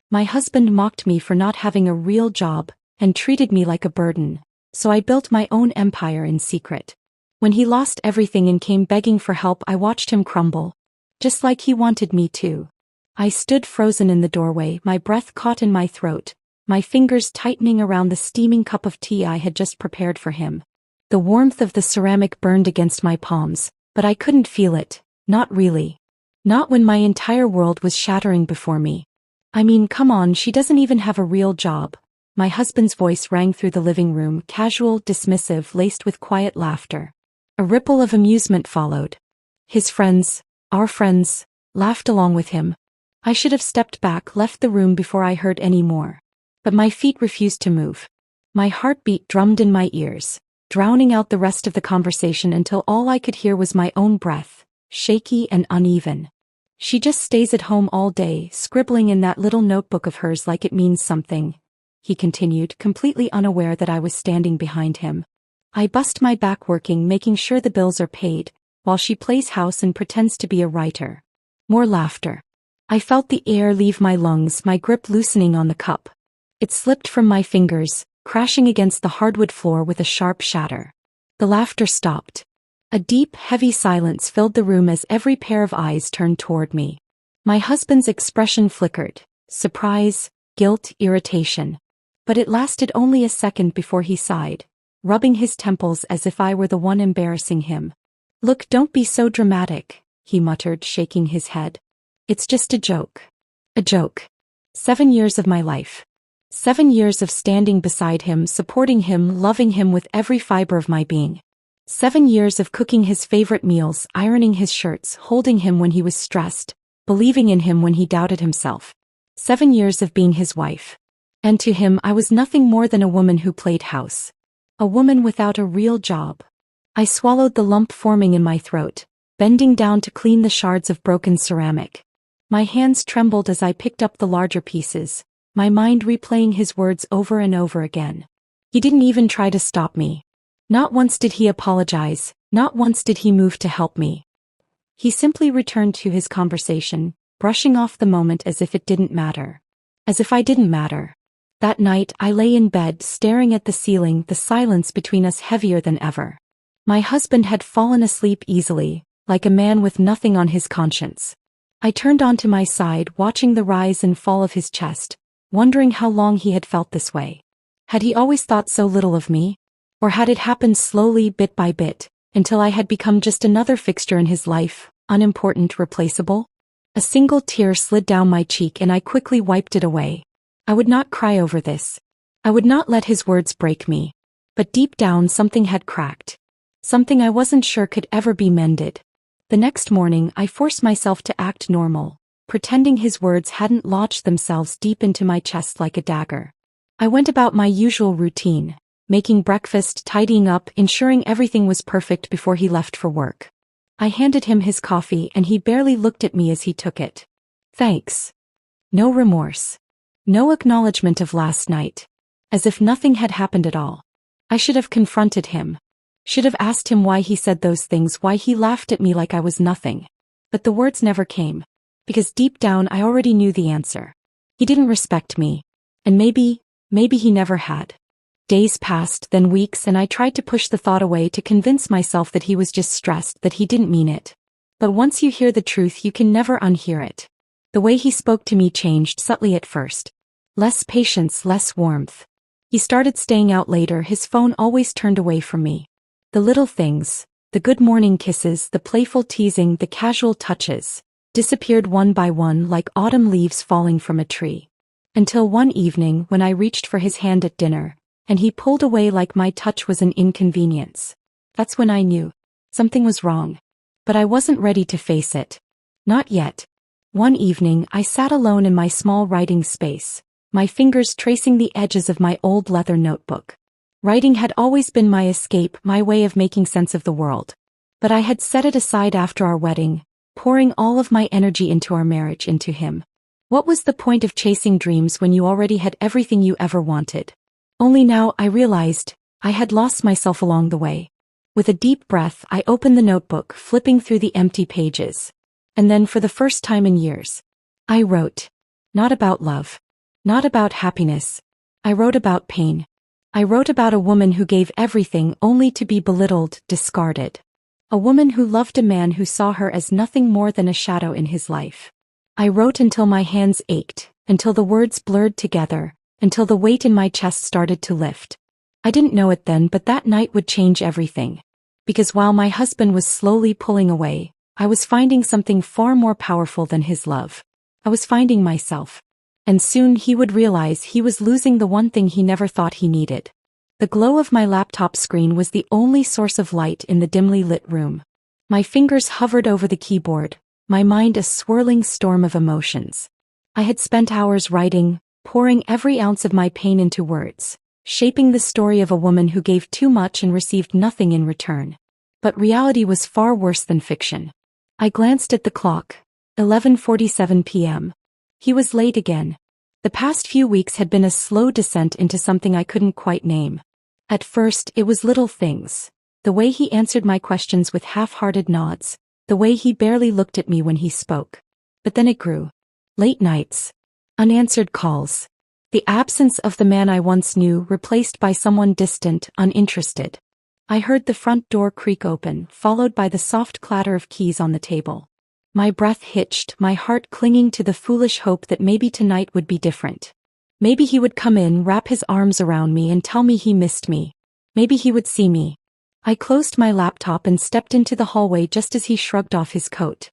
My husband mocked me for not having a real job and treated me like a burden, so I built my own empire in secret. When he lost everything and came begging for help, I watched him crumble, just like he wanted me to. I stood frozen in the doorway, my breath caught in my throat, my fingers tightening around the steaming cup of tea I had just prepared for him. The warmth of the ceramic burned against my palms, but I couldn't feel it, not really. Not when my entire world was shattering before me. I mean, come on, she doesn't even have a real job. My husband's voice rang through the living room, casual, dismissive, laced with quiet laughter. A ripple of amusement followed. His friends, our friends, laughed along with him. I should have stepped back, left the room before I heard any more. But my feet refused to move. My heartbeat drummed in my ears, drowning out the rest of the conversation until all I could hear was my own breath, shaky and uneven. She just stays at home all day, scribbling in that little notebook of hers like it means something, he continued, completely unaware that I was standing behind him. I bust my back working, making sure the bills are paid, while she plays house and pretends to be a writer. More laughter. I felt the air leave my lungs, my grip loosening on the cup. It slipped from my fingers, crashing against the hardwood floor with a sharp shatter. The laughter stopped. A deep, heavy silence filled the room as every pair of eyes turned toward me. My husband's expression flickered, surprise, guilt, irritation. But it lasted only a second before he sighed, rubbing his temples as if I were the one embarrassing him. "Look, don't be so dramatic," he muttered, shaking his head. "It's just a joke." A joke. 7 years of my life. 7 years of standing beside him, supporting him, loving him with every fiber of my being. 7 years of cooking his favorite meals, ironing his shirts, holding him when he was stressed, believing in him when he doubted himself. 7 years of being his wife. And to him I was nothing more than a woman who played house. A woman without a real job. I swallowed the lump forming in my throat, bending down to clean the shards of broken ceramic. My hands trembled as I picked up the larger pieces, my mind replaying his words over and over again. He didn't even try to stop me. Not once did he apologize, not once did he move to help me. He simply returned to his conversation, brushing off the moment as if it didn't matter. As if I didn't matter. That night I lay in bed staring at the ceiling, the silence between us heavier than ever. My husband had fallen asleep easily, like a man with nothing on his conscience. I turned onto my side, watching the rise and fall of his chest, wondering how long he had felt this way. Had he always thought so little of me? Or had it happened slowly, bit by bit, until I had become just another fixture in his life, unimportant, replaceable? A single tear slid down my cheek and I quickly wiped it away. I would not cry over this. I would not let his words break me. But deep down something had cracked. Something I wasn't sure could ever be mended. The next morning I forced myself to act normal, pretending his words hadn't lodged themselves deep into my chest like a dagger. I went about my usual routine, making breakfast, tidying up, ensuring everything was perfect before he left for work. I handed him his coffee and he barely looked at me as he took it. Thanks. No remorse. No acknowledgement of last night. As if nothing had happened at all. I should have confronted him. Should have asked him why he said those things, why he laughed at me like I was nothing. But the words never came. Because deep down I already knew the answer. He didn't respect me. And maybe he never had. Days passed, then weeks, and I tried to push the thought away to convince myself that he was just stressed, that he didn't mean it. But once you hear the truth you can never unhear it. The way he spoke to me changed subtly at first. Less patience, less warmth. He started staying out later, his phone always turned away from me. The little things, the good morning kisses, the playful teasing, the casual touches, disappeared one by one like autumn leaves falling from a tree. Until one evening when I reached for his hand at dinner, and he pulled away like my touch was an inconvenience. That's when I knew. Something was wrong. But I wasn't ready to face it. Not yet. One evening I sat alone in my small writing space, my fingers tracing the edges of my old leather notebook. Writing had always been my escape, my way of making sense of the world. But I had set it aside after our wedding, pouring all of my energy into our marriage, into him. What was the point of chasing dreams when you already had everything you ever wanted? Only now I realized I had lost myself along the way. With a deep breath I opened the notebook, flipping through the empty pages. And then for the first time in years, I wrote. Not about love. Not about happiness. I wrote about pain. I wrote about a woman who gave everything only to be belittled, discarded. A woman who loved a man who saw her as nothing more than a shadow in his life. I wrote until my hands ached, until the words blurred together, until the weight in my chest started to lift. I didn't know it then, but that night would change everything. Because while my husband was slowly pulling away, I was finding something far more powerful than his love. I was finding myself. And soon he would realize he was losing the one thing he never thought he needed. The glow of my laptop screen was the only source of light in the dimly lit room. My fingers hovered over the keyboard, my mind a swirling storm of emotions. I had spent hours writing, pouring every ounce of my pain into words, shaping the story of a woman who gave too much and received nothing in return. But reality was far worse than fiction. I glanced at the clock. 11:47 p.m. He was late again. The past few weeks had been a slow descent into something I couldn't quite name. At first, it was little things. The way he answered my questions with half-hearted nods, the way he barely looked at me when he spoke. But then it grew. Late nights. Unanswered calls. The absence of the man I once knew replaced by someone distant, uninterested. I heard the front door creak open, followed by the soft clatter of keys on the table. My breath hitched, my heart clinging to the foolish hope that maybe tonight would be different. Maybe he would come in, wrap his arms around me and tell me he missed me. Maybe he would see me. I closed my laptop and stepped into the hallway just as he shrugged off his coat.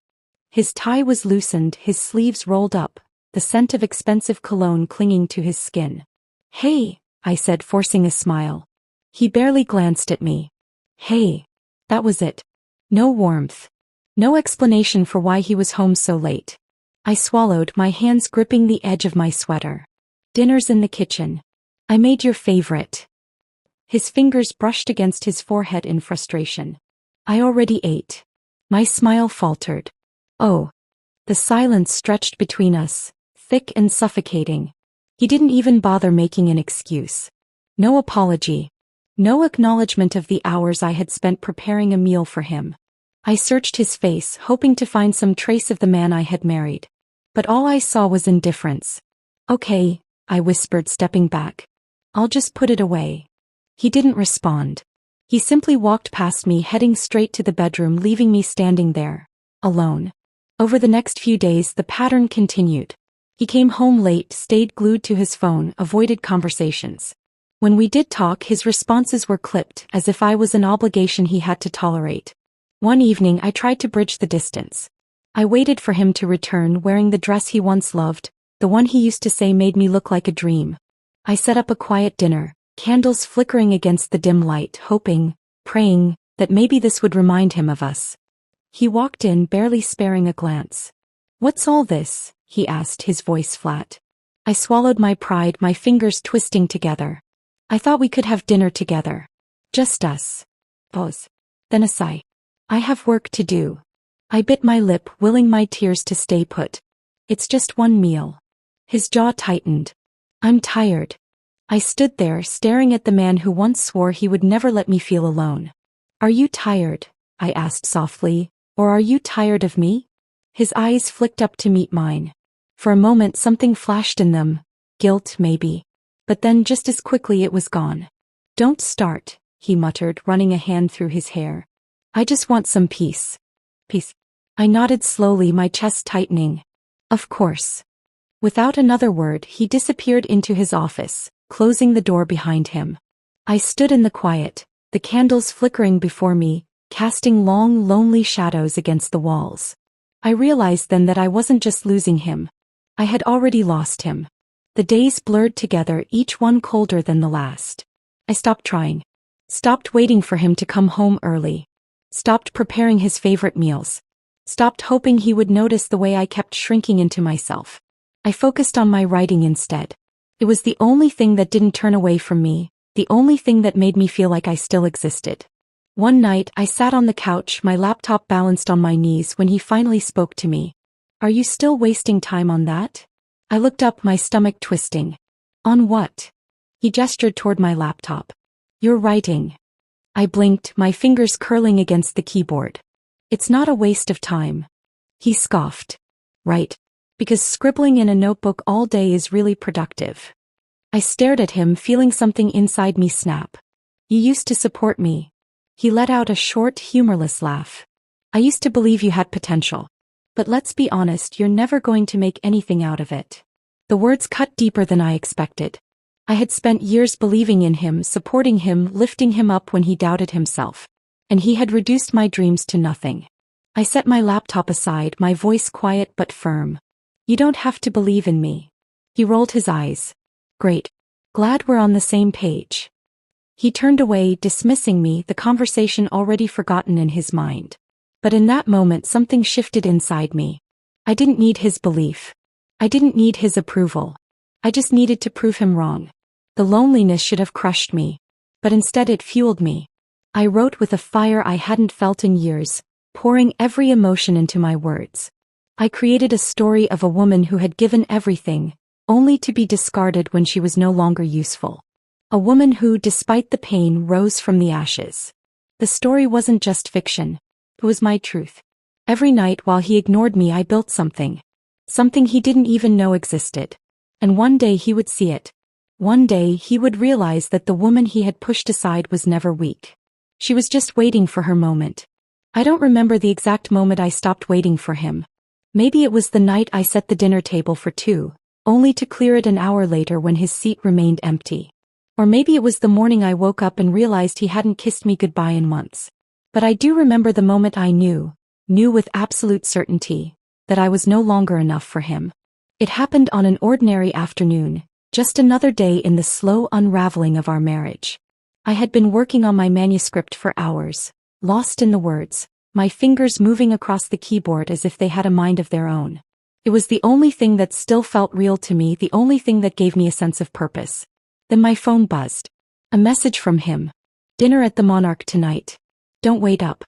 His tie was loosened, his sleeves rolled up, the scent of expensive cologne clinging to his skin. "Hey," I said, forcing a smile. He barely glanced at me. "Hey." That was it. No warmth. No explanation for why he was home so late. I swallowed, my hands gripping the edge of my sweater. "Dinner's in the kitchen. I made your favorite." His fingers brushed against his forehead in frustration. "I already ate." My smile faltered. "Oh." The silence stretched between us, thick and suffocating. He didn't even bother making an excuse. No apology. No acknowledgement of the hours I had spent preparing a meal for him. I searched his face, hoping to find some trace of the man I had married. But all I saw was indifference. "Okay," I whispered, stepping back. "I'll just put it away." He didn't respond. He simply walked past me, heading straight to the bedroom, leaving me standing there, alone. Over the next few days, the pattern continued. He came home late, stayed glued to his phone, avoided conversations. When we did talk, his responses were clipped, as if I was an obligation he had to tolerate. One evening I tried to bridge the distance. I waited for him to return, wearing the dress he once loved, the one he used to say made me look like a dream. I set up a quiet dinner, candles flickering against the dim light, hoping, praying, that maybe this would remind him of us. He walked in, barely sparing a glance. "What's all this?" he asked, his voice flat. I swallowed my pride, my fingers twisting together. "I thought we could have dinner together. Just us." Pause. Then a sigh. "I have work to do." I bit my lip, willing my tears to stay put. "It's just one meal." His jaw tightened. "I'm tired." I stood there, staring at the man who once swore he would never let me feel alone. "Are you tired?" I asked softly. "Or are you tired of me?" His eyes flicked up to meet mine. For a moment something flashed in them. Guilt, maybe. But then just as quickly it was gone. "Don't start," he muttered, running a hand through his hair. "I just want some peace." "Peace." I nodded slowly, my chest tightening. "Of course." Without another word, he disappeared into his office, closing the door behind him. I stood in the quiet, the candles flickering before me, casting long, lonely shadows against the walls. I realized then that I wasn't just losing him. I had already lost him. The days blurred together, each one colder than the last. I stopped trying. Stopped waiting for him to come home early. Stopped preparing his favorite meals. Stopped hoping he would notice the way I kept shrinking into myself. I focused on my writing instead. It was the only thing that didn't turn away from me, the only thing that made me feel like I still existed. One night, I sat on the couch, my laptop balanced on my knees, when he finally spoke to me. "Are you still wasting time on that?" I looked up, my stomach twisting. "On what?" He gestured toward my laptop. "You're writing." I blinked, my fingers curling against the keyboard. "It's not a waste of time." He scoffed. "Right. Because scribbling in a notebook all day is really productive. I stared at him, feeling something inside me snap. You used to support me. He let out a short, humorless laugh. I used to believe you had potential. But let's be honest, you're never going to make anything out of it. The words cut deeper than I expected. I had spent years believing in him, supporting him, lifting him up when he doubted himself. And he had reduced my dreams to nothing. I set my laptop aside, my voice quiet but firm. You don't have to believe in me. He rolled his eyes. Great. Glad we're on the same page. He turned away, dismissing me, the conversation already forgotten in his mind. But in that moment something shifted inside me. I didn't need his belief. I didn't need his approval. I just needed to prove him wrong. The loneliness should have crushed me. But instead it fueled me. I wrote with a fire I hadn't felt in years, pouring every emotion into my words. I created a story of a woman who had given everything, only to be discarded when she was no longer useful. A woman who, despite the pain, rose from the ashes. The story wasn't just fiction. It was my truth. Every night while he ignored me, I built something. Something he didn't even know existed. And one day he would see it. One day he would realize that the woman he had pushed aside was never weak. She was just waiting for her moment. I don't remember the exact moment I stopped waiting for him. Maybe it was the night I set the dinner table for two, only to clear it an hour later when his seat remained empty. Or maybe it was the morning I woke up and realized he hadn't kissed me goodbye in months. But I do remember the moment I knew with absolute certainty, that I was no longer enough for him. It happened on an ordinary afternoon, just another day in the slow unraveling of our marriage. I had been working on my manuscript for hours, lost in the words, my fingers moving across the keyboard as if they had a mind of their own. It was the only thing that still felt real to me, the only thing that gave me a sense of purpose. Then my phone buzzed. A message from him. Dinner at the Monarch tonight. Don't wait up.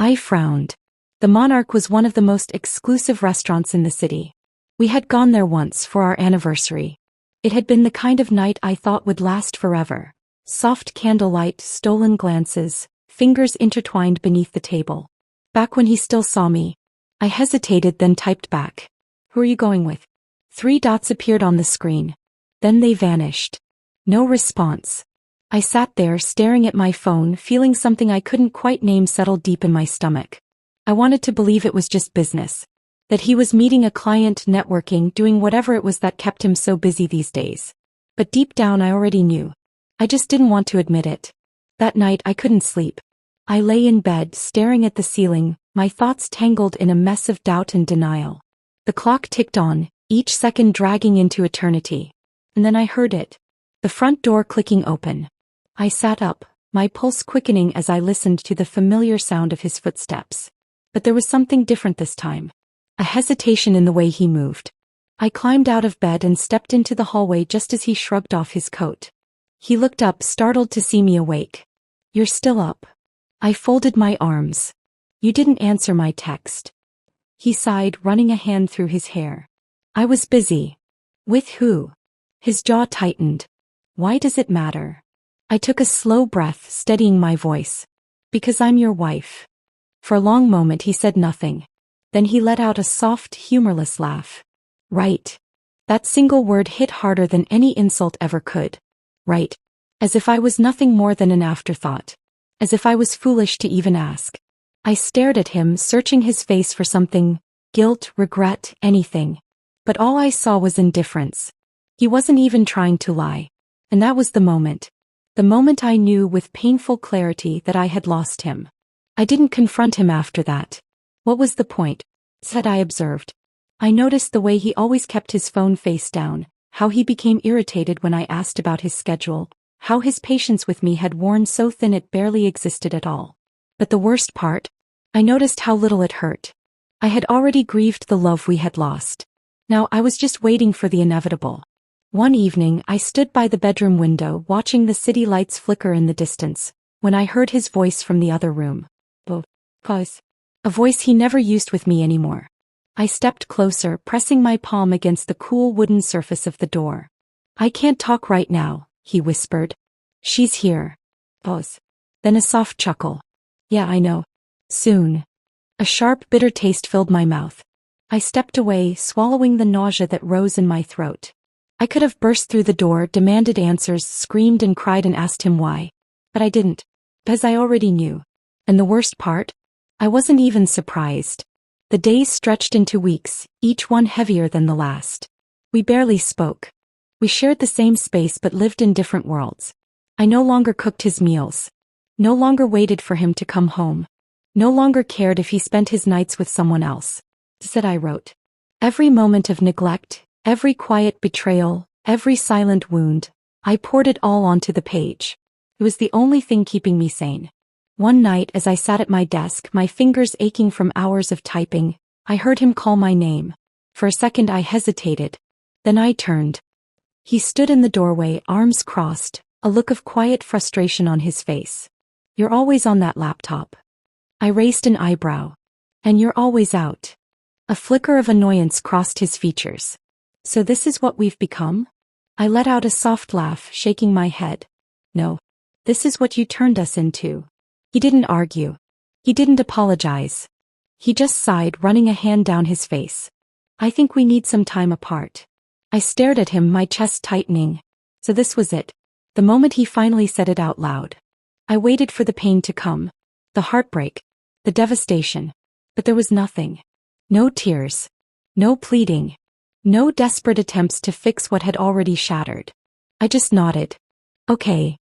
I frowned. The Monarch was one of the most exclusive restaurants in the city. We had gone there once for our anniversary. It had been the kind of night I thought would last forever. Soft candlelight, stolen glances, fingers intertwined beneath the table. Back when he still saw me. I hesitated, then typed back. Who are you going with? 3 dots appeared on the screen. Then they vanished. No response. I sat there staring at my phone, feeling something I couldn't quite name settle deep in my stomach. I wanted to believe it was just business. That he was meeting a client, networking, doing whatever it was that kept him so busy these days. But deep down I already knew. I just didn't want to admit it. That night I couldn't sleep. I lay in bed, staring at the ceiling, my thoughts tangled in a mess of doubt and denial. The clock ticked on, each second dragging into eternity. And then I heard it. The front door clicking open. I sat up, my pulse quickening as I listened to the familiar sound of his footsteps. But there was something different this time. A hesitation in the way he moved. I climbed out of bed and stepped into the hallway just as he shrugged off his coat. He looked up, startled to see me awake. You're still up. I folded my arms. You didn't answer my text. He sighed, running a hand through his hair. I was busy. With who? His jaw tightened. Why does it matter? I took a slow breath, steadying my voice. Because I'm your wife. For a long moment he said nothing. Then he let out a soft, humorless laugh. Right. That single word hit harder than any insult ever could. Right. As if I was nothing more than an afterthought. As if I was foolish to even ask. I stared at him, searching his face for something, guilt, regret, anything. But all I saw was indifference. He wasn't even trying to lie. And that was the moment. The moment I knew with painful clarity that I had lost him. I didn't confront him after that. What was the point? Said I observed. I noticed the way he always kept his phone face down, how he became irritated when I asked about his schedule, how his patience with me had worn so thin it barely existed at all. But the worst part? I noticed how little it hurt. I had already grieved the love we had lost. Now I was just waiting for the inevitable. One evening I stood by the bedroom window watching the city lights flicker in the distance, when I heard his voice from the other room. Pause. A voice he never used with me anymore. I stepped closer, pressing my palm against the cool wooden surface of the door. I can't talk right now, he whispered. She's here. Pause. Then a soft chuckle. Yeah, I know. Soon. A sharp, bitter taste filled my mouth. I stepped away, swallowing the nausea that rose in my throat. I could have burst through the door, demanded answers, screamed and cried and asked him why. But I didn't. Because I already knew. And the worst part? I wasn't even surprised. The days stretched into weeks, each one heavier than the last. We barely spoke. We shared the same space but lived in different worlds. I no longer cooked his meals. No longer waited for him to come home. No longer cared if he spent his nights with someone else. Said I wrote. Every moment of neglect, every quiet betrayal, every silent wound, I poured it all onto the page. It was the only thing keeping me sane. One night as I sat at my desk, my fingers aching from hours of typing, I heard him call my name. For a second I hesitated. Then I turned. He stood in the doorway, arms crossed, a look of quiet frustration on his face. You're always on that laptop. I raised an eyebrow. And you're always out. A flicker of annoyance crossed his features. So this is what we've become? I let out a soft laugh, shaking my head. No. This is what you turned us into. He didn't argue. He didn't apologize. He just sighed, running a hand down his face. I think we need some time apart. I stared at him, my chest tightening. So this was it. The moment he finally said it out loud. I waited for the pain to come. The heartbreak. The devastation. But there was nothing. No tears. No pleading. No desperate attempts to fix what had already shattered. I just nodded. Okay.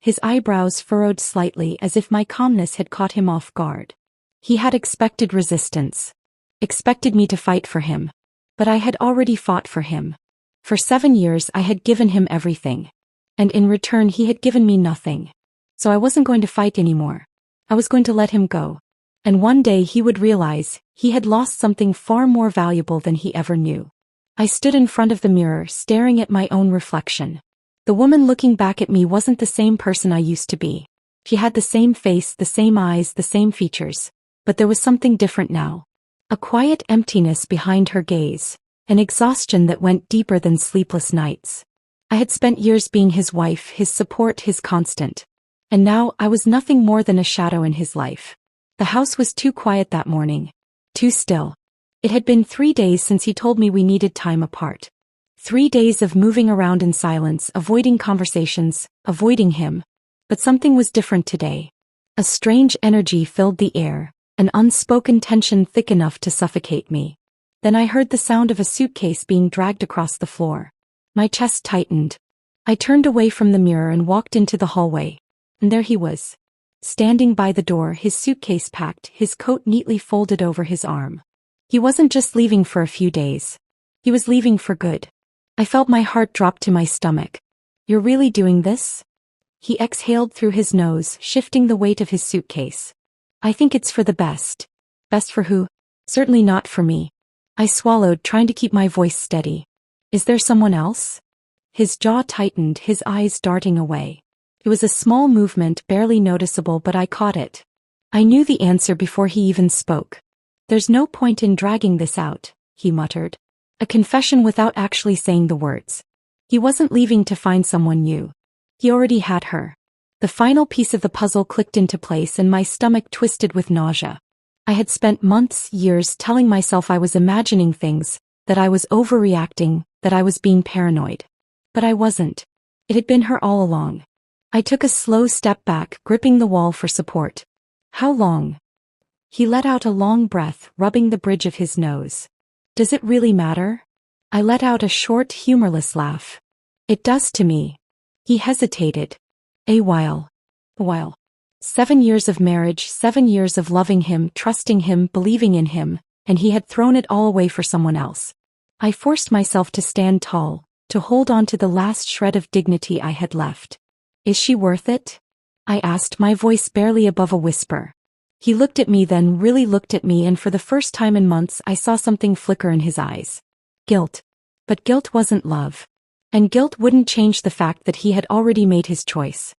His eyebrows furrowed slightly as if my calmness had caught him off guard. He had expected resistance. Expected me to fight for him. But I had already fought for him. For 7 years I had given him everything. And in return he had given me nothing. So I wasn't going to fight anymore. I was going to let him go. And one day he would realize he had lost something far more valuable than he ever knew. I stood in front of the mirror, staring at my own reflection. The woman looking back at me wasn't the same person I used to be. She had the same face, the same eyes, the same features. But there was something different now. A quiet emptiness behind her gaze. An exhaustion that went deeper than sleepless nights. I had spent years being his wife, his support, his constant. And now I was nothing more than a shadow in his life. The house was too quiet that morning. Too still. It had been 3 days since he told me we needed time apart. 3 days of moving around in silence, avoiding conversations, avoiding him. But something was different today. A strange energy filled the air, an unspoken tension thick enough to suffocate me. Then I heard the sound of a suitcase being dragged across the floor. My chest tightened. I turned away from the mirror and walked into the hallway. And there he was. Standing by the door, his suitcase packed, his coat neatly folded over his arm. He wasn't just leaving for a few days. He was leaving for good. I felt my heart drop to my stomach. You're really doing this? He exhaled through his nose, shifting the weight of his suitcase. I think it's for the best. Best for who? Certainly not for me. I swallowed, trying to keep my voice steady. Is there someone else? His jaw tightened, his eyes darting away. It was a small movement, barely noticeable, but I caught it. I knew the answer before he even spoke. There's no point in dragging this out, he muttered. A confession without actually saying the words. He wasn't leaving to find someone new. He already had her. The final piece of the puzzle clicked into place and my stomach twisted with nausea. I had spent months, years telling myself I was imagining things, that I was overreacting, that I was being paranoid. But I wasn't. It had been her all along. I took a slow step back, gripping the wall for support. How long? He let out a long breath, rubbing the bridge of his nose. Does it really matter? I let out a short, humorless laugh. It does to me. He hesitated. A while. 7 years of marriage, 7 years of loving him, trusting him, believing in him, and he had thrown it all away for someone else. I forced myself to stand tall, to hold on to the last shred of dignity I had left. Is she worth it? I asked, my voice barely above a whisper. He looked at me, then really looked at me, and for the first time in months I saw something flicker in his eyes. Guilt. But guilt wasn't love. And guilt wouldn't change the fact that he had already made his choice.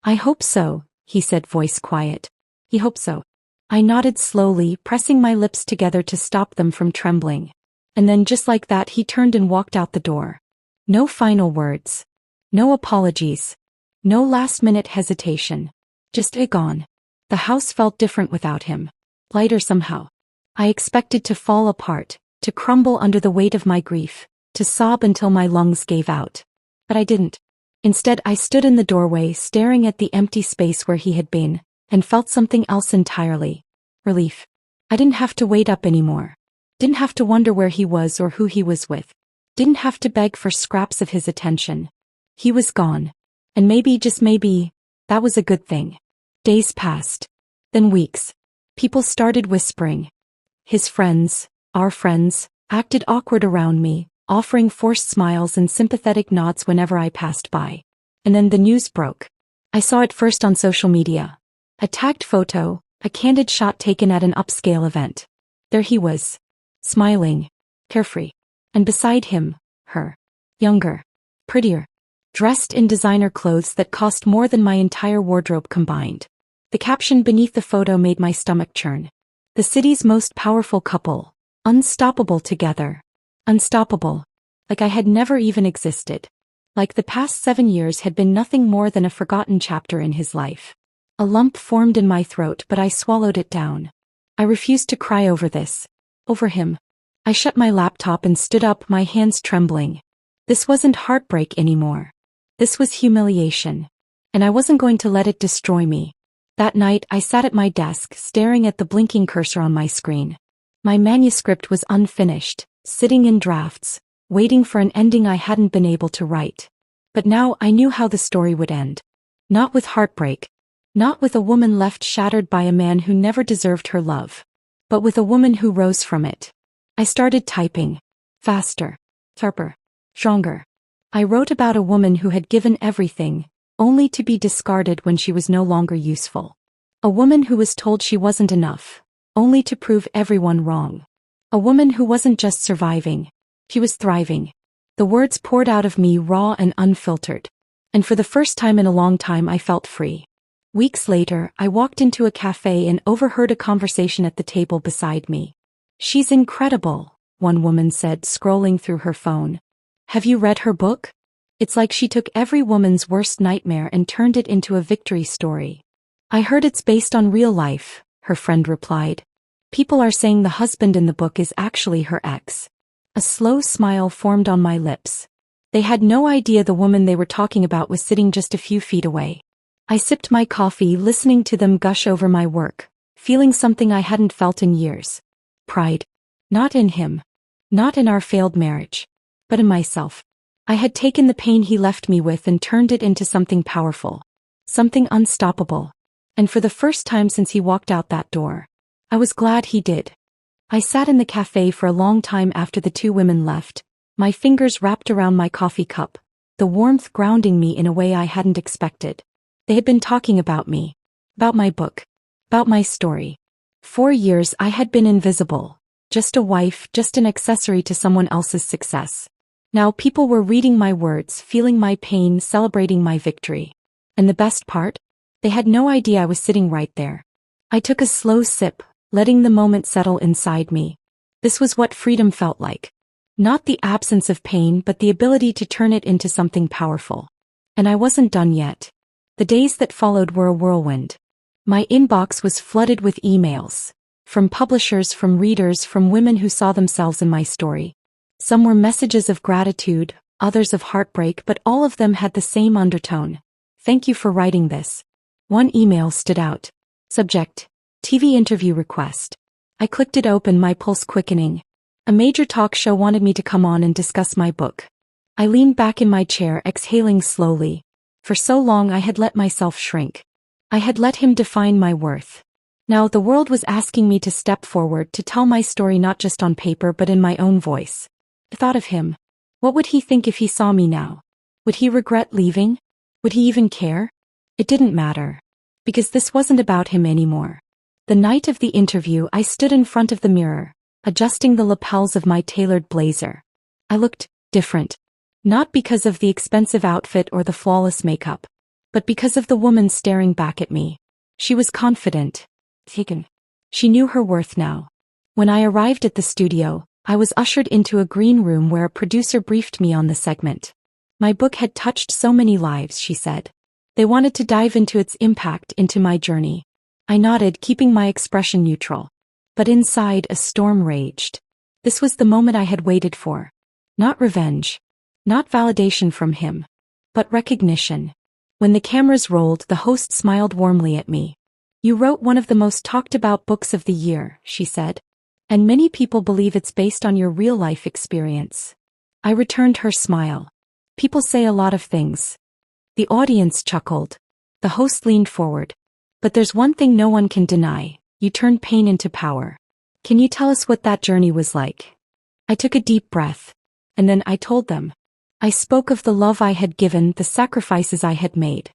I hope so, he said, voice quiet. He hoped so. I nodded slowly, pressing my lips together to stop them from trembling. And then just like that he turned and walked out the door. No final words. No apologies. No last-minute hesitation. Just gone. The house felt different without him. Lighter somehow. I expected to fall apart, to crumble under the weight of my grief, to sob until my lungs gave out. But I didn't. Instead, I stood in the doorway staring at the empty space where he had been, and felt something else entirely. Relief. I didn't have to wait up anymore. Didn't have to wonder where he was or who he was with. Didn't have to beg for scraps of his attention. He was gone. And maybe, just maybe, that was a good thing. Days passed. Then weeks. People started whispering. His friends, our friends, acted awkward around me, offering forced smiles and sympathetic nods whenever I passed by. And then the news broke. I saw it first on social media. A tagged photo, a candid shot taken at an upscale event. There he was. Smiling. Carefree. And beside him, her. Younger. Prettier. Dressed in designer clothes that cost more than my entire wardrobe combined. The caption beneath the photo made my stomach churn. The city's most powerful couple. Unstoppable together. Unstoppable. Like I had never even existed. Like the past 7 years had been nothing more than a forgotten chapter in his life. A lump formed in my throat, but I swallowed it down. I refused to cry over this. Over him. I shut my laptop and stood up, my hands trembling. This wasn't heartbreak anymore. This was humiliation. And I wasn't going to let it destroy me. That night, I sat at my desk, staring at the blinking cursor on my screen. My manuscript was unfinished, sitting in drafts, waiting for an ending I hadn't been able to write. But now I knew how the story would end. Not with heartbreak. Not with a woman left shattered by a man who never deserved her love. But with a woman who rose from it. I started typing. Faster. Sharper. Stronger. I wrote about a woman who had given everything, only to be discarded when she was no longer useful. A woman who was told she wasn't enough, only to prove everyone wrong. A woman who wasn't just surviving, she was thriving. The words poured out of me raw and unfiltered. And for the first time in a long time I felt free. Weeks later, I walked into a cafe and overheard a conversation at the table beside me. "She's incredible," one woman said, scrolling through her phone. "Have you read her book? It's like she took every woman's worst nightmare and turned it into a victory story." "I heard it's based on real life," her friend replied. "People are saying the husband in the book is actually her ex." A slow smile formed on my lips. They had no idea the woman they were talking about was sitting just a few feet away. I sipped my coffee, listening to them gush over my work, feeling something I hadn't felt in years. Pride. Not in him. Not in our failed marriage. But in myself. I had taken the pain he left me with and turned it into something powerful. Something unstoppable. And for the first time since he walked out that door, I was glad he did. I sat in the cafe for a long time after the two women left, my fingers wrapped around my coffee cup, the warmth grounding me in a way I hadn't expected. They had been talking about me. About my book. About my story. 4 years I had been invisible. Just a wife, just an accessory to someone else's success. Now people were reading my words, feeling my pain, celebrating my victory. And the best part? They had no idea I was sitting right there. I took a slow sip, letting the moment settle inside me. This was what freedom felt like. Not the absence of pain, but the ability to turn it into something powerful. And I wasn't done yet. The days that followed were a whirlwind. My inbox was flooded with emails. From publishers, from readers, from women who saw themselves in my story. Some were messages of gratitude, others of heartbreak, but all of them had the same undertone. "Thank you for writing this." One email stood out. Subject: TV interview request. I clicked it open, my pulse quickening. A major talk show wanted me to come on and discuss my book. I leaned back in my chair, exhaling slowly. For so long I had let myself shrink. I had let him define my worth. Now the world was asking me to step forward, to tell my story not just on paper but in my own voice. I thought of him. What would he think if he saw me now? Would he regret leaving? Would he even care? It didn't matter. Because this wasn't about him anymore. The night of the interview I stood in front of the mirror, adjusting the lapels of my tailored blazer. I looked different. Not because of the expensive outfit or the flawless makeup, but because of the woman staring back at me. She was confident. Taken. She knew her worth now. When I arrived at the studio, I was ushered into a green room where a producer briefed me on the segment. My book had touched so many lives, she said. They wanted to dive into its impact, into my journey. I nodded, keeping my expression neutral. But inside, a storm raged. This was the moment I had waited for. Not revenge. Not validation from him. But recognition. When the cameras rolled, the host smiled warmly at me. "You wrote one of the most talked about books of the year," she said. "And many people believe it's based on your real-life experience." I returned her smile. "People say a lot of things." The audience chuckled. The host leaned forward. "But there's one thing no one can deny. You turned pain into power. Can you tell us what that journey was like?" I took a deep breath. And then I told them. I spoke of the love I had given, the sacrifices I had made.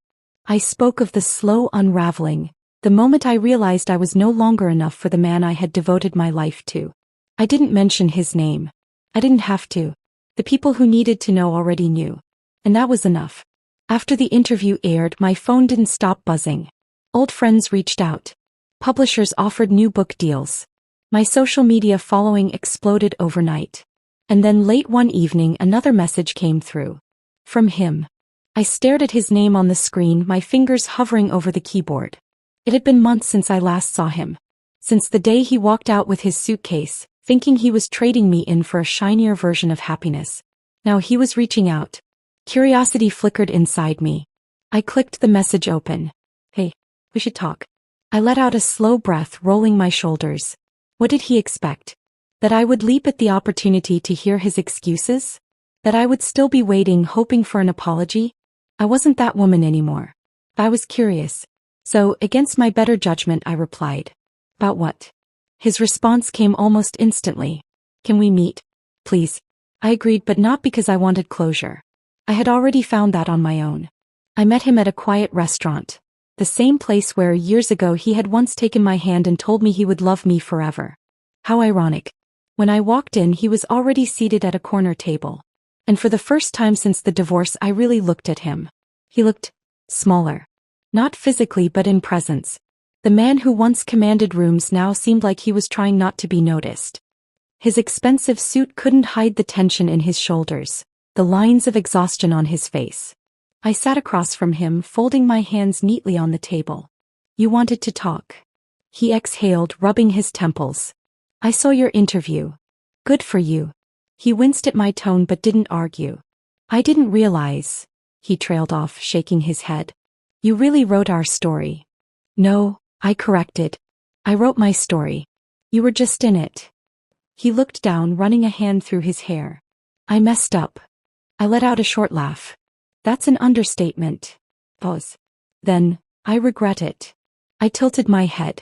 I spoke of the slow unraveling, the moment I realized I was no longer enough for the man I had devoted my life to. I didn't mention his name. I didn't have to. The people who needed to know already knew. And that was enough. After the interview aired, my phone didn't stop buzzing. Old friends reached out. Publishers offered new book deals. My social media following exploded overnight. And then late one evening another message came through. From him. I stared at his name on the screen, my fingers hovering over the keyboard. It had been months since I last saw him. Since the day he walked out with his suitcase, thinking he was trading me in for a shinier version of happiness. Now he was reaching out. Curiosity flickered inside me. I clicked the message open. "Hey, we should talk." I let out a slow breath, rolling my shoulders. What did he expect? That I would leap at the opportunity to hear his excuses? That I would still be waiting, hoping for an apology? I wasn't that woman anymore. I was curious. So, against my better judgment, I replied. "About what?" His response came almost instantly. "Can we meet? Please." I agreed, but not because I wanted closure. I had already found that on my own. I met him at a quiet restaurant. The same place where, years ago, he had once taken my hand and told me he would love me forever. How ironic. When I walked in, he was already seated at a corner table. And for the first time since the divorce, I really looked at him. He looked smaller. Not physically, but in presence. The man who once commanded rooms now seemed like he was trying not to be noticed. His expensive suit couldn't hide the tension in his shoulders, the lines of exhaustion on his face. I sat across from him, folding my hands neatly on the table. "You wanted to talk." He exhaled, rubbing his temples. "I saw your interview. Good for you." He winced at my tone but didn't argue. "I didn't realize," he trailed off, shaking his head. "You really wrote our story." "No," I corrected. "I wrote my story. You were just in it." He looked down, running a hand through his hair. "I messed up." I let out a short laugh. "That's an understatement." Pause. "Then, I regret it." I tilted my head.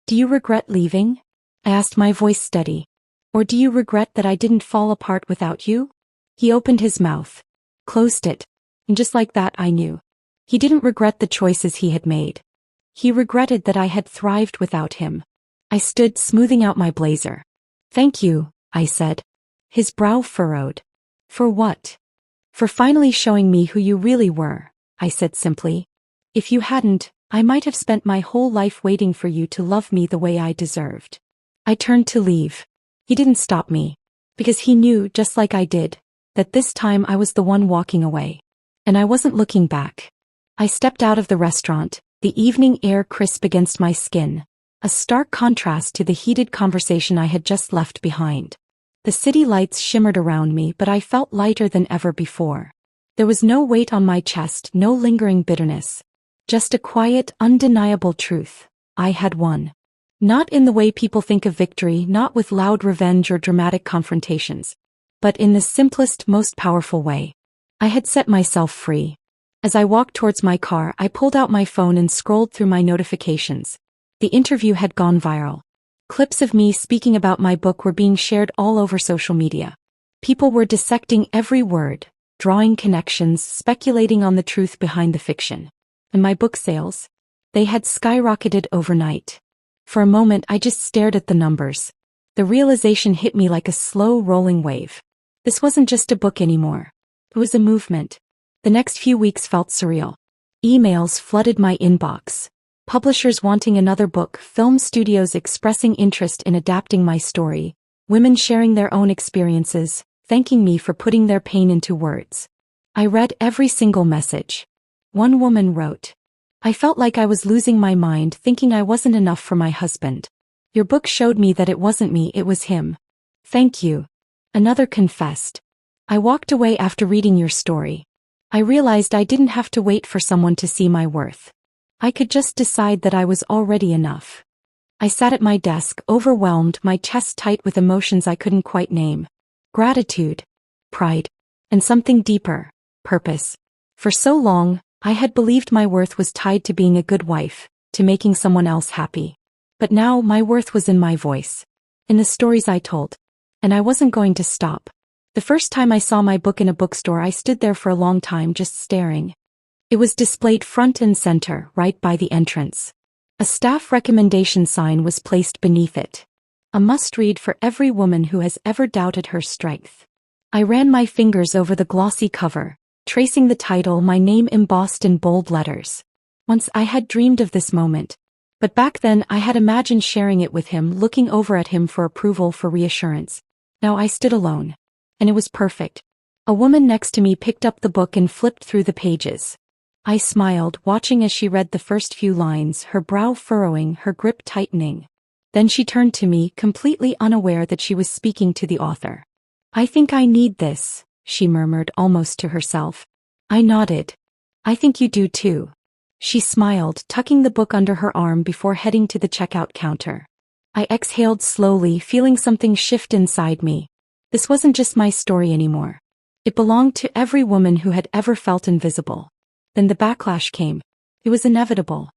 "Do you regret leaving?" I asked, my voice steady. "Or do you regret that I didn't fall apart without you?" He opened his mouth. Closed it. And just like that I knew. He didn't regret the choices he had made. He regretted that I had thrived without him. I stood, smoothing out my blazer. "Thank you," I said. His brow furrowed. "For what?" "For finally showing me who you really were," I said simply. "If you hadn't, I might have spent my whole life waiting for you to love me the way I deserved." I turned to leave. He didn't stop me. Because he knew, just like I did, that this time I was the one walking away. And I wasn't looking back. I stepped out of the restaurant, the evening air crisp against my skin, a stark contrast to the heated conversation I had just left behind. The city lights shimmered around me, but I felt lighter than ever before. There was no weight on my chest, no lingering bitterness. Just a quiet, undeniable truth. I had won. Not in the way people think of victory, not with loud revenge or dramatic confrontations. But in the simplest, most powerful way. I had set myself free. As I walked towards my car, I pulled out my phone and scrolled through my notifications. The interview had gone viral. Clips of me speaking about my book were being shared all over social media. People were dissecting every word, drawing connections, speculating on the truth behind the fiction. And my book sales? They had skyrocketed overnight. For a moment I just stared at the numbers. The realization hit me like a slow rolling wave. This wasn't just a book anymore. It was a movement. The next few weeks felt surreal. Emails flooded my inbox. Publishers wanting another book, film studios expressing interest in adapting my story, women sharing their own experiences, thanking me for putting their pain into words. I read every single message. One woman wrote, "I felt like I was losing my mind, thinking I wasn't enough for my husband. Your book showed me that it wasn't me, it was him." Thank you. Another confessed. I walked away after reading your story. I realized I didn't have to wait for someone to see my worth. I could just decide that I was already enough. I sat at my desk, overwhelmed, my chest tight with emotions I couldn't quite name. Gratitude, pride, and something deeper, purpose. For so long, I had believed my worth was tied to being a good wife, to making someone else happy. But now my worth was in my voice, in the stories I told. And I wasn't going to stop. The first time I saw my book in a bookstore, I stood there for a long time just staring. It was displayed front and center, right by the entrance. A staff recommendation sign was placed beneath it. A must-read for every woman who has ever doubted her strength. I ran my fingers over the glossy cover, tracing the title, my name embossed in bold letters. Once I had dreamed of this moment. But back then I had imagined sharing it with him, looking over at him for approval, for reassurance. Now I stood alone. And it was perfect. A woman next to me picked up the book and flipped through the pages. I smiled, watching as she read the first few lines, her brow furrowing, her grip tightening. Then she turned to me, completely unaware that she was speaking to the author. I think I need this, she murmured, almost to herself. I nodded. I think you do too. She smiled, tucking the book under her arm before heading to the checkout counter. I exhaled slowly, feeling something shift inside me. This wasn't just my story anymore. It belonged to every woman who had ever felt invisible. Then the backlash came. It was inevitable.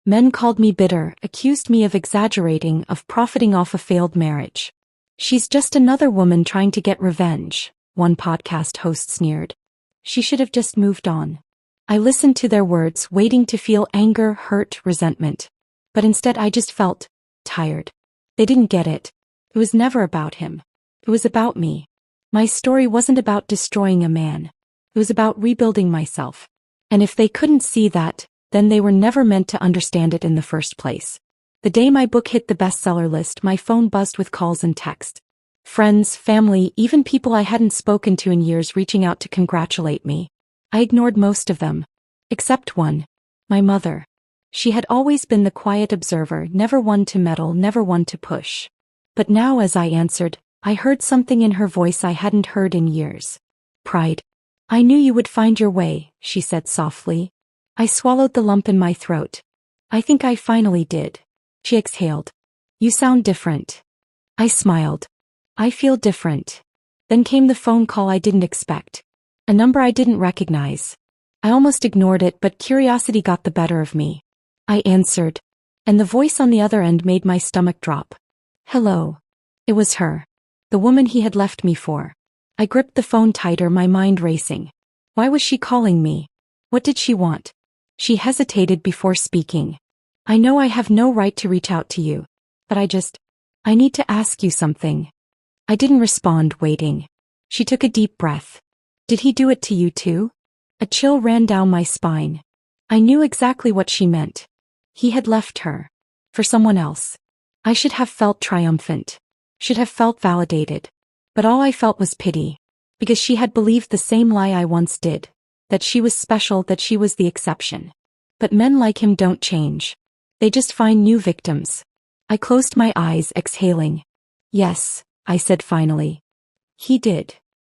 Men called me bitter, accused me of exaggerating, of profiting off a failed marriage. She's just another woman trying to get revenge, one podcast host sneered. She should have just moved on. I listened to their words, waiting to feel anger, hurt, resentment. But instead I just felt tired. They didn't get it. It was never about him. It was about me. My story wasn't about destroying a man. It was about rebuilding myself. And if they couldn't see that, then they were never meant to understand it in the first place. The day my book hit the bestseller list, my phone buzzed with calls and texts. Friends, family, even people I hadn't spoken to in years reaching out to congratulate me. I ignored most of them. Except one. My mother. She had always been the quiet observer, never one to meddle, never one to push. But now as I answered, I heard something in her voice I hadn't heard in years. Pride. I knew you would find your way, she said softly. I swallowed the lump in my throat. I think I finally did. She exhaled. You sound different. I smiled. I feel different. Then came the phone call I didn't expect. A number I didn't recognize. I almost ignored it, but curiosity got the better of me. I answered. And the voice on the other end made my stomach drop. Hello. It was her. The woman he had left me for. I gripped the phone tighter, my mind racing. Why was she calling me? What did she want? She hesitated before speaking. I know I have no right to reach out to you. But I need to ask you something. I didn't respond, waiting. She took a deep breath. Did he do it to you too? A chill ran down my spine. I knew exactly what she meant. He had left her. For someone else. I should have felt triumphant. Should have felt validated. But all I felt was pity. Because she had believed the same lie I once did. That she was special, that she was the exception. But men like him don't change. They just find new victims. I closed my eyes, exhaling. Yes, I said finally. He did.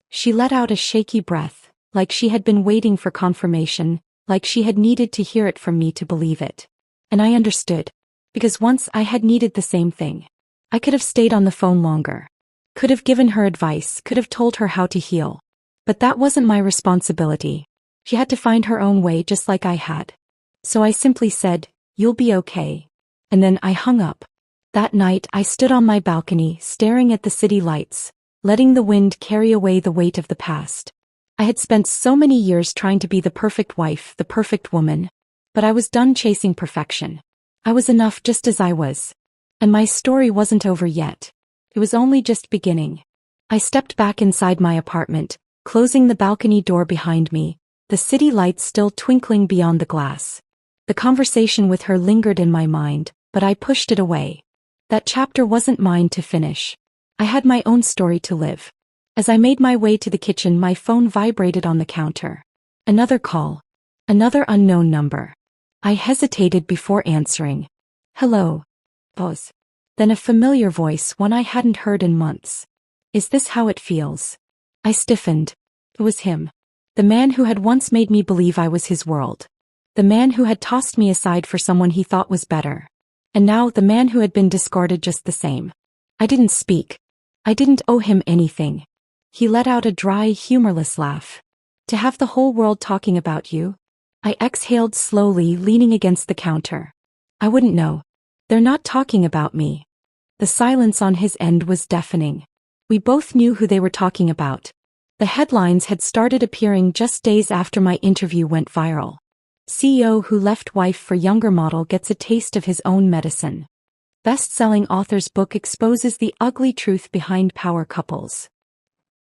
She let out a shaky breath, like she had been waiting for confirmation, like she had needed to hear it from me to believe it. And I understood. Because once I had needed the same thing. I could have stayed on the phone longer. Could have given her advice, could have told her how to heal. But that wasn't my responsibility. She had to find her own way just like I had. So I simply said, you'll be okay. And then I hung up. That night I stood on my balcony, staring at the city lights, letting the wind carry away the weight of the past. I had spent so many years trying to be the perfect wife, the perfect woman. But I was done chasing perfection. I was enough just as I was. And my story wasn't over yet. It was only just beginning. I stepped back inside my apartment, closing the balcony door behind me, the city lights still twinkling beyond the glass. The conversation with her lingered in my mind, but I pushed it away. That chapter wasn't mine to finish. I had my own story to live. As I made my way to the kitchen, my phone vibrated on the counter. Another call. Another unknown number. I hesitated before answering. Hello. Pause. Then a familiar voice, one I hadn't heard in months. Is this how it feels? I stiffened. It was him. The man who had once made me believe I was his world. The man who had tossed me aside for someone he thought was better. And now the man who had been discarded just the same. I didn't speak. I didn't owe him anything. He let out a dry, humorless laugh. To have the whole world talking about you? I exhaled slowly, leaning against the counter. I wouldn't know. They're not talking about me. The silence on his end was deafening. We both knew who they were talking about. The headlines had started appearing just days after my interview went viral. CEO who left wife for younger model gets a taste of his own medicine. Best-selling author's book exposes the ugly truth behind power couples.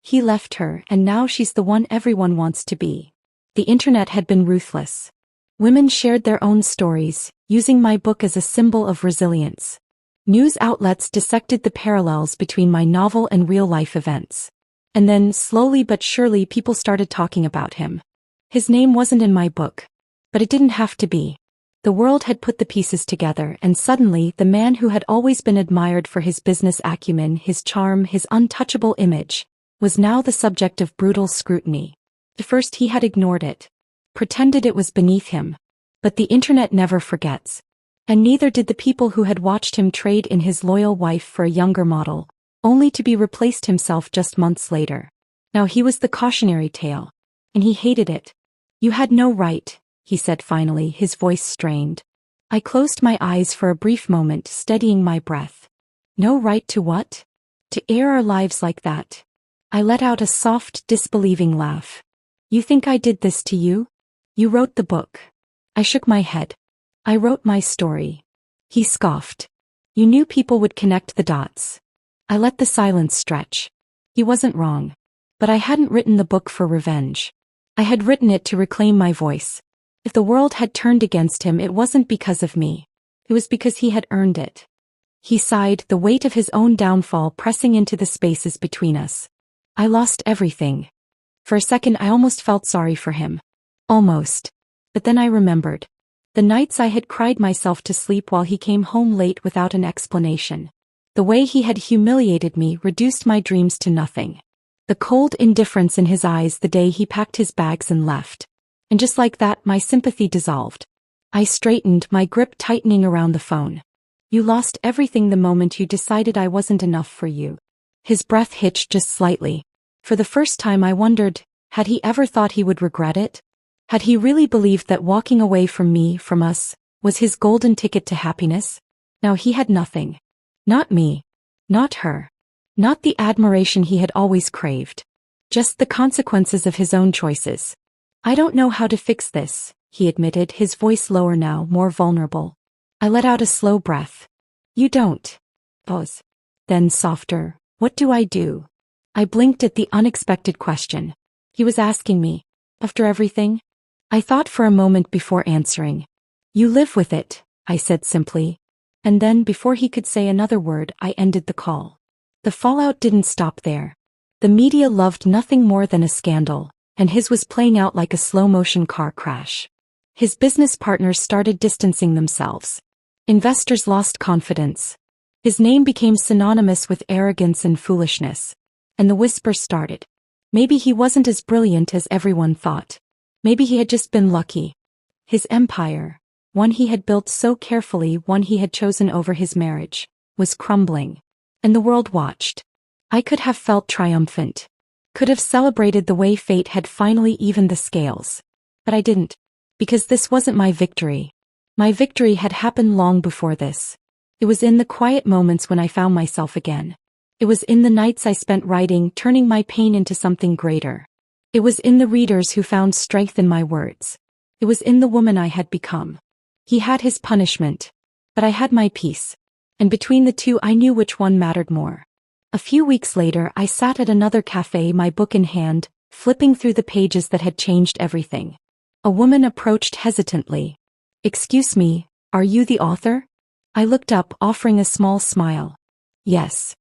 He left her, and now she's the one everyone wants to be. The internet had been ruthless. Women shared their own stories, using my book as a symbol of resilience. News outlets dissected the parallels between my novel and real-life events. And then, slowly but surely, people started talking about him. His name wasn't in my book. But it didn't have to be. The world had put the pieces together, and suddenly the man who had always been admired for his business acumen, his charm, his untouchable image, was now the subject of brutal scrutiny. At first he had ignored it, pretended it was beneath him. But the internet never forgets. And neither did the people who had watched him trade in his loyal wife for a younger model, only to be replaced himself just months later. Now he was the cautionary tale. And he hated it. You had no right, he said finally, his voice strained. I closed my eyes for a brief moment, steadying my breath. No right to what? To air our lives like that. I let out a soft, disbelieving laugh. You think I did this to you? You wrote the book. I shook my head. I wrote my story. He scoffed. You knew people would connect the dots. I let the silence stretch. He wasn't wrong. But I hadn't written the book for revenge. I had written it to reclaim my voice. If the world had turned against him, it wasn't because of me. It was because he had earned it. He sighed, the weight of his own downfall pressing into the spaces between us. I lost everything. For a second I almost felt sorry for him. Almost. But then I remembered. The nights I had cried myself to sleep while he came home late without an explanation. The way he had humiliated me, reduced my dreams to nothing. The cold indifference in his eyes the day he packed his bags and left. And just like that, my sympathy dissolved. I straightened, my grip tightening around the phone. You lost everything the moment you decided I wasn't enough for you. His breath hitched just slightly. For the first time I wondered, had he ever thought he would regret it? Had he really believed that walking away from me, from us, was his golden ticket to happiness? Now he had nothing. Not me. Not her. Not the admiration he had always craved. Just the consequences of his own choices. I don't know how to fix this, he admitted, his voice lower now, more vulnerable. I let out a slow breath. You don't. Pause. Then softer. What do I do? I blinked at the unexpected question. He was asking me. After everything? I thought for a moment before answering. You live with it, I said simply. And then, before he could say another word, I ended the call. The fallout didn't stop there. The media loved nothing more than a scandal. And his was playing out like a slow-motion car crash. His business partners started distancing themselves. Investors lost confidence. His name became synonymous with arrogance and foolishness. And the whispers started. Maybe he wasn't as brilliant as everyone thought. Maybe he had just been lucky. His empire, one he had built so carefully, one he had chosen over his marriage, was crumbling. And the world watched. I could have felt triumphant. Could have celebrated the way fate had finally evened the scales. But I didn't. Because this wasn't my victory. My victory had happened long before this. It was in the quiet moments when I found myself again. It was in the nights I spent writing, turning my pain into something greater. It was in the readers who found strength in my words. It was in the woman I had become. He had his punishment. But I had my peace. And between the two I knew which one mattered more. A few weeks later I sat at another cafe, my book in hand, flipping through the pages that had changed everything. A woman approached hesitantly. Excuse me, are you the author? I looked up, offering a small smile. Yes.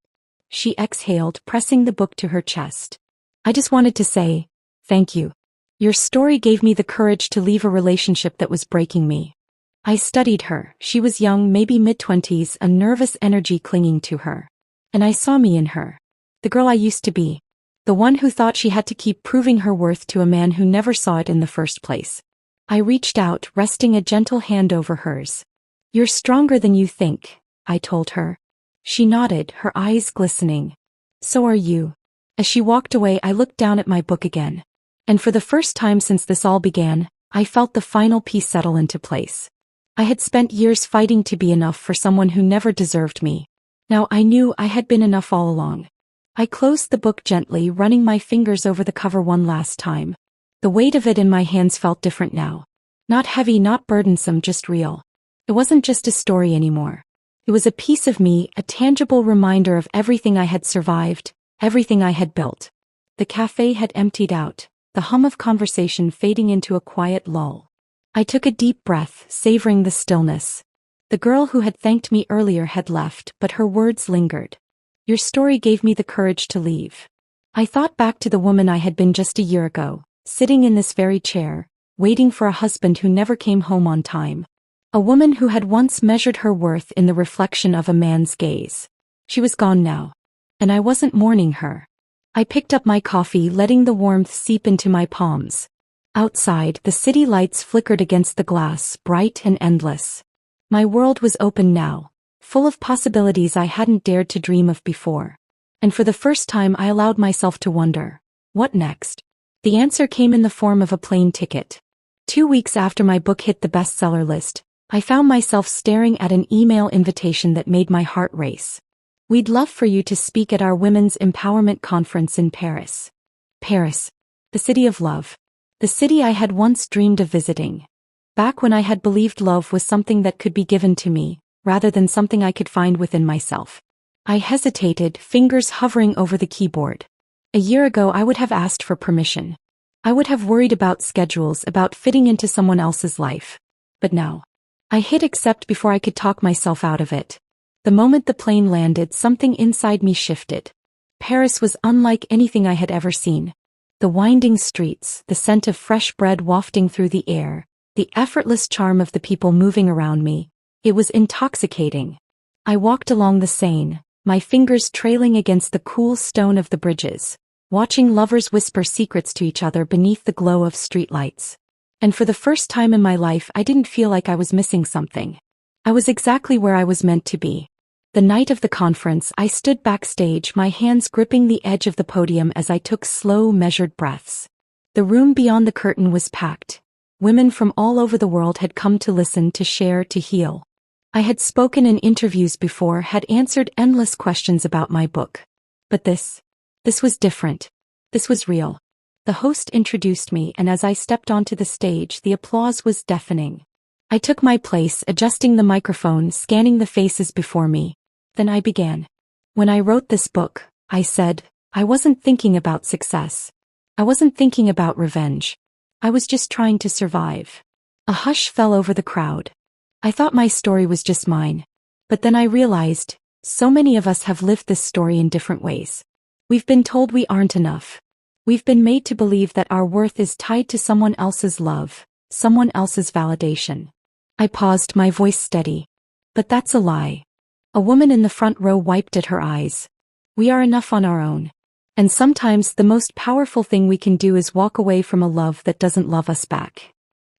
She exhaled, pressing the book to her chest. I just wanted to say, thank you. Your story gave me the courage to leave a relationship that was breaking me. I studied her. She was young, maybe mid-20s, a nervous energy clinging to her. And I saw me in her. The The girl I used to be. The one who thought she had to keep proving her worth to a man who never saw it in the first place. I reached out, resting a gentle hand over hers. "You're stronger than you think," I told her. She nodded, her eyes glistening. "So are you." As she walked away, I looked down at my book again. And for the first time since this all began, I felt the final piece settle into place. I had spent years fighting to be enough for someone who never deserved me. Now I knew I had been enough all along. I closed the book gently, running my fingers over the cover one last time. The weight of it in my hands felt different now. Not heavy, not burdensome, just real. It wasn't just a story anymore. It was a piece of me, a tangible reminder of everything I had survived, everything I had built. The cafe had emptied out, the hum of conversation fading into a quiet lull. I took a deep breath, savoring the stillness. The girl who had thanked me earlier had left, but her words lingered. "Your story gave me the courage to leave." I thought back to the woman I had been just a year ago, sitting in this very chair, waiting for a husband who never came home on time. A woman who had once measured her worth in the reflection of a man's gaze. She was gone now. And I wasn't mourning her. I picked up my coffee, letting the warmth seep into my palms. Outside, the city lights flickered against the glass, bright and endless. My world was open now, full of possibilities I hadn't dared to dream of before. And for the first time I allowed myself to wonder, what next? The answer came in the form of a plane ticket. 2 weeks after my book hit the bestseller list, I found myself staring at an email invitation that made my heart race. "We'd love for you to speak at our Women's Empowerment Conference in Paris." Paris, the city of love. The city I had once dreamed of visiting. Back when I had believed love was something that could be given to me, rather than something I could find within myself. I hesitated, fingers hovering over the keyboard. A year ago I would have asked for permission. I would have worried about schedules, about fitting into someone else's life. But now, I hit accept before I could talk myself out of it. The moment the plane landed, something inside me shifted. Paris was unlike anything I had ever seen. The winding streets, the scent of fresh bread wafting through the air, the effortless charm of the people moving around me. It was intoxicating. I walked along the Seine, my fingers trailing against the cool stone of the bridges, watching lovers whisper secrets to each other beneath the glow of streetlights. And for the first time in my life I didn't feel like I was missing something. I was exactly where I was meant to be. The night of the conference, I stood backstage, my hands gripping the edge of the podium as I took slow, measured breaths. The room beyond the curtain was packed. Women from all over the world had come to listen, to share, to heal. I had spoken in interviews before, had answered endless questions about my book. But this was different. This was real. The host introduced me, and as I stepped onto the stage, the applause was deafening. I took my place, adjusting the microphone, scanning the faces before me. Then I began. "When I wrote this book," I said, "I wasn't thinking about success. I wasn't thinking about revenge. I was just trying to survive." A hush fell over the crowd. I thought my story was just mine. But then I realized, so many of us have lived this story in different ways. We've been told we aren't enough. We've been made to believe that our worth is tied to someone else's love, someone else's validation. I paused, my voice steady. But that's a lie. A woman in the front row wiped at her eyes. We are enough on our own. And sometimes the most powerful thing we can do is walk away from a love that doesn't love us back.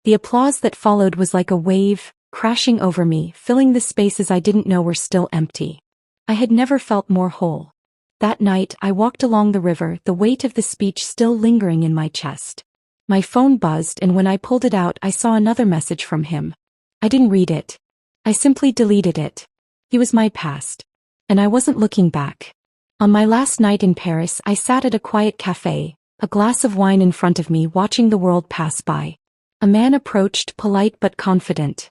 The applause that followed was like a wave, crashing over me, filling the spaces I didn't know were still empty. I had never felt more whole. That night, I walked along the river, the weight of the speech still lingering in my chest. My phone buzzed, and when I pulled it out, I saw another message from him. I didn't read it. I simply deleted it. He was my past. And I wasn't looking back. On my last night in Paris, I sat at a quiet cafe, a glass of wine in front of me, watching the world pass by. A man approached, polite but confident.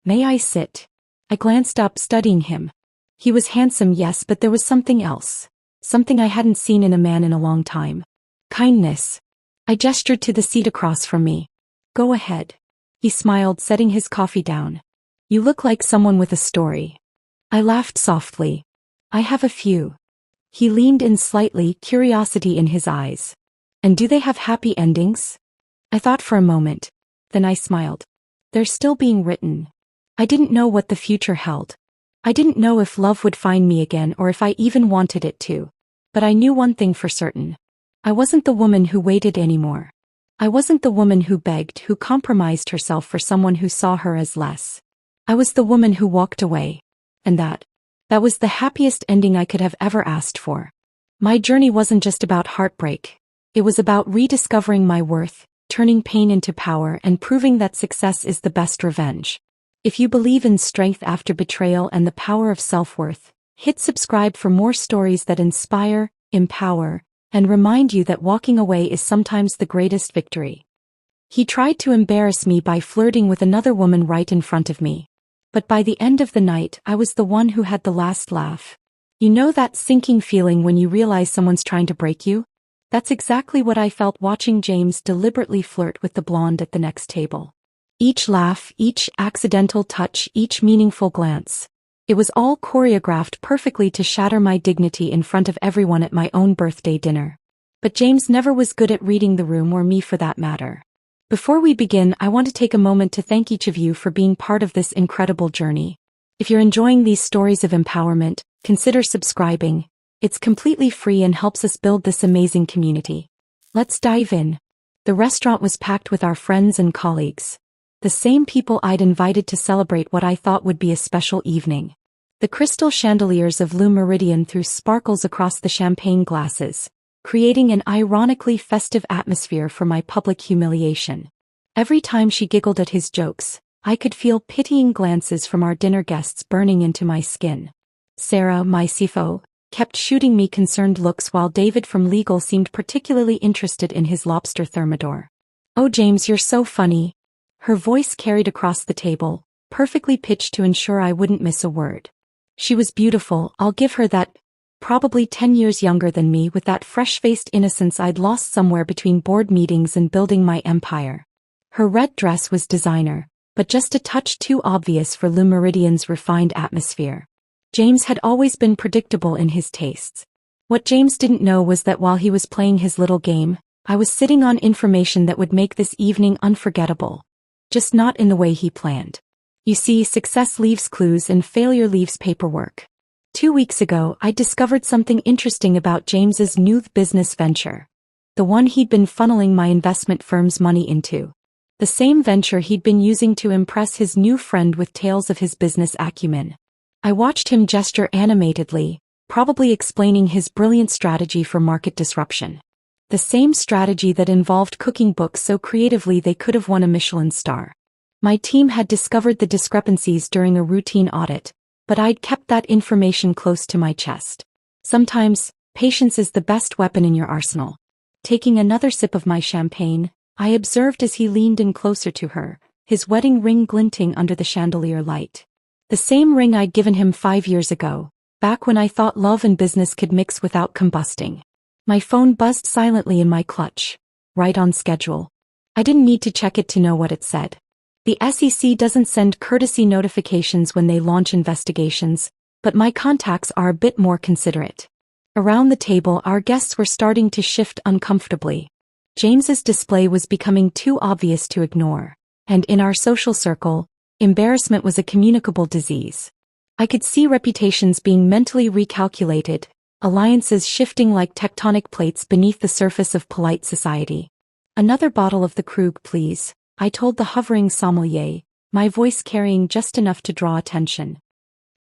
"May I sit?" I glanced up, studying him. He was handsome, yes, but there was something else. Something I hadn't seen in a man in a long time. Kindness. I gestured to the seat across from me. "Go ahead." He smiled, setting his coffee down. "You look like someone with a story." I laughed softly. "I have a few." He leaned in slightly, curiosity in his eyes. "And do they have happy endings?" I thought for a moment. Then I smiled. "They're still being written." I didn't know what the future held. I didn't know if love would find me again or if I even wanted it to. But I knew one thing for certain. I wasn't the woman who waited anymore. I wasn't the woman who begged, who compromised herself for someone who saw her as less. I was the woman who walked away. And that was the happiest ending I could have ever asked for. My journey wasn't just about heartbreak. It was about rediscovering my worth, turning pain into power, and proving that success is the best revenge. If you believe in strength after betrayal and the power of self-worth, hit subscribe for more stories that inspire, empower, and remind you that walking away is sometimes the greatest victory. He tried to embarrass me by flirting with another woman right in front of me. But by the end of the night, I was the one who had the last laugh. You know that sinking feeling when you realize someone's trying to break you? That's exactly what I felt watching James deliberately flirt with the blonde at the next table. Each laugh, each accidental touch, each meaningful glance. It was all choreographed perfectly to shatter my dignity in front of everyone at my own birthday dinner. But James never was good at reading the room, or me for that matter. Before we begin, I want to take a moment to thank each of you for being part of this incredible journey. If you're enjoying these stories of empowerment, consider subscribing. It's completely free and helps us build this amazing community. Let's dive in. The restaurant was packed with our friends and colleagues. The same people I'd invited to celebrate what I thought would be a special evening. The crystal chandeliers of Le Méridien threw sparkles across the champagne glasses, creating an ironically festive atmosphere for my public humiliation. Every time she giggled at his jokes, I could feel pitying glances from our dinner guests burning into my skin. Sarah, my CFO, kept shooting me concerned looks, while David from legal seemed particularly interested in his lobster thermidor. "Oh James, you're so funny." Her voice carried across the table, perfectly pitched to ensure I wouldn't miss a word. She was beautiful, I'll give her that. Probably 10 years younger than me, with that fresh-faced innocence I'd lost somewhere between board meetings and building my empire. Her red dress was designer, but just a touch too obvious for Le Meridian's refined atmosphere. James had always been predictable in his tastes. What James didn't know was that while he was playing his little game, I was sitting on information that would make this evening unforgettable. Just not in the way he planned. You see, success leaves clues and failure leaves paperwork. 2 weeks ago, I discovered something interesting about James's new business venture. The one he'd been funneling my investment firm's money into. The same venture he'd been using to impress his new friend with tales of his business acumen. I watched him gesture animatedly, probably explaining his brilliant strategy for market disruption. The same strategy that involved cooking books so creatively they could have won a Michelin star. My team had discovered the discrepancies during a routine audit, but I'd kept that information close to my chest. Sometimes, patience is the best weapon in your arsenal. Taking another sip of my champagne, I observed as he leaned in closer to her, his wedding ring glinting under the chandelier light. The same ring I'd given him 5 years ago, back when I thought love and business could mix without combusting. My phone buzzed silently in my clutch. Right on schedule. I didn't need to check it to know what it said. The SEC doesn't send courtesy notifications when they launch investigations, but my contacts are a bit more considerate. Around the table, our guests were starting to shift uncomfortably. James's display was becoming too obvious to ignore, and in our social circle, embarrassment was a communicable disease. I could see reputations being mentally recalculated, alliances shifting like tectonic plates beneath the surface of polite society. "Another bottle of the Krug, please," I told the hovering sommelier, my voice carrying just enough to draw attention.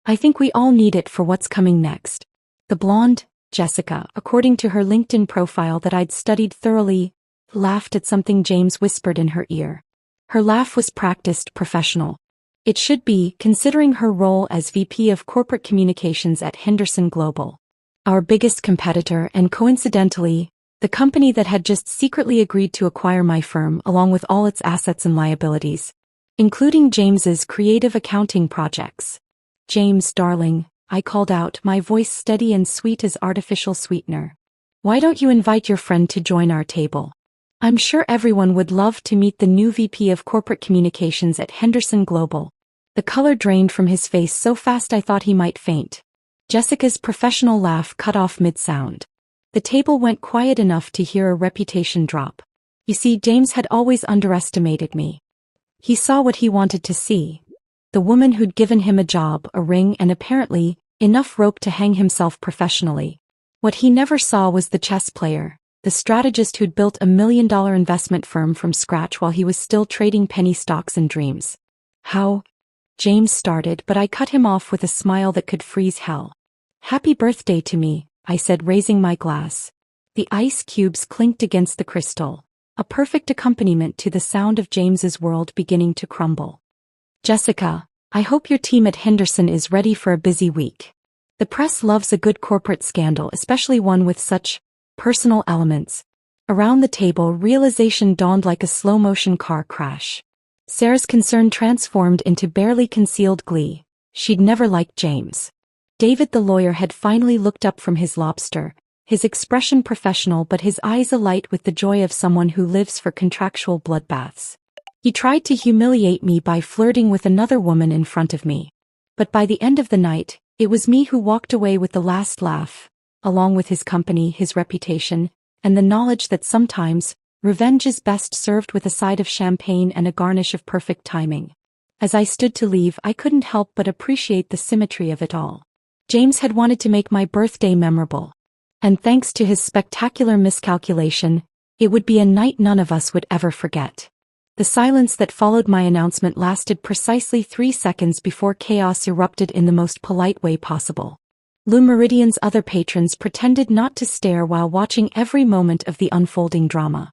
"I think we all need it for what's coming next." The blonde, Jessica, according to her LinkedIn profile that I'd studied thoroughly, laughed at something James whispered in her ear. Her laugh was practiced, professional. It should be, considering her role as VP of Corporate Communications at Henderson Global. Our biggest competitor, and coincidentally, the company that had just secretly agreed to acquire my firm along with all its assets and liabilities, including James's creative accounting projects. "James, darling," I called out, my voice steady and sweet as artificial sweetener. "Why don't you invite your friend to join our table? I'm sure everyone would love to meet the new VP of Corporate Communications at Henderson Global." The color drained from his face so fast I thought he might faint. Jessica's professional laugh cut off mid-sound. The table went quiet enough to hear a reputation drop. You see, James had always underestimated me. He saw what he wanted to see. The woman who'd given him a job, a ring, and apparently, enough rope to hang himself professionally. What he never saw was the chess player, the strategist who'd built a $1 million investment firm from scratch while he was still trading penny stocks and dreams. How? James started, but I cut him off with a smile that could freeze hell. Happy birthday to me, I said, raising my glass. The ice cubes clinked against the crystal, a perfect accompaniment to the sound of James's world beginning to crumble. Jessica, I hope your team at Henderson is ready for a busy week. The press loves a good corporate scandal, especially one with such personal elements. Around the table, realization dawned like a slow-motion car crash. Sarah's concern transformed into barely concealed glee. She'd never liked James. David the lawyer had finally looked up from his lobster, his expression professional but his eyes alight with the joy of someone who lives for contractual bloodbaths. He tried to humiliate me by flirting with another woman in front of me. But by the end of the night, it was me who walked away with the last laugh, along with his company, his reputation, and the knowledge that sometimes, revenge is best served with a side of champagne and a garnish of perfect timing. As I stood to leave, I couldn't help but appreciate the symmetry of it all. James had wanted to make my birthday memorable. And thanks to his spectacular miscalculation, it would be a night none of us would ever forget. The silence that followed my announcement lasted precisely 3 seconds before chaos erupted in the most polite way possible. Lou Meridian's other patrons pretended not to stare while watching every moment of the unfolding drama.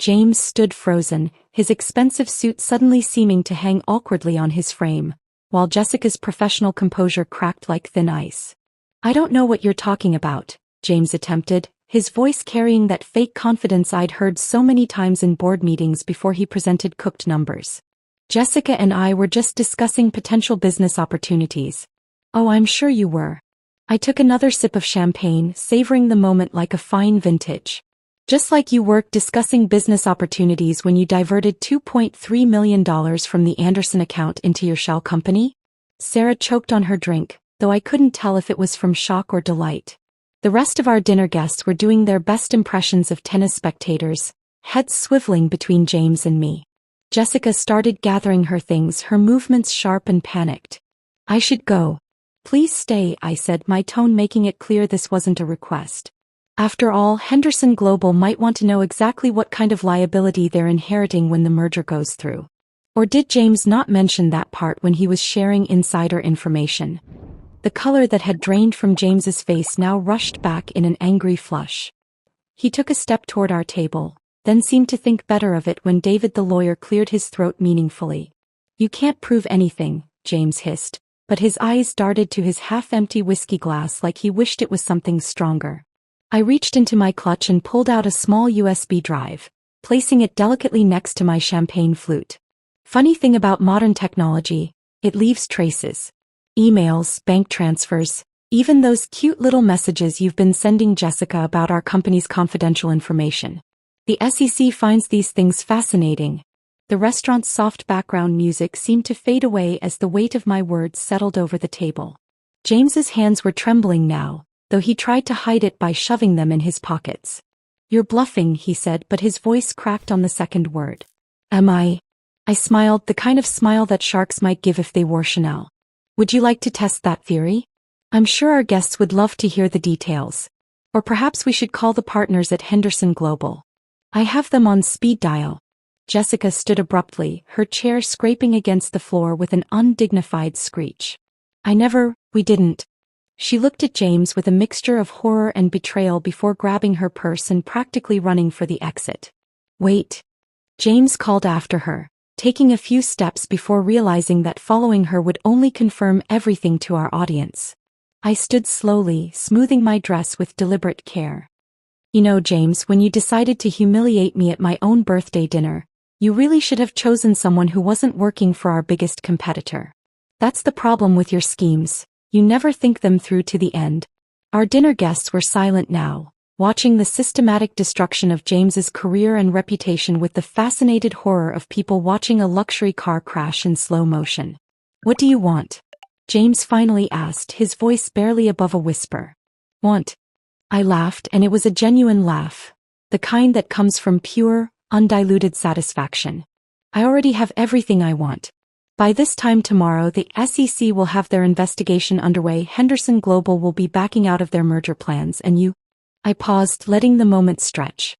James stood frozen, his expensive suit suddenly seeming to hang awkwardly on his frame, while Jessica's professional composure cracked like thin ice. I don't know what you're talking about, James attempted, his voice carrying that fake confidence I'd heard so many times in board meetings before he presented cooked numbers. Jessica and I were just discussing potential business opportunities. Oh, I'm sure you were. I took another sip of champagne, savoring the moment like a fine vintage. Just like you were discussing business opportunities when you diverted $2.3 million from the Anderson account into your shell company? Sarah choked on her drink, though I couldn't tell if it was from shock or delight. The rest of our dinner guests were doing their best impressions of tennis spectators, heads swiveling between James and me. Jessica started gathering her things, her movements sharp and panicked. I should go. Please stay, I said, my tone making it clear this wasn't a request. After all, Henderson Global might want to know exactly what kind of liability they're inheriting when the merger goes through. Or did James not mention that part when he was sharing insider information? The color that had drained from James's face now rushed back in an angry flush. He took a step toward our table, then seemed to think better of it when David the lawyer cleared his throat meaningfully. You can't prove anything, James hissed, but his eyes darted to his half-empty whiskey glass like he wished it was something stronger. I reached into my clutch and pulled out a small USB drive, placing it delicately next to my champagne flute. Funny thing about modern technology, it leaves traces. Emails, bank transfers, even those cute little messages you've been sending Jessica about our company's confidential information. The SEC finds these things fascinating. The restaurant's soft background music seemed to fade away as the weight of my words settled over the table. James's hands were trembling now, though he tried to hide it by shoving them in his pockets. You're bluffing, he said, but his voice cracked on the second word. Am I? I smiled, the kind of smile that sharks might give if they wore Chanel. Would you like to test that theory? I'm sure our guests would love to hear the details. Or perhaps we should call the partners at Henderson Global. I have them on speed dial. Jessica stood abruptly, her chair scraping against the floor with an undignified screech. We didn't. She looked at James with a mixture of horror and betrayal before grabbing her purse and practically running for the exit. Wait. James called after her, taking a few steps before realizing that following her would only confirm everything to our audience. I stood slowly, smoothing my dress with deliberate care. You know, James, when you decided to humiliate me at my own birthday dinner, you really should have chosen someone who wasn't working for our biggest competitor. That's the problem with your schemes, you never think them through to the end. Our dinner guests were silent now, watching the systematic destruction of James's career and reputation with the fascinated horror of people watching a luxury car crash in slow motion. What do you want? James finally asked, his voice barely above a whisper. Want? I laughed, and it was a genuine laugh, the kind that comes from pure, undiluted satisfaction. I already have everything I want. By this time tomorrow, the SEC will have their investigation underway. Henderson Global will be backing out of their merger plans, and you, I paused, letting the moment stretch.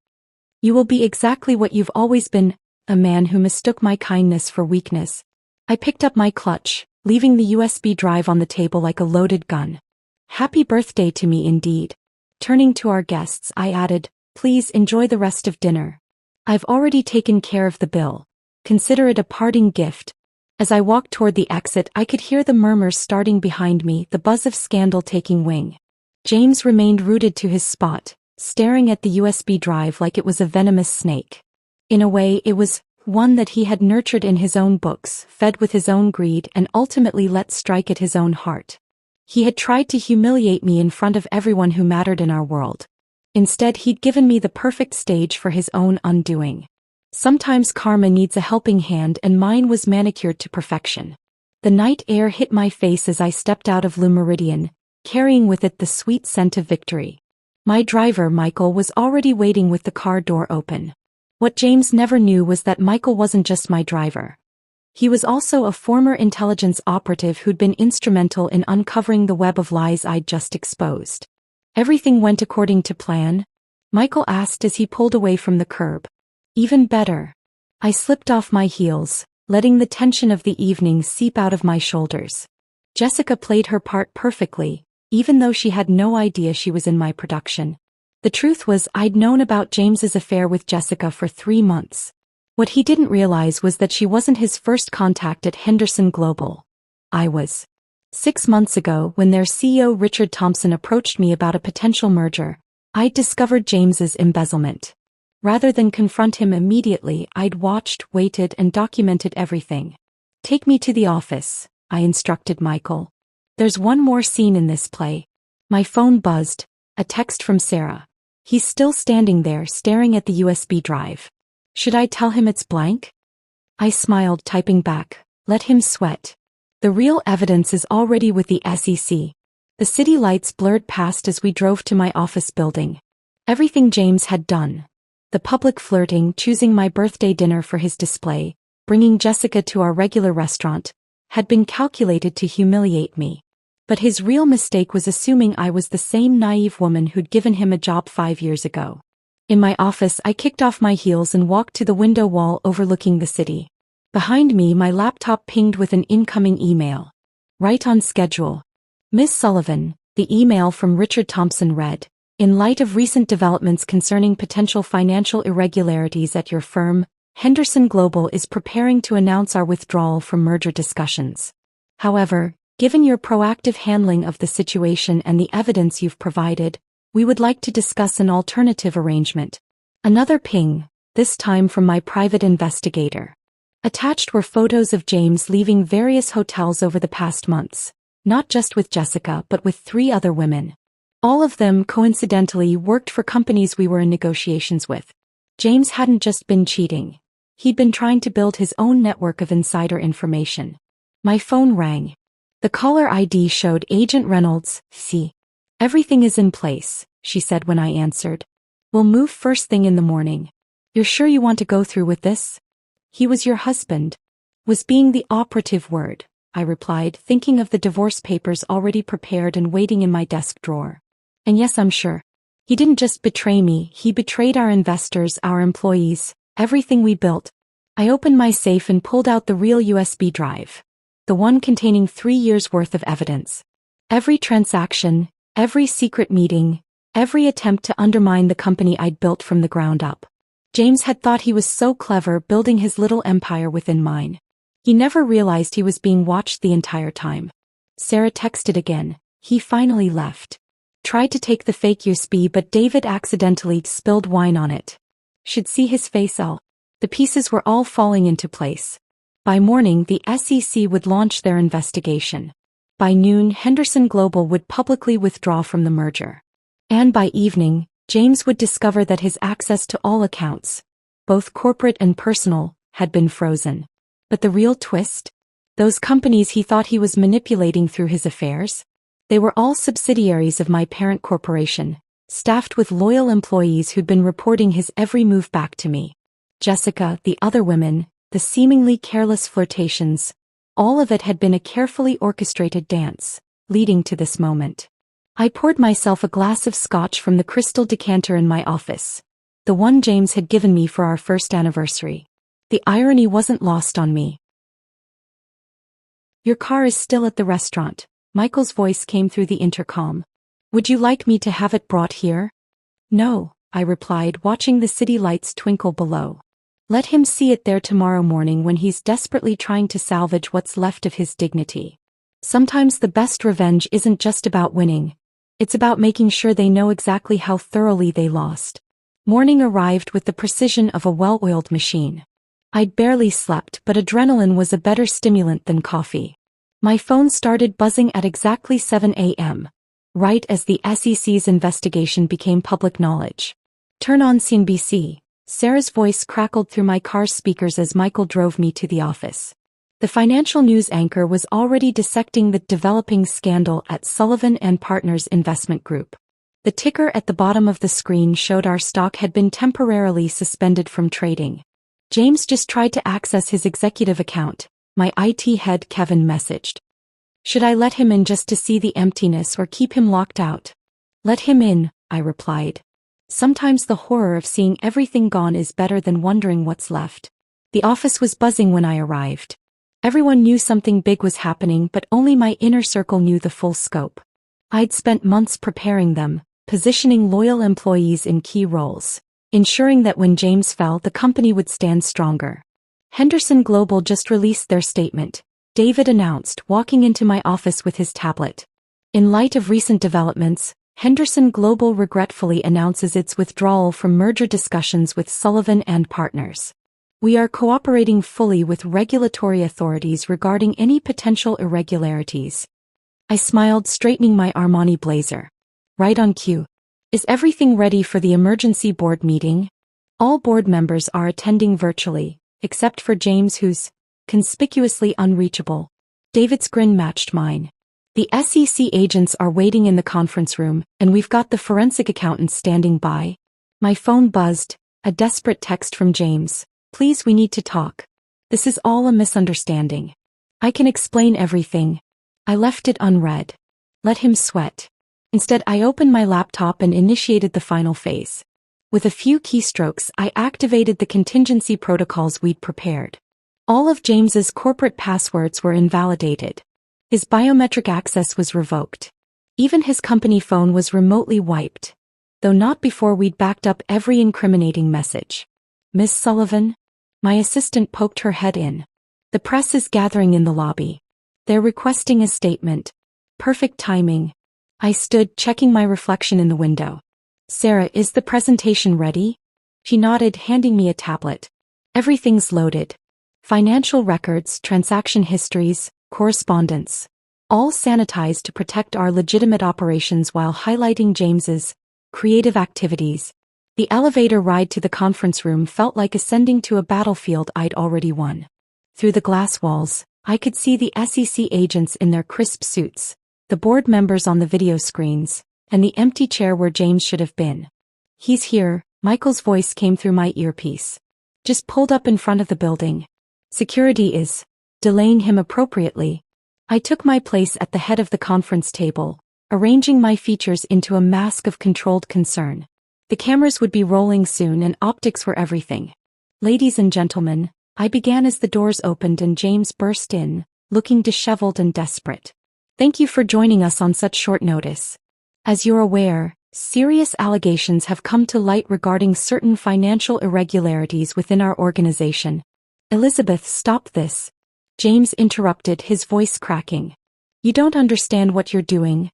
You will be exactly what you've always been, a man who mistook my kindness for weakness. I picked up my clutch, leaving the USB drive on the table like a loaded gun. Happy birthday to me indeed. Turning to our guests, I added, please enjoy the rest of dinner. I've already taken care of the bill. Consider it a parting gift. As I walked toward the exit, I could hear the murmurs starting behind me, the buzz of scandal taking wing. James remained rooted to his spot, staring at the USB drive like it was a venomous snake. In a way, it was one that he had nurtured in his own books, fed with his own greed, and ultimately let strike at his own heart. He had tried to humiliate me in front of everyone who mattered in our world. Instead, he'd given me the perfect stage for his own undoing. Sometimes karma needs a helping hand, and mine was manicured to perfection. The night air hit my face as I stepped out of Le Meridian, carrying with it the sweet scent of victory. My driver, Michael, was already waiting with the car door open. What James never knew was that Michael wasn't just my driver. He was also a former intelligence operative who'd been instrumental in uncovering the web of lies I'd just exposed. Everything went according to plan? Michael asked as he pulled away from the curb. Even better. I slipped off my heels, letting the tension of the evening seep out of my shoulders. Jessica played her part perfectly, even though she had no idea she was in my production. The truth was, I'd known about James's affair with Jessica for 3 months. What he didn't realize was that she wasn't his first contact at Henderson Global. I was. 6 months ago, when their CEO Richard Thompson approached me about a potential merger, I'd discovered James's embezzlement. Rather than confront him immediately, I'd watched, waited, and documented everything. Take me to the office, I instructed Michael. There's one more scene in this play. My phone buzzed, a text from Sarah. He's still standing there, staring at the USB drive. Should I tell him it's blank? I smiled, typing back, let him sweat. The real evidence is already with the SEC. The city lights blurred past as we drove to my office building. Everything James had done. The public flirting, choosing my birthday dinner for his display, bringing Jessica to our regular restaurant, had been calculated to humiliate me. But his real mistake was assuming I was the same naive woman who'd given him a job 5 years ago. In my office, I kicked off my heels and walked to the window wall overlooking the city. Behind me, my laptop pinged with an incoming email. Right on schedule. Miss Sullivan, the email from Richard Thompson read, in light of recent developments concerning potential financial irregularities at your firm, Henderson Global is preparing to announce our withdrawal from merger discussions. However, given your proactive handling of the situation and the evidence you've provided, we would like to discuss an alternative arrangement. Another ping, this time from my private investigator. Attached were photos of James leaving various hotels over the past months, not just with Jessica but with 3 other women. All of them, coincidentally, worked for companies we were in negotiations with. James hadn't just been cheating. He'd been trying to build his own network of insider information. My phone rang. The caller ID showed Agent Reynolds. See. Everything is in place, she said when I answered. We'll move first thing in the morning. You're sure you want to go through with this? He was your husband. Was being the operative word, I replied, thinking of the divorce papers already prepared and waiting in my desk drawer. And yes, I'm sure. He didn't just betray me, he betrayed our investors, our employees, everything we built. I opened my safe and pulled out the real USB drive. The one containing 3 years' worth of evidence. Every transaction, every secret meeting, every attempt to undermine the company I'd built from the ground up. James had thought he was so clever, building his little empire within mine. He never realized he was being watched the entire time. Sarah texted again. He finally left. Tried to take the fake USB, but David accidentally spilled wine on it. Should see his face. The pieces were all falling into place. By morning, the SEC would launch their investigation. By noon, Henderson Global would publicly withdraw from the merger. And by evening, James would discover that his access to all accounts, both corporate and personal, had been frozen. But the real twist? Those companies he thought he was manipulating through his affairs? They were all subsidiaries of my parent corporation, staffed with loyal employees who'd been reporting his every move back to me. Jessica, the other women, the seemingly careless flirtations, all of it had been a carefully orchestrated dance, leading to this moment. I poured myself a glass of scotch from the crystal decanter in my office. The one James had given me for our first anniversary. The irony wasn't lost on me. Your car is still at the restaurant. Michael's voice came through the intercom. Would you like me to have it brought here? No, I replied, watching the city lights twinkle below. Let him see it there tomorrow morning when he's desperately trying to salvage what's left of his dignity. Sometimes the best revenge isn't just about winning. It's about making sure they know exactly how thoroughly they lost. Morning arrived with the precision of a well-oiled machine. I'd barely slept, but adrenaline was a better stimulant than coffee. My phone started buzzing at exactly 7 a.m., right as the SEC's investigation became public knowledge. Turn on CNBC. Sarah's voice crackled through my car's speakers as Michael drove me to the office. The financial news anchor was already dissecting the developing scandal at Sullivan & Partners Investment Group. The ticker at the bottom of the screen showed our stock had been temporarily suspended from trading. James just tried to access his executive account, my IT head Kevin messaged. Should I let him in just to see the emptiness or keep him locked out? Let him in, I replied. Sometimes the horror of seeing everything gone is better than wondering what's left. The office was buzzing when I arrived. Everyone knew something big was happening, but only my inner circle knew the full scope. I'd spent months preparing them, positioning loyal employees in key roles, ensuring that when James fell, the company would stand stronger. Henderson Global just released their statement, David announced, walking into my office with his tablet. In light of recent developments, Henderson Global regretfully announces its withdrawal from merger discussions with Sullivan & Partners. We are cooperating fully with regulatory authorities regarding any potential irregularities. I smiled, straightening my Armani blazer. Right on cue. Is everything ready for the emergency board meeting? All board members are attending virtually, except for James, who's conspicuously unreachable. David's grin matched mine. The SEC agents are waiting in the conference room, and we've got the forensic accountant standing by. My phone buzzed, a desperate text from James. Please, we need to talk. This is all a misunderstanding. I can explain everything. I left it unread. Let him sweat. Instead, I opened my laptop and initiated the final phase. With a few keystrokes, I activated the contingency protocols we'd prepared. All of James's corporate passwords were invalidated. His biometric access was revoked. Even his company phone was remotely wiped, though not before we'd backed up every incriminating message. Miss Sullivan? My assistant poked her head in. The press is gathering in the lobby. They're requesting a statement. Perfect timing. I stood, checking my reflection in the window. Sarah, is the presentation ready? She nodded, handing me a tablet. Everything's loaded. Financial records, transaction histories, correspondence. All sanitized to protect our legitimate operations while highlighting James's creative activities. The elevator ride to the conference room felt like ascending to a battlefield I'd already won. Through the glass walls, I could see the SEC agents in their crisp suits, the board members on the video screens, and the empty chair where James should have been. He's here, Michael's voice came through my earpiece. Just pulled up in front of the building. Security is delaying him appropriately. I took my place at the head of the conference table, arranging my features into a mask of controlled concern. The cameras would be rolling soon and optics were everything. Ladies and gentlemen, I began as the doors opened and James burst in, looking disheveled and desperate. Thank you for joining us on such short notice. As you're aware, serious allegations have come to light regarding certain financial irregularities within our organization. Elizabeth, stop this. James interrupted, his voice cracking. You don't understand what you're doing.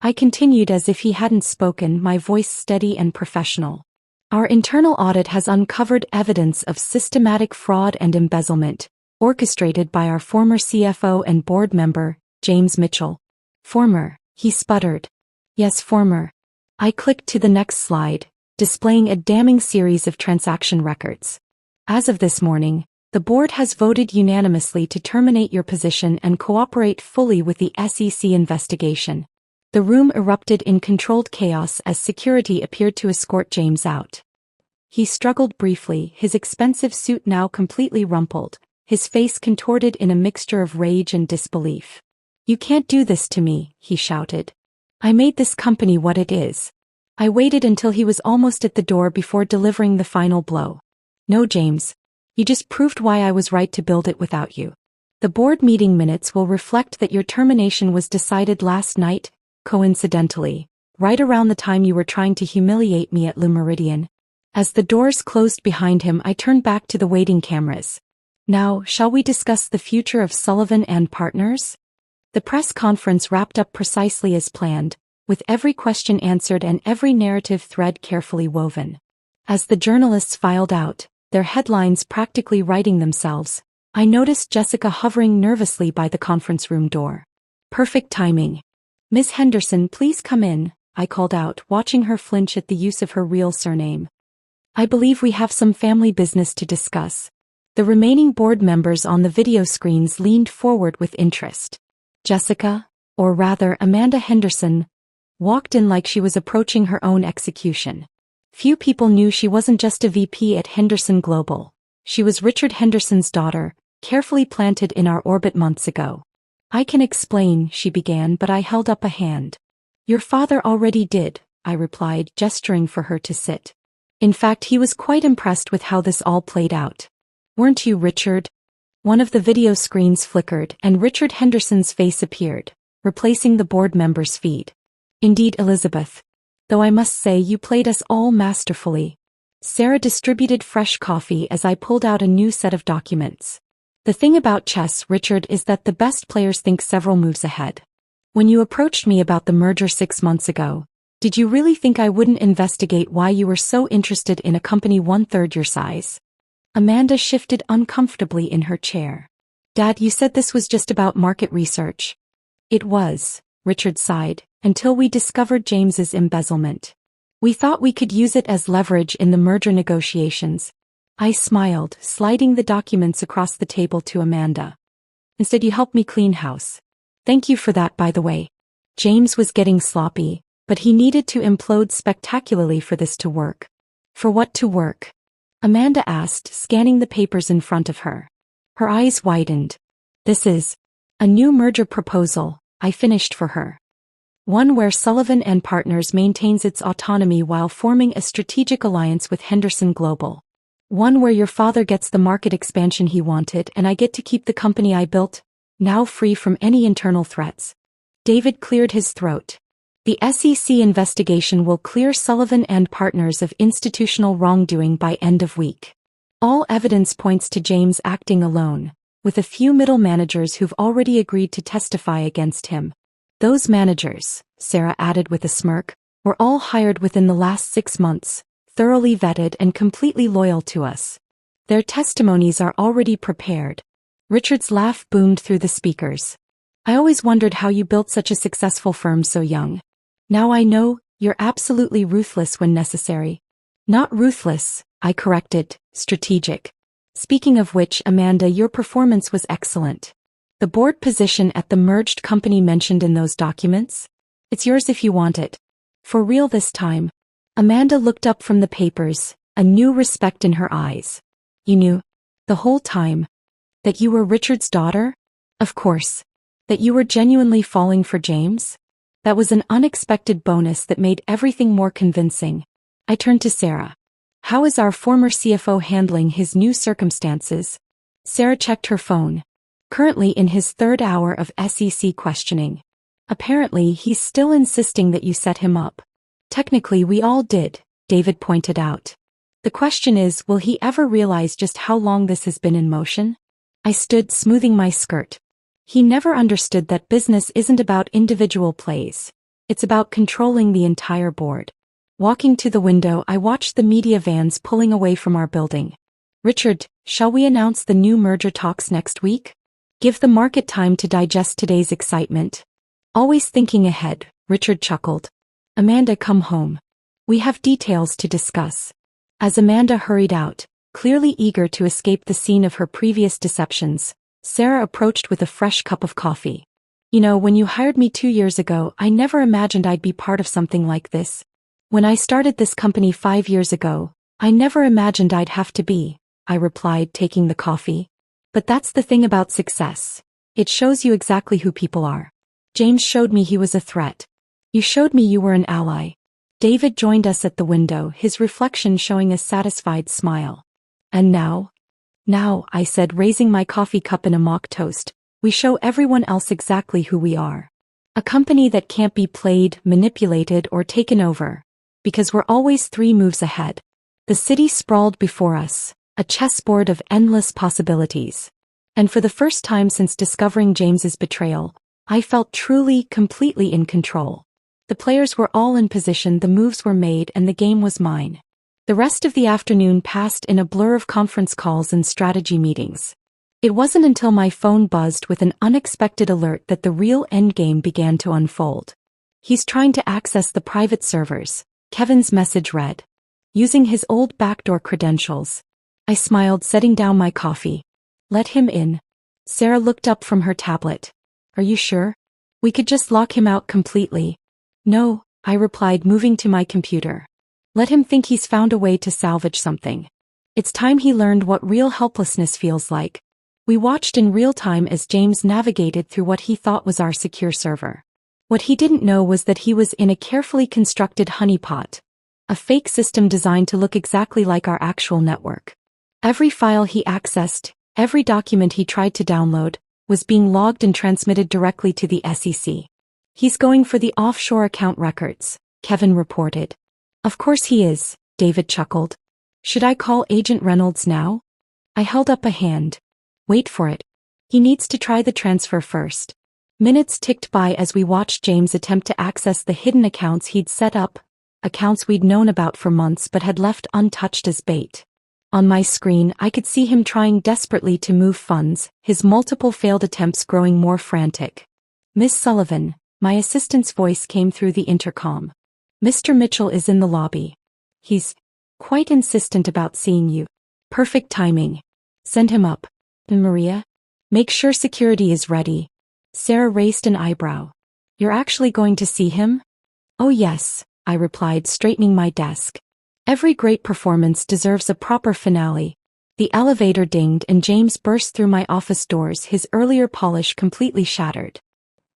I continued as if he hadn't spoken, my voice steady and professional. Our internal audit has uncovered evidence of systematic fraud and embezzlement, orchestrated by our former CFO and board member, James Mitchell. Former, he sputtered. Yes, former. I clicked to the next slide, displaying a damning series of transaction records. As of this morning, the board has voted unanimously to terminate your position and cooperate fully with the SEC investigation. The room erupted in controlled chaos as security appeared to escort James out. He struggled briefly, his expensive suit now completely rumpled, his face contorted in a mixture of rage and disbelief. You can't do this to me, he shouted. I made this company what it is. I waited until he was almost at the door before delivering the final blow. No, James. You just proved why I was right to build it without you. The board meeting minutes will reflect that your termination was decided last night, coincidentally, right around the time you were trying to humiliate me at Le Meridian. As the doors closed behind him, I turned back to the waiting cameras. Now, shall we discuss the future of Sullivan and Partners? The press conference wrapped up precisely as planned, with every question answered and every narrative thread carefully woven. As the journalists filed out, their headlines practically writing themselves, I noticed Jessica hovering nervously by the conference room door. Perfect timing. Miss Henderson, please come in, I called out, watching her flinch at the use of her real surname. I believe we have some family business to discuss. The remaining board members on the video screens leaned forward with interest. Jessica, or rather Amanda Henderson, walked in like she was approaching her own execution. Few people knew she wasn't just a VP at Henderson Global. She was Richard Henderson's daughter, carefully planted in our orbit months ago. I can explain, she began, but I held up a hand. Your father already did, I replied, gesturing for her to sit. In fact, he was quite impressed with how this all played out. Weren't you, Richard? One of the video screens flickered and Richard Henderson's face appeared, replacing the board member's feed. Indeed, Elizabeth. Though I must say you played us all masterfully. Sarah distributed fresh coffee as I pulled out a new set of documents. The thing about chess, Richard, is that the best players think several moves ahead. When you approached me about the merger 6 months ago, did you really think I wouldn't investigate why you were so interested in a company 1/3 your size? Amanda shifted uncomfortably in her chair. Dad, you said this was just about market research. It was, Richard sighed, until we discovered James's embezzlement. We thought we could use it as leverage in the merger negotiations. I smiled, sliding the documents across the table to Amanda. Instead, you helped me clean house. Thank you for that, by the way. James was getting sloppy, but he needed to implode spectacularly for this to work. For what to work? Amanda asked, scanning the papers in front of her. Her eyes widened. This is a new merger proposal, I finished for her. One where Sullivan and Partners maintains its autonomy while forming a strategic alliance with Henderson Global. One where your father gets the market expansion he wanted and I get to keep the company I built, now free from any internal threats. David cleared his throat. The SEC investigation will clear Sullivan and Partners of institutional wrongdoing by end of week. All evidence points to James acting alone, with a few middle managers who've already agreed to testify against him. Those managers, Sarah added with a smirk, were all hired within the last 6 months, thoroughly vetted and completely loyal to us. Their testimonies are already prepared. Richard's laugh boomed through the speakers. I always wondered how you built such a successful firm so young. Now I know, you're absolutely ruthless when necessary. Not ruthless, I corrected, strategic. Speaking of which, Amanda, your performance was excellent. The board position at the merged company mentioned in those documents? It's yours if you want it. For real this time. Amanda looked up from the papers, a new respect in her eyes. You knew, the whole time, that you were Richard's daughter? Of course. That you were genuinely falling for James? That was an unexpected bonus that made everything more convincing. I turned to Sarah. How is our former CFO handling his new circumstances? Sarah checked her phone. Currently in his 3rd hour of SEC questioning. Apparently he's still insisting that you set him up. Technically we all did, David pointed out. The question is, will he ever realize just how long this has been in motion? I stood, smoothing my skirt. He never understood that business isn't about individual plays. It's about controlling the entire board. Walking to the window, I watched the media vans pulling away from our building. Richard, shall we announce the new merger talks next week? Give the market time to digest today's excitement. Always thinking ahead, Richard chuckled. Amanda, come home. We have details to discuss. As Amanda hurried out, clearly eager to escape the scene of her previous deceptions, Sarah approached with a fresh cup of coffee. You know, when you hired me 2 years ago, I never imagined I'd be part of something like this. When I started this company 5 years ago, I never imagined I'd have to be, I replied, taking the coffee. But that's the thing about success. It shows you exactly who people are. James showed me he was a threat. You showed me you were an ally. David joined us at the window, his reflection showing a satisfied smile. And now? Now, I said, raising my coffee cup in a mock toast, we show everyone else exactly who we are. A company that can't be played, manipulated, or taken over. Because we're always 3 moves ahead. The city sprawled before us, a chessboard of endless possibilities. And for the first time since discovering James's betrayal, I felt truly, completely in control. The players were all in position, the moves were made, and the game was mine. The rest of the afternoon passed in a blur of conference calls and strategy meetings. It wasn't until my phone buzzed with an unexpected alert that the real endgame began to unfold. He's trying to access the private servers, Kevin's message read. Using his old backdoor credentials. I smiled, setting down my coffee. Let him in. Sarah looked up from her tablet. Are you sure? We could just lock him out completely. No, I replied, moving to my computer. Let him think he's found a way to salvage something. It's time he learned what real helplessness feels like. We watched in real time as James navigated through what he thought was our secure server. What he didn't know was that he was in a carefully constructed honeypot. A fake system designed to look exactly like our actual network. Every file he accessed, every document he tried to download, was being logged and transmitted directly to the SEC. He's going for the offshore account records, Kevin reported. Of course he is, David chuckled. Should I call Agent Reynolds now? I held up a hand. Wait for it. He needs to try the transfer first. Minutes ticked by as we watched James attempt to access the hidden accounts he'd set up, accounts we'd known about for months but had left untouched as bait. On my screen, I could see him trying desperately to move funds, his multiple failed attempts growing more frantic. Miss Sullivan, my assistant's voice came through the intercom. Mr. Mitchell is in the lobby. He's quite insistent about seeing you. Perfect timing. Send him up. And Maria? Make sure security is ready. Sarah raised an eyebrow. You're actually going to see him? Oh yes, I replied, straightening my desk. Every great performance deserves a proper finale. The elevator dinged and James burst through my office doors, his earlier polish completely shattered.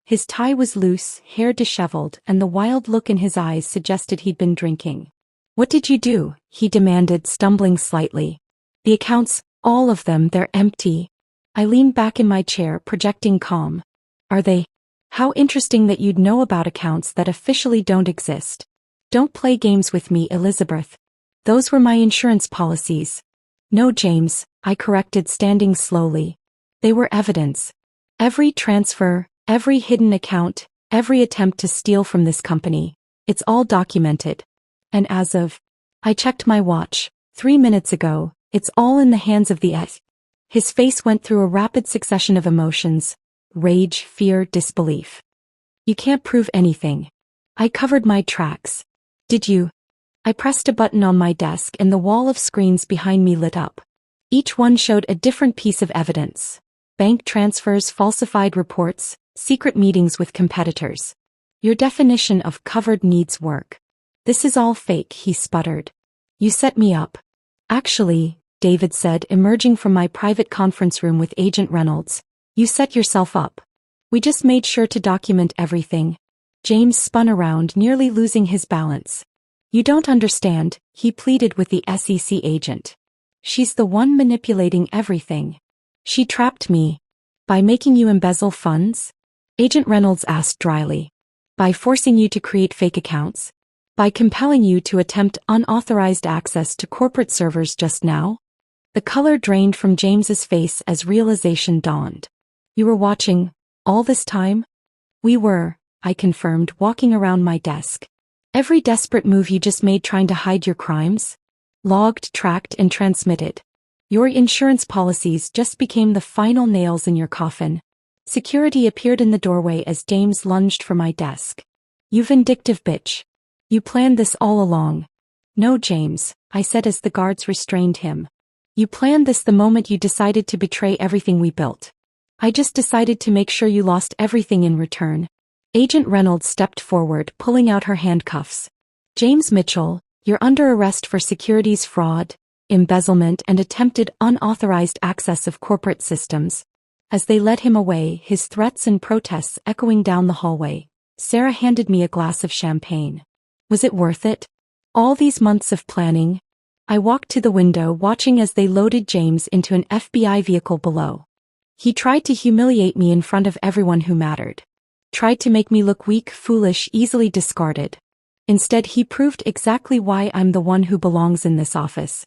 His tie was loose, hair disheveled, and the wild look in his eyes suggested he'd been drinking. What did you do? He demanded, stumbling slightly. The accounts, all of them, they're empty. I leaned back in my chair, projecting calm. Are they? How interesting that you'd know about accounts that officially don't exist. Don't play games with me, Elizabeth. Those were my insurance policies. No, James, I corrected, standing slowly. They were evidence. Every transfer, every hidden account, every attempt to steal from this company. It's all documented. And as of, I checked my watch, 3 minutes ago, it's all in the hands of the S. His face went through a rapid succession of emotions. Rage, fear, disbelief. You can't prove anything. I covered my tracks. Did you? I pressed a button on my desk and the wall of screens behind me lit up. Each one showed a different piece of evidence. Bank transfers, falsified reports, secret meetings with competitors. Your definition of covered needs work. This is all fake, he sputtered. You set me up. Actually, David said, emerging from my private conference room with Agent Reynolds. You set yourself up. We just made sure to document everything. James spun around, nearly losing his balance. You don't understand, he pleaded with the SEC agent. She's the one manipulating everything. She trapped me. By making you embezzle funds? Agent Reynolds asked dryly. By forcing you to create fake accounts? By compelling you to attempt unauthorized access to corporate servers just now? The color drained from James's face as realization dawned. You were watching, all this time? We were, I confirmed, walking around my desk. Every desperate move you just made trying to hide your crimes? Logged, tracked, and transmitted. Your insurance policies just became the final nails in your coffin. Security appeared in the doorway as James lunged for my desk. You vindictive bitch. You planned this all along. No, James, I said as the guards restrained him. You planned this the moment you decided to betray everything we built. I just decided to make sure you lost everything in return. Agent Reynolds stepped forward, pulling out her handcuffs. James Mitchell, you're under arrest for securities fraud, embezzlement, and attempted unauthorized access of corporate systems. As they led him away, his threats and protests echoing down the hallway. Sarah handed me a glass of champagne. Was it worth it? All these months of planning? I walked to the window watching as they loaded James into an FBI vehicle below. He tried to humiliate me in front of everyone who mattered. Tried to make me look weak, foolish, easily discarded. Instead, he proved exactly why I'm the one who belongs in this office.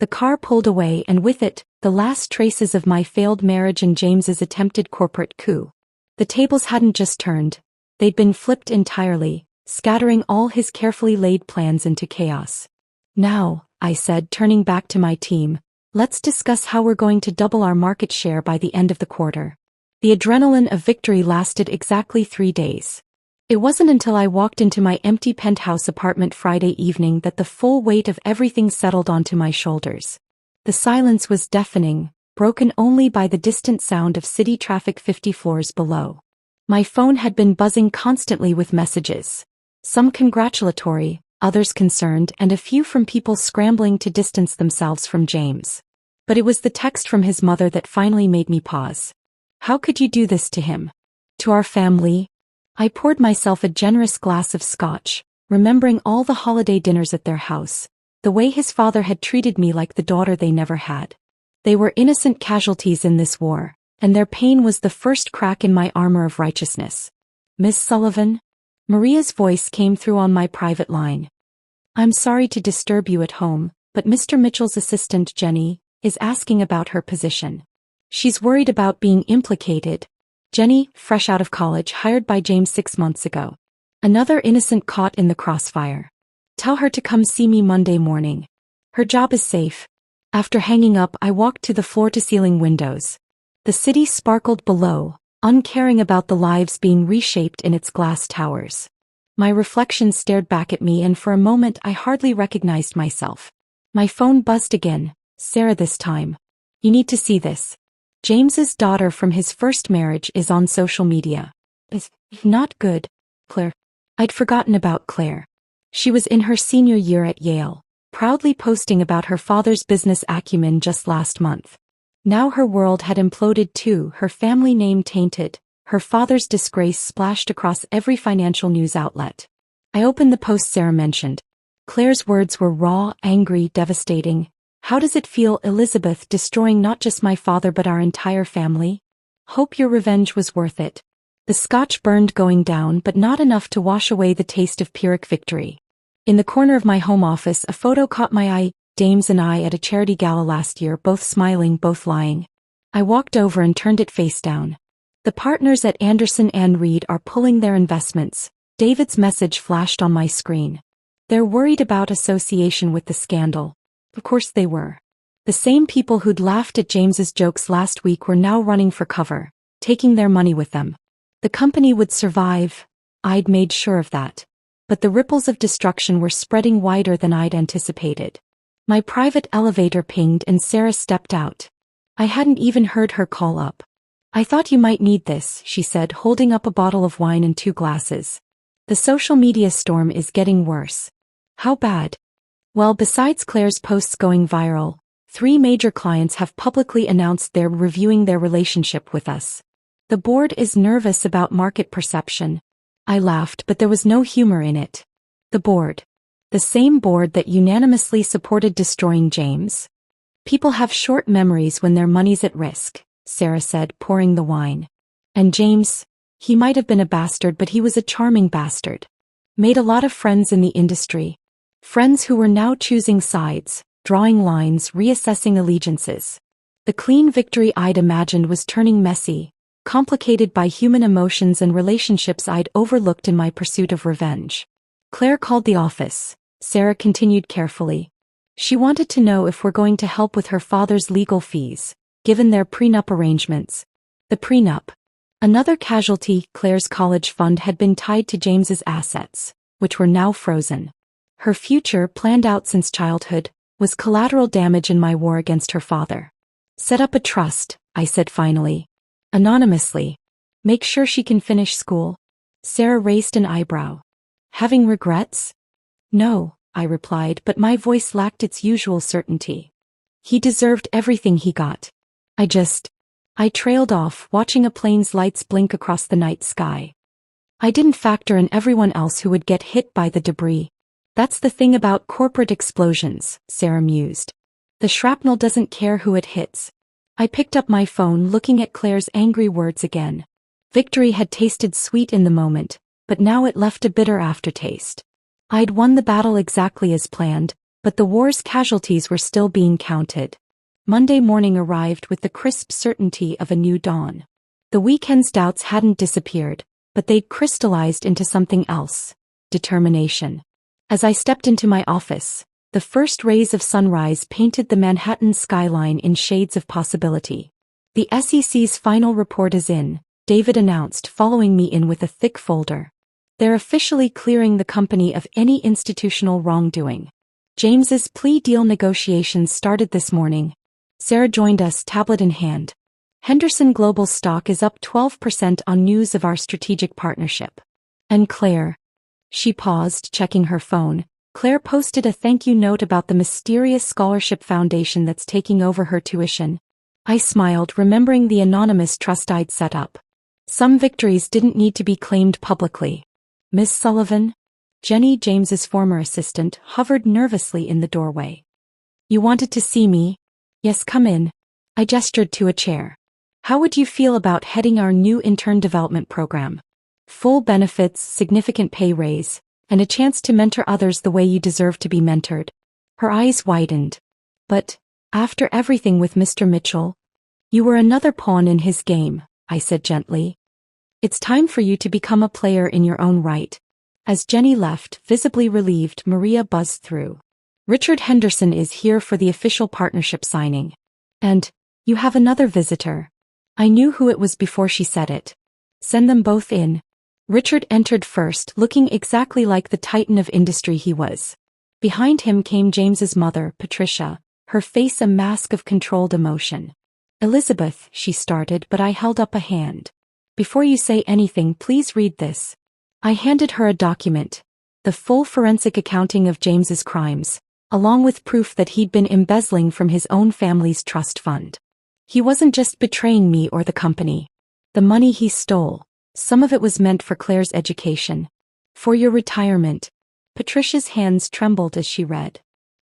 The car pulled away, and with it, the last traces of my failed marriage and James's attempted corporate coup. The tables hadn't just turned. They'd been flipped entirely, scattering all his carefully laid plans into chaos. Now, I said, turning back to my team, let's discuss how we're going to double our market share by the end of the quarter. The adrenaline of victory lasted exactly 3 days. It wasn't until I walked into my empty penthouse apartment Friday evening that the full weight of everything settled onto my shoulders. The silence was deafening, broken only by the distant sound of city traffic 50 floors below. My phone had been buzzing constantly with messages. Some congratulatory, others concerned, and a few from people scrambling to distance themselves from James. But it was the text from his mother that finally made me pause. How could you do this to him? To our family? I poured myself a generous glass of scotch, remembering all the holiday dinners at their house, the way his father had treated me like the daughter they never had. They were innocent casualties in this war, and their pain was the first crack in my armor of righteousness. Miss Sullivan? Maria's voice came through on my private line. I'm sorry to disturb you at home, but Mr. Mitchell's assistant, Jenny, is asking about her position. She's worried about being implicated. Jenny, fresh out of college, hired by James 6 months ago. Another innocent caught in the crossfire. Tell her to come see me Monday morning. Her job is safe. After hanging up, I walked to the floor-to-ceiling windows. The city sparkled below, uncaring about the lives being reshaped in its glass towers. My reflection stared back at me, and for a moment I hardly recognized myself. My phone buzzed again. Sarah this time. You need to see this. James's daughter from his first marriage is on social media. It's not good, Claire. I'd forgotten about Claire. She was in her senior year at Yale, proudly posting about her father's business acumen just last month. Now her world had imploded too, her family name tainted, her father's disgrace splashed across every financial news outlet. I opened the post Sarah mentioned. Claire's words were raw, angry, devastating. How does it feel, Elizabeth, destroying not just my father but our entire family? Hope your revenge was worth it. The scotch burned going down, but not enough to wash away the taste of Pyrrhic victory. In the corner of my home office, a photo caught my eye. James and I at a charity gala last year, both smiling, both lying. I walked over and turned it face down. The partners at Anderson and Reed are pulling their investments. David's message flashed on my screen. They're worried about association with the scandal. Of course they were. The same people who'd laughed at James's jokes last week were now running for cover, taking their money with them. The company would survive. I'd made sure of that. But the ripples of destruction were spreading wider than I'd anticipated. My private elevator pinged and Sarah stepped out. I hadn't even heard her call up. I thought you might need this, she said, holding up a bottle of wine and 2 glasses. The social media storm is getting worse. How bad? Well, besides Claire's posts going viral, 3 major clients have publicly announced they're reviewing their relationship with us. The board is nervous about market perception. I laughed, but there was no humor in it. The board. The same board that unanimously supported destroying James? People have short memories when their money's at risk, Sarah said, pouring the wine. And James, he might have been a bastard, but he was a charming bastard. Made a lot of friends in the industry. Friends who were now choosing sides, drawing lines, reassessing allegiances. The clean victory I'd imagined was turning messy, complicated by human emotions and relationships I'd overlooked in my pursuit of revenge. Claire called the office, Sarah continued carefully. She wanted to know if we're going to help with her father's legal fees, given their prenup arrangements. The prenup. Another casualty, Claire's college fund had been tied to James's assets, which were now frozen. Her future, planned out since childhood, was collateral damage in my war against her father. Set up a trust, I said finally. Anonymously. Make sure she can finish school. Sarah raised an eyebrow. Having regrets? No, I replied, but my voice lacked its usual certainty. He deserved everything he got. I trailed off, watching a plane's lights blink across the night sky. I didn't factor in everyone else who would get hit by the debris. That's the thing about corporate explosions, Sarah mused. The shrapnel doesn't care who it hits. I picked up my phone, looking at Claire's angry words again. Victory had tasted sweet in the moment, but now it left a bitter aftertaste. I'd won the battle exactly as planned, but the war's casualties were still being counted. Monday morning arrived with the crisp certainty of a new dawn. The weekend's doubts hadn't disappeared, but they'd crystallized into something else: determination. As I stepped into my office, the first rays of sunrise painted the Manhattan skyline in shades of possibility. "The SEC's final report is in," David announced, following me in with a thick folder. "They're officially clearing the company of any institutional wrongdoing. James's plea deal negotiations started this morning." Sarah joined us, tablet in hand. "Henderson Global stock is up 12% on news of our strategic partnership. And Claire." She paused, checking her phone. "Claire posted a thank you note about the mysterious scholarship foundation that's taking over her tuition." I smiled, remembering the anonymous trust I'd set up. Some victories didn't need to be claimed publicly. "Miss Sullivan?" Jenny, James's former assistant, hovered nervously in the doorway. "You wanted to see me?" "Yes, come in." I gestured to a chair. "How would you feel about heading our new intern development program? Full benefits, significant pay raise, and a chance to mentor others the way you deserve to be mentored." Her eyes widened. "But, after everything with Mr. Mitchell, you were another pawn in his game," I said gently. "It's time for you to become a player in your own right." As Jenny left, visibly relieved, Maria buzzed through. "Richard Henderson is here for the official partnership signing. And, you have another visitor." I knew who it was before she said it. "Send them both in." Richard entered first, looking exactly like the titan of industry he was. Behind him came James's mother, Patricia, her face a mask of controlled emotion. "Elizabeth," she started, but I held up a hand. "Before you say anything, please read this." I handed her a document, the full forensic accounting of James's crimes, along with proof that he'd been embezzling from his own family's trust fund. He wasn't just betraying me or the company. The money he stole, some of it was meant for Claire's education. "For your retirement." Patricia's hands trembled as she read.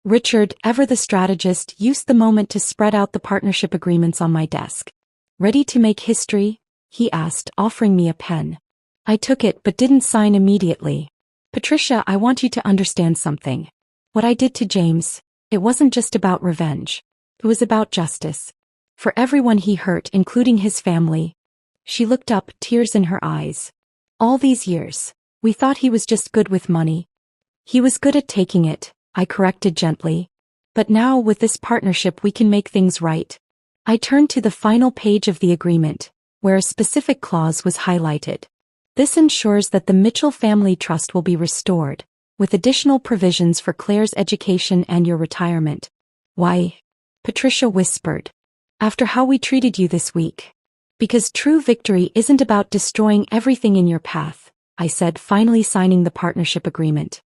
Richard, ever the strategist, used the moment to spread out the partnership agreements on my desk. "Ready to make history?" he asked, offering me a pen. I took it but didn't sign immediately. "Patricia, I want you to understand something. What I did to James, it wasn't just about revenge. It was about justice. For everyone he hurt, including his family." She looked up, tears in her eyes. "All these years, we thought he was just good with money." "He was good at taking it," I corrected gently. "But now, with this partnership, we can make things right." I turned to the final page of the agreement, where a specific clause was highlighted. "This ensures that the Mitchell family trust will be restored, with additional provisions for Claire's education and your retirement." "Why?" Patricia whispered. "After how we treated you this week." "Because true victory isn't about destroying everything in your path," I said, finally signing the partnership agreement.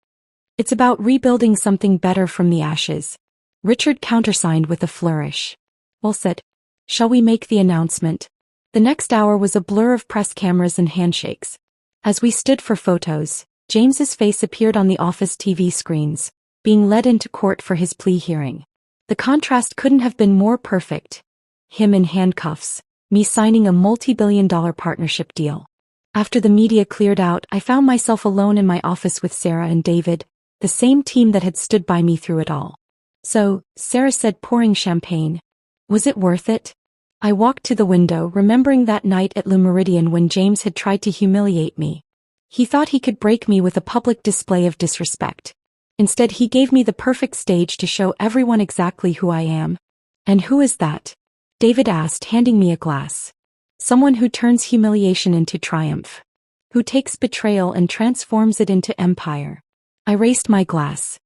"It's about rebuilding something better from the ashes." Richard countersigned with a flourish. "Well said. Shall we make the announcement?" The next hour was a blur of press cameras and handshakes. As we stood for photos, James's face appeared on the office TV screens, being led into court for his plea hearing. The contrast couldn't have been more perfect. Him in handcuffs, me signing a multi-billion-dollar partnership deal. After the media cleared out, I found myself alone in my office with Sarah and David, the same team that had stood by me through it all. "So," Sarah said, pouring champagne, "was it worth it?" I walked to the window, remembering that night at Le Méridien when James had tried to humiliate me. He thought he could break me with a public display of disrespect. Instead, he gave me the perfect stage to show everyone exactly who I am. "And who is that?" David asked, handing me a glass. "Someone who turns humiliation into triumph. Who takes betrayal and transforms it into empire." I raised my glass.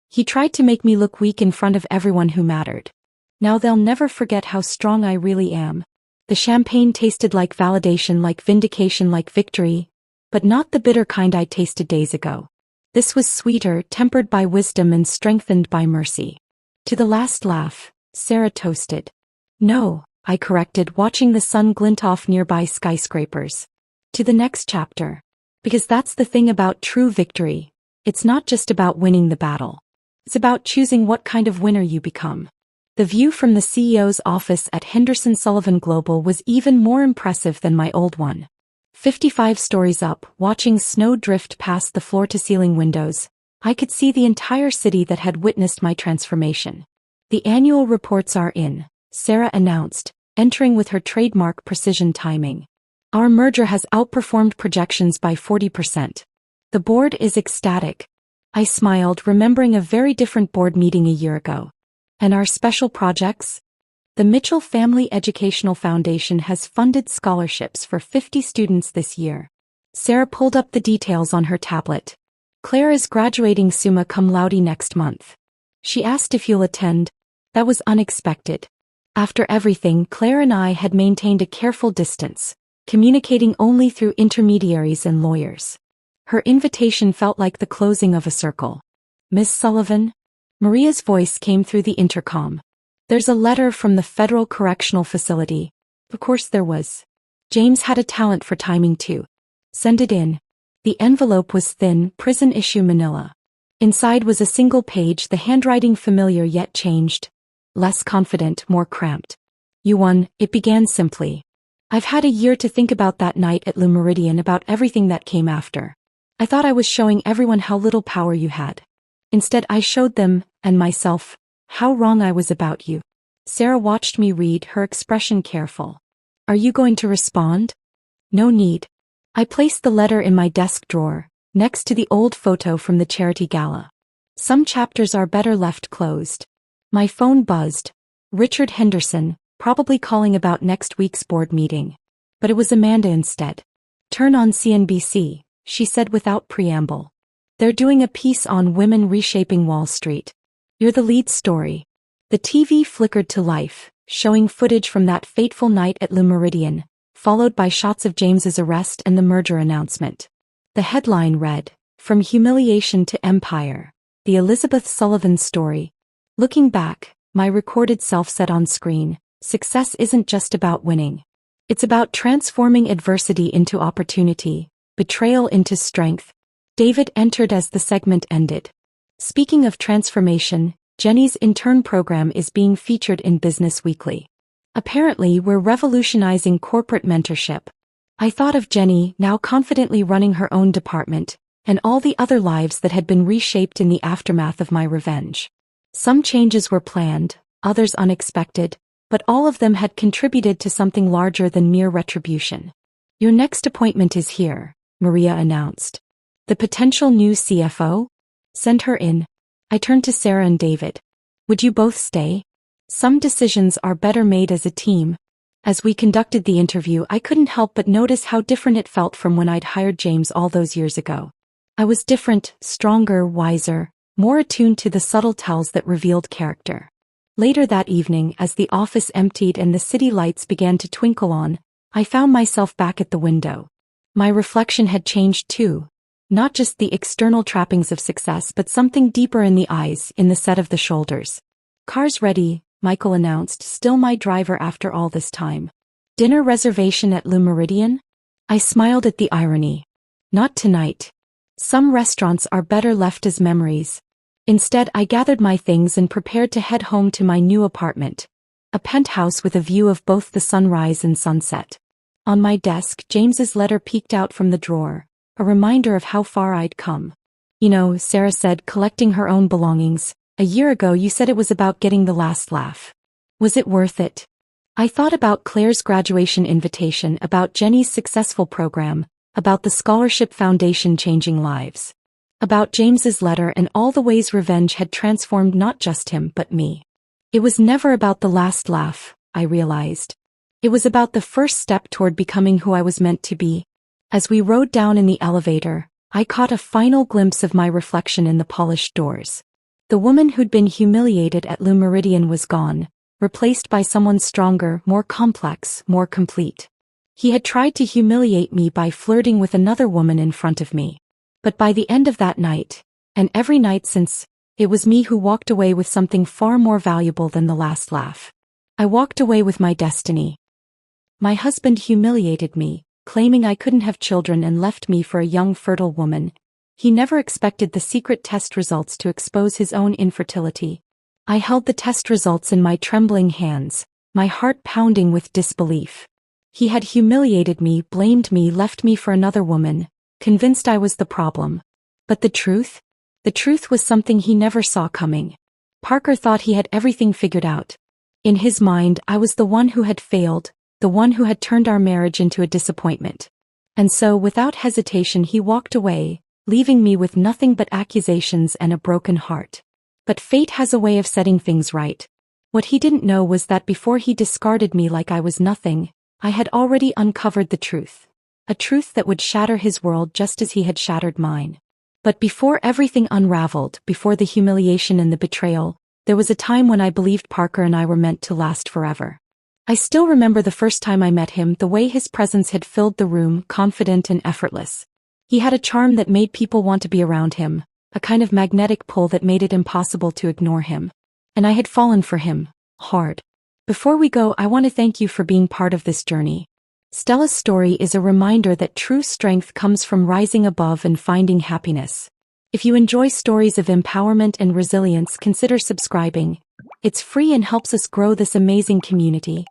"He tried to make me look weak in front of everyone who mattered. Now they'll never forget how strong I really am." The champagne tasted like validation, like vindication, like victory, but not the bitter kind I'd tasted days ago. This was sweeter, tempered by wisdom and strengthened by mercy. "To the last laugh," Sarah toasted. "No," I corrected, watching the sun glint off nearby skyscrapers. "To the next chapter. Because that's the thing about true victory. It's not just about winning the battle. It's about choosing what kind of winner you become. The view from the CEO's office at Henderson Sullivan Global was even more impressive than my old one. 55 stories up, watching snow drift past the floor-to-ceiling windows, I could see the entire city that had witnessed my transformation. The annual reports are in, Sarah announced, entering with her trademark precision timing. Our merger has outperformed projections by 40%. The board is ecstatic. I smiled, remembering a very different board meeting a year ago. And our special projects? The Mitchell Family Educational Foundation has funded scholarships for 50 students this year. Sarah pulled up the details on her tablet. Claire is graduating summa cum laude next month. She asked if you'll attend. That was unexpected. After everything, Claire and I had maintained a careful distance, communicating only through intermediaries and lawyers. Her invitation felt like the closing of a circle. Miss Sullivan? Maria's voice came through the intercom. There's a letter from the Federal Correctional Facility. Of course there was. James had a talent for timing too. Send it in. The envelope was thin, prison issue manila. Inside was a single page, the handwriting familiar yet changed. Less confident, more cramped. You won, it began simply. I've had a year to think about that night at Le Méridien, about everything that came after. I thought I was showing everyone how little power you had. Instead I showed them, and myself, how wrong I was about you. Sarah watched me read, her expression careful. Are you going to respond? No need. I placed the letter in my desk drawer, next to the old photo from the charity gala. Some chapters are better left closed. My phone buzzed. Richard Henderson, probably calling about next week's board meeting. But it was Amanda instead. Turn on CNBC, she said without preamble. They're doing a piece on women reshaping Wall Street. You're the lead story. The TV flickered to life, showing footage from that fateful night at Le Méridien, followed by shots of James's arrest and the merger announcement. The headline read, From Humiliation to Empire, the Elizabeth Sullivan story. Looking back, my recorded self said on screen, success isn't just about winning. It's about transforming adversity into opportunity, betrayal into strength. David entered as the segment ended. Speaking of transformation, Jenny's intern program is being featured in Business Weekly. Apparently, we're revolutionizing corporate mentorship. I thought of Jenny, now confidently running her own department, and all the other lives that had been reshaped in the aftermath of my revenge. Some changes were planned, others unexpected, but all of them had contributed to something larger than mere retribution. Your next appointment is here, Maria announced. The potential new CFO? Send her in. I turned to Sarah and David. Would you both stay? Some decisions are better made as a team. As we conducted the interview, I couldn't help but notice how different it felt from when I'd hired James all those years ago. I was different, stronger, wiser, more attuned to the subtle tells that revealed character. Later that evening, as the office emptied and the city lights began to twinkle on, I found myself back at the window. My reflection had changed too. Not just the external trappings of success, but something deeper in the eyes, in the set of the shoulders. Car's ready, Michael announced, still my driver after all this time. Dinner reservation at Le Méridien? I smiled at the irony. Not tonight. Some restaurants are better left as memories. Instead, I gathered my things and prepared to head home to my new apartment. A penthouse with a view of both the sunrise and sunset. On my desk, James's letter peeked out from the drawer. A reminder of how far I'd come. You know, Sarah said, collecting her own belongings, a year ago you said it was about getting the last laugh. Was it worth it? I thought about Claire's graduation invitation, about Jenny's successful program, about the scholarship foundation changing lives. About James's letter and all the ways revenge had transformed not just him but me. It was never about the last laugh, I realized. It was about the first step toward becoming who I was meant to be. As we rode down in the elevator, I caught a final glimpse of my reflection in the polished doors. The woman who'd been humiliated at Le Méridien was gone, replaced by someone stronger, more complex, more complete. He had tried to humiliate me by flirting with another woman in front of me. But by the end of that night, and every night since, it was me who walked away with something far more valuable than the last laugh. I walked away with my destiny. My husband humiliated me, claiming I couldn't have children and left me for a young fertile woman. He never expected the secret test results to expose his own infertility. I held the test results in my trembling hands, my heart pounding with disbelief. He had humiliated me, blamed me, left me for another woman, convinced I was the problem. But the truth? The truth was something he never saw coming. Parker thought he had everything figured out. In his mind, I was the one who had failed, the one who had turned our marriage into a disappointment. And so, without hesitation, he walked away, leaving me with nothing but accusations and a broken heart. But fate has a way of setting things right. What he didn't know was that before he discarded me like I was nothing, I had already uncovered the truth. A truth that would shatter his world just as he had shattered mine. But before everything unraveled, before the humiliation and the betrayal, there was a time when I believed Parker and I were meant to last forever. I still remember the first time I met him, the way his presence had filled the room, confident and effortless. He had a charm that made people want to be around him, a kind of magnetic pull that made it impossible to ignore him. And I had fallen for him, hard. Before we go, I want to thank you for being part of this journey. Stella's story is a reminder that true strength comes from rising above and finding happiness. If you enjoy stories of empowerment and resilience, consider subscribing. It's free and helps us grow this amazing community.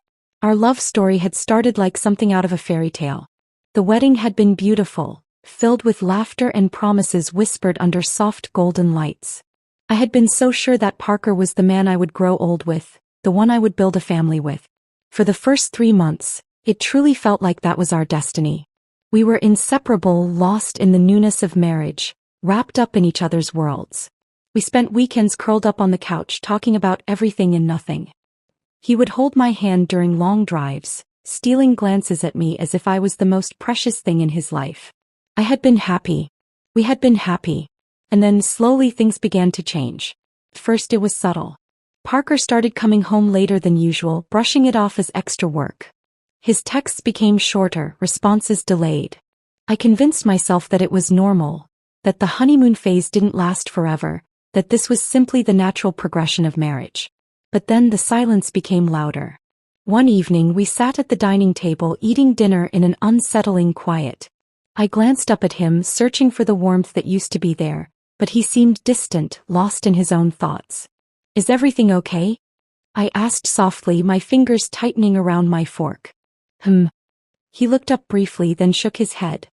Our love story had started like something out of a fairy tale. The wedding had been beautiful, filled with laughter and promises whispered under soft golden lights. I had been so sure that Parker was the man I would grow old with, the one I would build a family with. For the first 3 months, it truly felt like that was our destiny. We were inseparable, lost in the newness of marriage, wrapped up in each other's worlds. We spent weekends curled up on the couch talking about everything and nothing. He would hold my hand during long drives, stealing glances at me as if I was the most precious thing in his life. I had been happy. We had been happy. And then slowly things began to change. First it was subtle. Parker started coming home later than usual, brushing it off as extra work. His texts became shorter, responses delayed. I convinced myself that it was normal, that the honeymoon phase didn't last forever, that this was simply the natural progression of marriage. But then the silence became louder. One evening we sat at the dining table eating dinner in an unsettling quiet. I glanced up at him, searching for the warmth that used to be there, but he seemed distant, lost in his own thoughts. "Is everything okay?" I asked softly, my fingers tightening around my fork. He looked up briefly, then shook his head.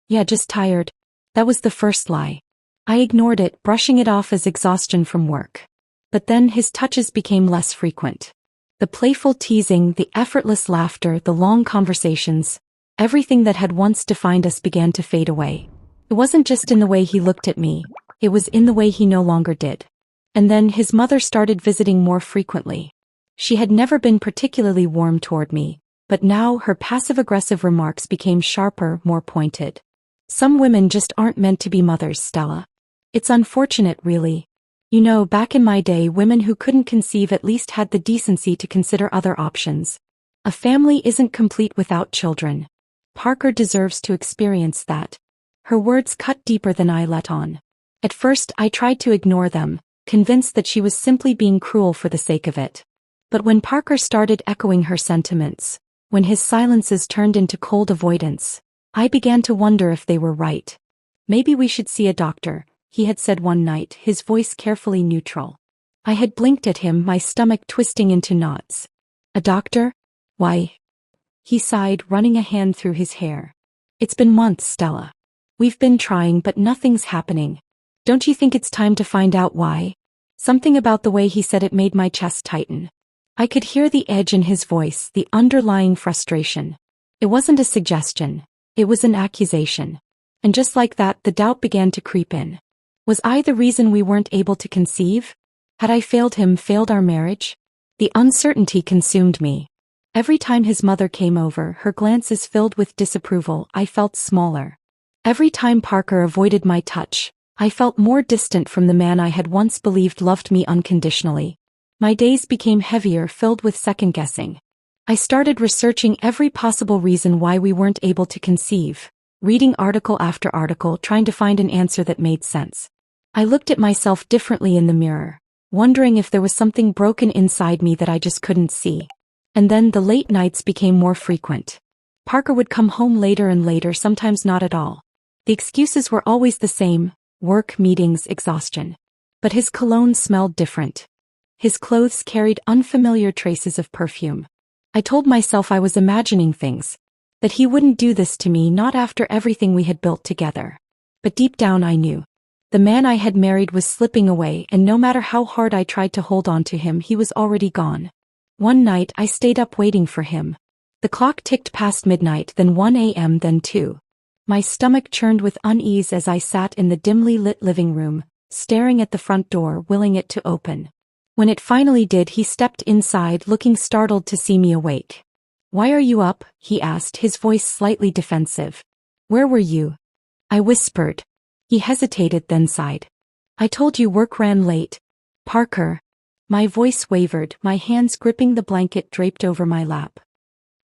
"Yeah, just tired." That was the first lie. I ignored it, brushing it off as exhaustion from work. But then his touches became less frequent. The playful teasing, the effortless laughter, the long conversations, everything that had once defined us began to fade away. It wasn't just in the way he looked at me, it was in the way he no longer did. And then his mother started visiting more frequently. She had never been particularly warm toward me, but now her passive-aggressive remarks became sharper, more pointed. "Some women just aren't meant to be mothers, Stella. It's unfortunate, really. You know, back in my day, women who couldn't conceive at least had the decency to consider other options. A family isn't complete without children. Parker deserves to experience that." Her words cut deeper than I let on. At first, I tried to ignore them, convinced that she was simply being cruel for the sake of it. But when Parker started echoing her sentiments, when his silences turned into cold avoidance, I began to wonder if they were right. "Maybe we should see a doctor," he had said one night, his voice carefully neutral. I had blinked at him, my stomach twisting into knots. "A doctor? Why?" He sighed, running a hand through his hair. "It's been months, Stella. We've been trying, but nothing's happening. Don't you think it's time to find out why?" Something about the way he said it made my chest tighten. I could hear the edge in his voice, the underlying frustration. It wasn't a suggestion. It was an accusation. And just like that, the doubt began to creep in. Was I the reason we weren't able to conceive? Had I failed him, failed our marriage? The uncertainty consumed me. Every time his mother came over, her glances filled with disapproval, I felt smaller. Every time Parker avoided my touch, I felt more distant from the man I had once believed loved me unconditionally. My days became heavier, filled with second-guessing. I started researching every possible reason why we weren't able to conceive, reading article after article, trying to find an answer that made sense. I looked at myself differently in the mirror, wondering if there was something broken inside me that I just couldn't see. And then the late nights became more frequent. Parker would come home later and later, sometimes not at all. The excuses were always the same: work, meetings, exhaustion. But his cologne smelled different. His clothes carried unfamiliar traces of perfume. I told myself I was imagining things, that he wouldn't do this to me, not after everything we had built together. But deep down I knew. The man I had married was slipping away, and no matter how hard I tried to hold on to him, he was already gone. One night I stayed up waiting for him. The clock ticked past midnight, then 1 a.m., then 2. My stomach churned with unease as I sat in the dimly lit living room, staring at the front door, willing it to open. When it finally did, he stepped inside, looking startled to see me awake. "Why are you up?" he asked, his voice slightly defensive. "Where were you?" I whispered. He hesitated, then sighed. "I told you work ran late. Parker." My voice wavered, my hands gripping the blanket draped over my lap.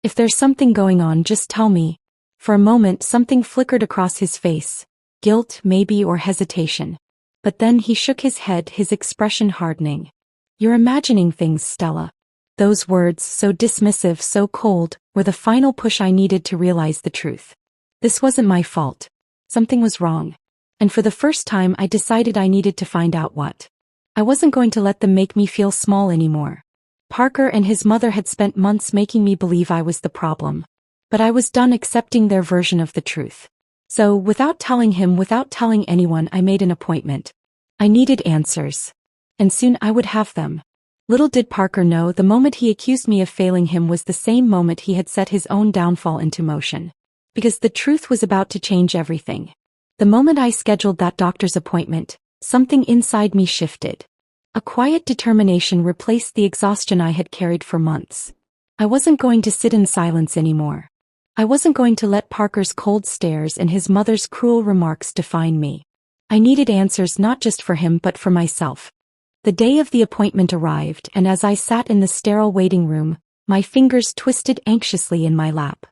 "If there's something going on, just tell me." For a moment something flickered across his face. Guilt, maybe, or hesitation. But then he shook his head, his expression hardening. "You're imagining things, Stella." Those words, so dismissive, so cold, were the final push I needed to realize the truth. This wasn't my fault. Something was wrong. And for the first time I decided I needed to find out what. I wasn't going to let them make me feel small anymore. Parker and his mother had spent months making me believe I was the problem. But I was done accepting their version of the truth. So, without telling him, without telling anyone, I made an appointment. I needed answers. And soon I would have them. Little did Parker know, the moment he accused me of failing him was the same moment he had set his own downfall into motion. Because the truth was about to change everything. The moment I scheduled that doctor's appointment, something inside me shifted. A quiet determination replaced the exhaustion I had carried for months. I wasn't going to sit in silence anymore. I wasn't going to let Parker's cold stares and his mother's cruel remarks define me. I needed answers, not just for him but for myself. The day of the appointment arrived, and as I sat in the sterile waiting room, my fingers twisted anxiously in my lap.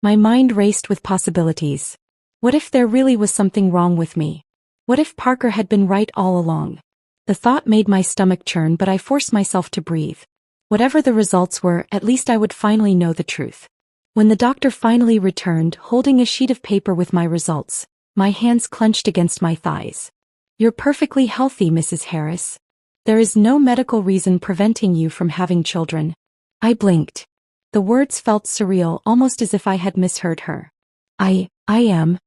My mind raced with possibilities. What if there really was something wrong with me? What if Parker had been right all along? The thought made my stomach churn, but I forced myself to breathe. Whatever the results were, at least I would finally know the truth. When the doctor finally returned, holding a sheet of paper with my results, my hands clenched against my thighs. "You're perfectly healthy, Mrs. Harris. There is no medical reason preventing you from having children." I blinked. The words felt surreal, almost as if I had misheard her. I am."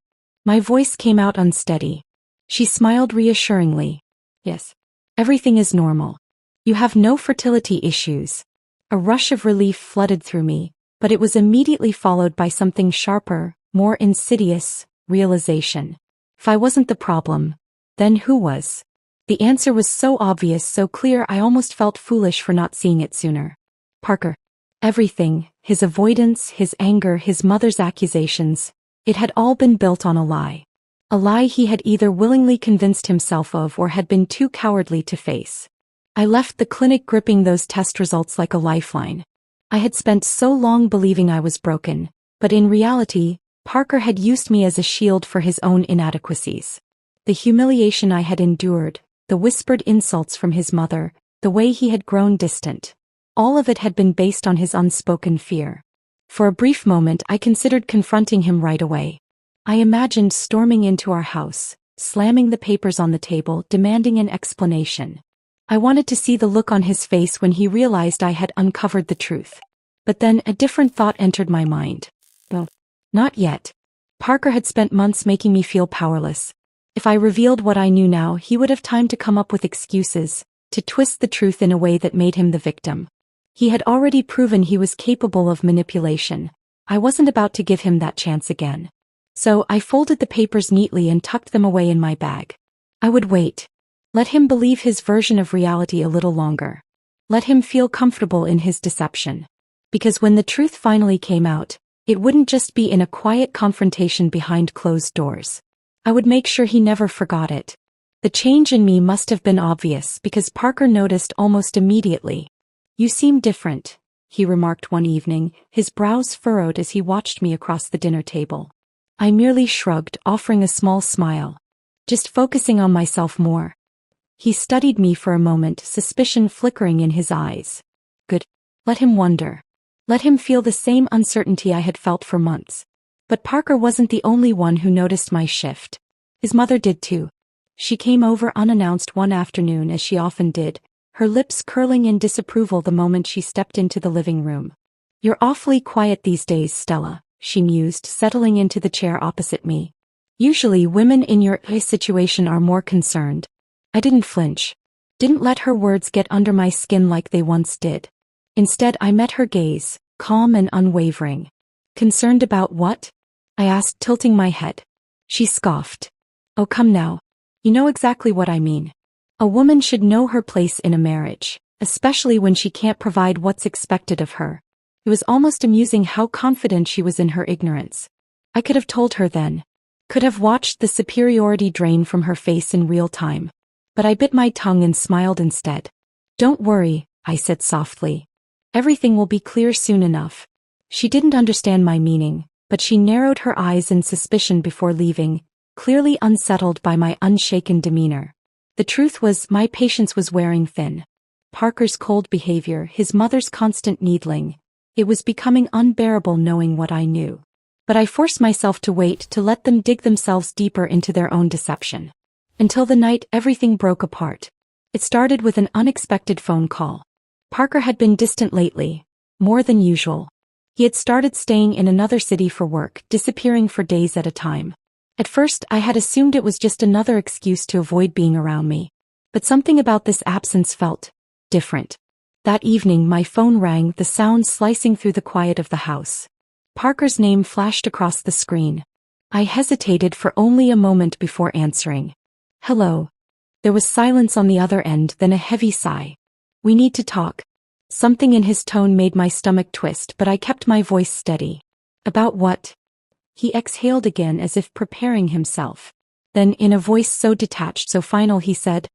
My voice came out unsteady. She smiled reassuringly. "Yes. Everything is normal. You have no fertility issues." A rush of relief flooded through me, but it was immediately followed by something sharper, more insidious: realization. If I wasn't the problem, then who was? The answer was so obvious, so clear, I almost felt foolish for not seeing it sooner. Parker. Everything, his avoidance, his anger, his mother's accusations, it had all been built on a lie. A lie he had either willingly convinced himself of or had been too cowardly to face. I left the clinic gripping those test results like a lifeline. I had spent so long believing I was broken, but in reality, Parker had used me as a shield for his own inadequacies. The humiliation I had endured, the whispered insults from his mother, the way he had grown distant. All of it had been based on his unspoken fear. For a brief moment I considered confronting him right away. I imagined storming into our house, slamming the papers on the table, demanding an explanation. I wanted to see the look on his face when he realized I had uncovered the truth. But then a different thought entered my mind. Well, not yet. Parker had spent months making me feel powerless. If I revealed what I knew now, he would have time to come up with excuses, to twist the truth in a way that made him the victim. He had already proven he was capable of manipulation. I wasn't about to give him that chance again. So I folded the papers neatly and tucked them away in my bag. I would wait. Let him believe his version of reality a little longer. Let him feel comfortable in his deception. Because when the truth finally came out, it wouldn't just be in a quiet confrontation behind closed doors. I would make sure he never forgot it. The change in me must have been obvious because Parker noticed almost immediately. "You seem different," he remarked one evening, his brows furrowed as he watched me across the dinner table. I merely shrugged, offering a small smile. "Just focusing on myself more." He studied me for a moment, suspicion flickering in his eyes. "Good. Let him wonder. Let him feel the same uncertainty I had felt for months. But Parker wasn't the only one who noticed my shift. His mother did too. She came over unannounced one afternoon as she often did, her lips curling in disapproval the moment she stepped into the living room. "You're awfully quiet these days, Stella," she mused, settling into the chair opposite me. "Usually women in your situation are more concerned." I didn't flinch. Didn't let her words get under my skin like they once did. Instead, I met her gaze, calm and unwavering. "Concerned about what?" I asked, tilting my head. She scoffed. "Oh, come now. You know exactly what I mean. A woman should know her place in a marriage, especially when she can't provide what's expected of her." It was almost amusing how confident she was in her ignorance. I could have told her then. Could have watched the superiority drain from her face in real time. But I bit my tongue and smiled instead. "Don't worry," I said softly. "Everything will be clear soon enough." She didn't understand my meaning, but she narrowed her eyes in suspicion before leaving, clearly unsettled by my unshaken demeanor. The truth was, my patience was wearing thin. Parker's cold behavior, his mother's constant needling. It was becoming unbearable knowing what I knew. But I forced myself to wait, to let them dig themselves deeper into their own deception. Until the night everything broke apart. It started with an unexpected phone call. Parker had been distant lately, more than usual. He had started staying in another city for work, disappearing for days at a time. At first, I had assumed it was just another excuse to avoid being around me. But something about this absence felt different. That evening my phone rang, the sound slicing through the quiet of the house. Parker's name flashed across the screen. I hesitated for only a moment before answering. "Hello." There was silence on the other end, then a heavy sigh. "We need to talk." Something in his tone made my stomach twist, but I kept my voice steady. "About what?" He exhaled again as if preparing himself. Then, in a voice so detached, so final, he said,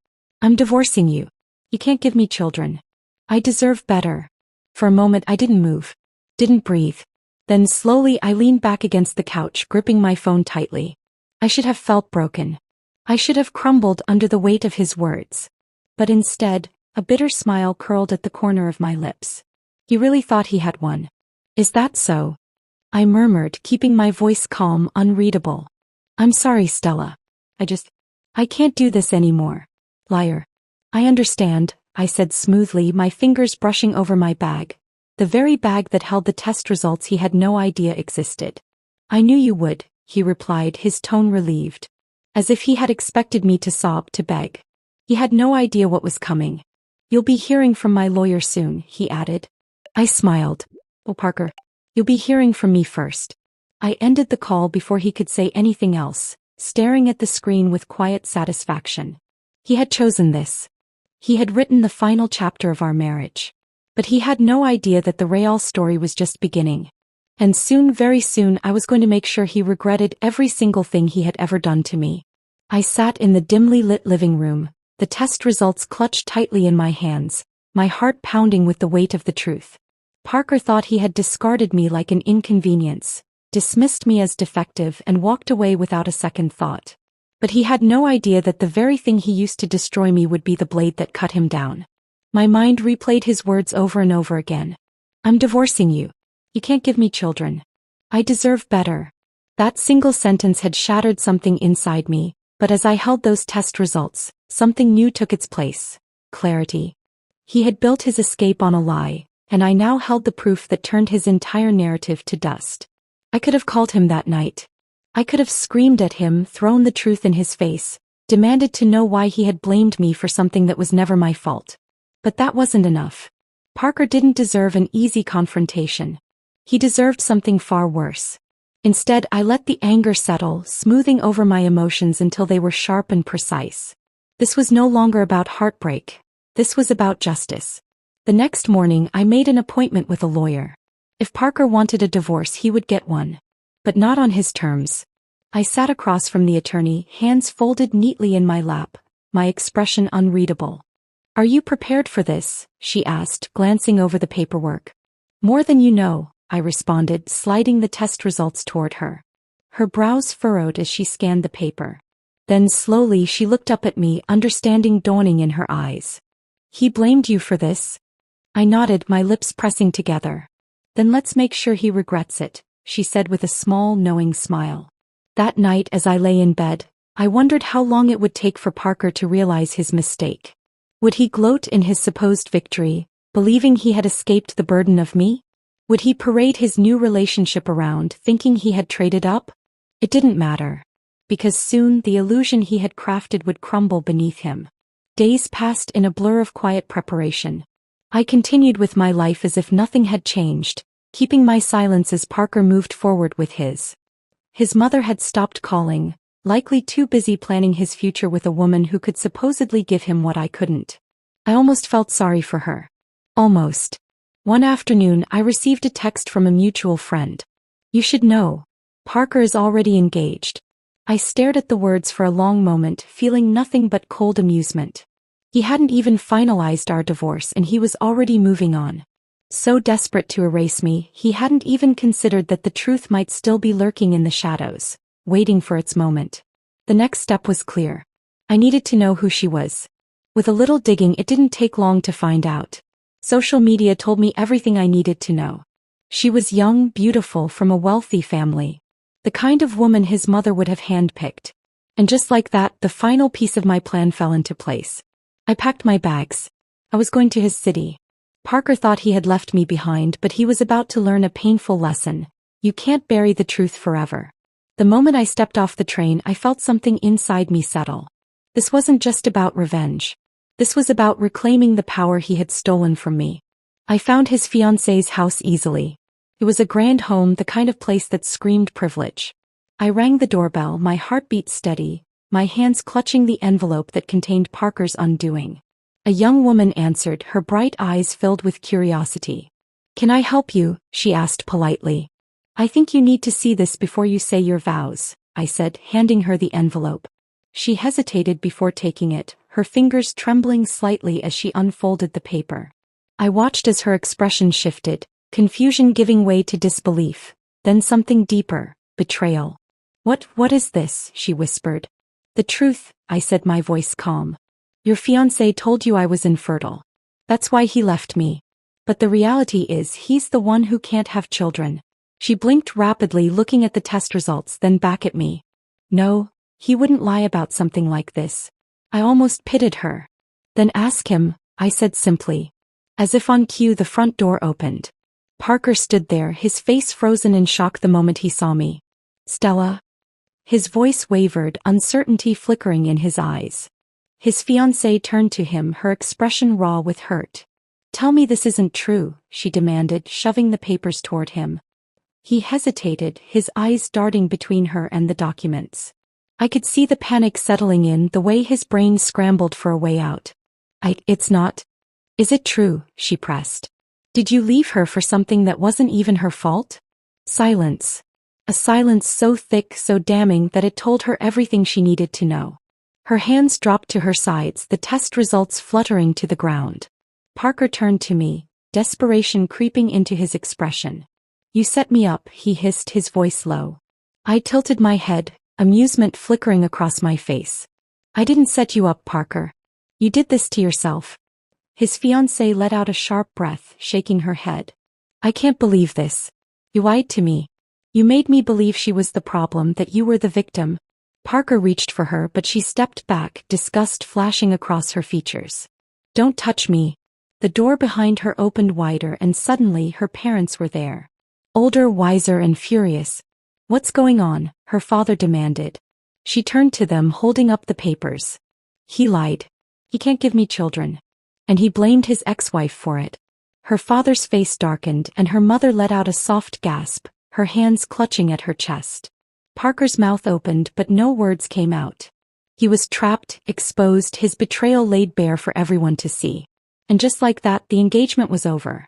"I'm divorcing you. You can't give me children. I deserve better." For a moment I didn't move. Didn't breathe. Then slowly I leaned back against the couch, gripping my phone tightly. I should have felt broken. I should have crumbled under the weight of his words. But instead, a bitter smile curled at the corner of my lips. He really thought he had won. "Is that so?" I murmured, keeping my voice calm, unreadable. "I'm sorry, Stella. I can't do this anymore." "Liar." "I understand," I said smoothly, my fingers brushing over my bag. The very bag that held the test results he had no idea existed. "I knew you would," he replied, his tone relieved. As if he had expected me to sob, to beg. He had no idea what was coming. "You'll be hearing from my lawyer soon," he added. I smiled. "Oh, Parker, you'll be hearing from me first." I ended the call before he could say anything else, staring at the screen with quiet satisfaction. He had chosen this. He had written the final chapter of our marriage. But he had no idea that the real story was just beginning. And soon, very soon, I was going to make sure he regretted every single thing he had ever done to me. I sat in the dimly lit living room, the test results clutched tightly in my hands, my heart pounding with the weight of the truth. Parker thought he had discarded me like an inconvenience, dismissed me as defective, and walked away without a second thought. But he had no idea that the very thing he used to destroy me would be the blade that cut him down. My mind replayed his words over and over again. "I'm divorcing you. You can't give me children. I deserve better." That single sentence had shattered something inside me, but as I held those test results, something new took its place. Clarity. He had built his escape on a lie, and I now held the proof that turned his entire narrative to dust. I could have called him that night. I could have screamed at him, thrown the truth in his face, demanded to know why he had blamed me for something that was never my fault. But that wasn't enough. Parker didn't deserve an easy confrontation. He deserved something far worse. Instead, I let the anger settle, smoothing over my emotions until they were sharp and precise. This was no longer about heartbreak. This was about justice. The next morning, I made an appointment with a lawyer. If Parker wanted a divorce, he would get one. But not on his terms. I sat across from the attorney, hands folded neatly in my lap, my expression unreadable. "Are you prepared for this?" she asked, glancing over the paperwork. "More than you know," I responded, sliding the test results toward her. Her brows furrowed as she scanned the paper. Then slowly she looked up at me, understanding dawning in her eyes. "He blamed you for this?" I nodded, my lips pressing together. Then let's make sure he regrets it, she said with a small, knowing smile. That night as I lay in bed, I wondered how long it would take for Parker to realize his mistake. Would he gloat in his supposed victory, believing he had escaped the burden of me? Would he parade his new relationship around, thinking he had traded up? It didn't matter. Because soon the illusion he had crafted would crumble beneath him. Days passed in a blur of quiet preparation. I continued with my life as if nothing had changed, keeping my silence as Parker moved forward with his. His mother had stopped calling, likely too busy planning his future with a woman who could supposedly give him what I couldn't. I almost felt sorry for her. Almost. One afternoon I received a text from a mutual friend. You should know. Parker is already engaged. I stared at the words for a long moment, feeling nothing but cold amusement. He hadn't even finalized our divorce and he was already moving on. So desperate to erase me, he hadn't even considered that the truth might still be lurking in the shadows, waiting for its moment. The next step was clear. I needed to know who she was. With a little digging, it didn't take long to find out. Social media told me everything I needed to know. She was young, beautiful, from a wealthy family. The kind of woman his mother would have handpicked. And just like that, the final piece of my plan fell into place. I packed my bags. I was going to his city. Parker thought he had left me behind, but he was about to learn a painful lesson. You can't bury the truth forever. The moment I stepped off the train, I felt something inside me settle. This wasn't just about revenge. This was about reclaiming the power he had stolen from me. I found his fiancée's house easily. It was a grand home, the kind of place that screamed privilege. I rang the doorbell, my heartbeat steady, my hands clutching the envelope that contained Parker's undoing. A young woman answered, her bright eyes filled with curiosity. Can I help you? She asked politely. I think you need to see this before you say your vows, I said, handing her the envelope. She hesitated before taking it, her fingers trembling slightly as she unfolded the paper. I watched as her expression shifted, confusion giving way to disbelief, then something deeper, betrayal. What is this? She whispered. The truth, I said, my voice calm. Your fiancé told you I was infertile. That's why he left me. But the reality is he's the one who can't have children. She blinked rapidly, looking at the test results, then back at me. No, he wouldn't lie about something like this. I almost pitied her. Then ask him, I said simply. As if on cue, the front door opened. Parker stood there, his face frozen in shock the moment he saw me. Stella? His voice wavered, uncertainty flickering in his eyes. His fiancée turned to him, her expression raw with hurt. Tell me this isn't true, she demanded, shoving the papers toward him. He hesitated, his eyes darting between her and the documents. I could see the panic settling in, the way his brain scrambled for a way out. It's not. Is it true? She pressed. Did you leave her for something that wasn't even her fault? Silence. A silence so thick, so damning that it told her everything she needed to know. Her hands dropped to her sides, the test results fluttering to the ground. Parker turned to me, desperation creeping into his expression. You set me up, he hissed, his voice low. I tilted my head, amusement flickering across my face. I didn't set you up, Parker. You did this to yourself. His fiancée let out a sharp breath, shaking her head. I can't believe this. You lied to me. You made me believe she was the problem, that you were the victim. Parker reached for her, but she stepped back, disgust flashing across her features. Don't touch me. The door behind her opened wider and suddenly her parents were there. Older, wiser, and furious. What's going on? Her father demanded. She turned to them, holding up the papers. He lied. He can't give me children. And he blamed his ex-wife for it. Her father's face darkened and her mother let out a soft gasp, her hands clutching at her chest. Parker's mouth opened but no words came out. He was trapped, exposed, his betrayal laid bare for everyone to see. And just like that, the engagement was over.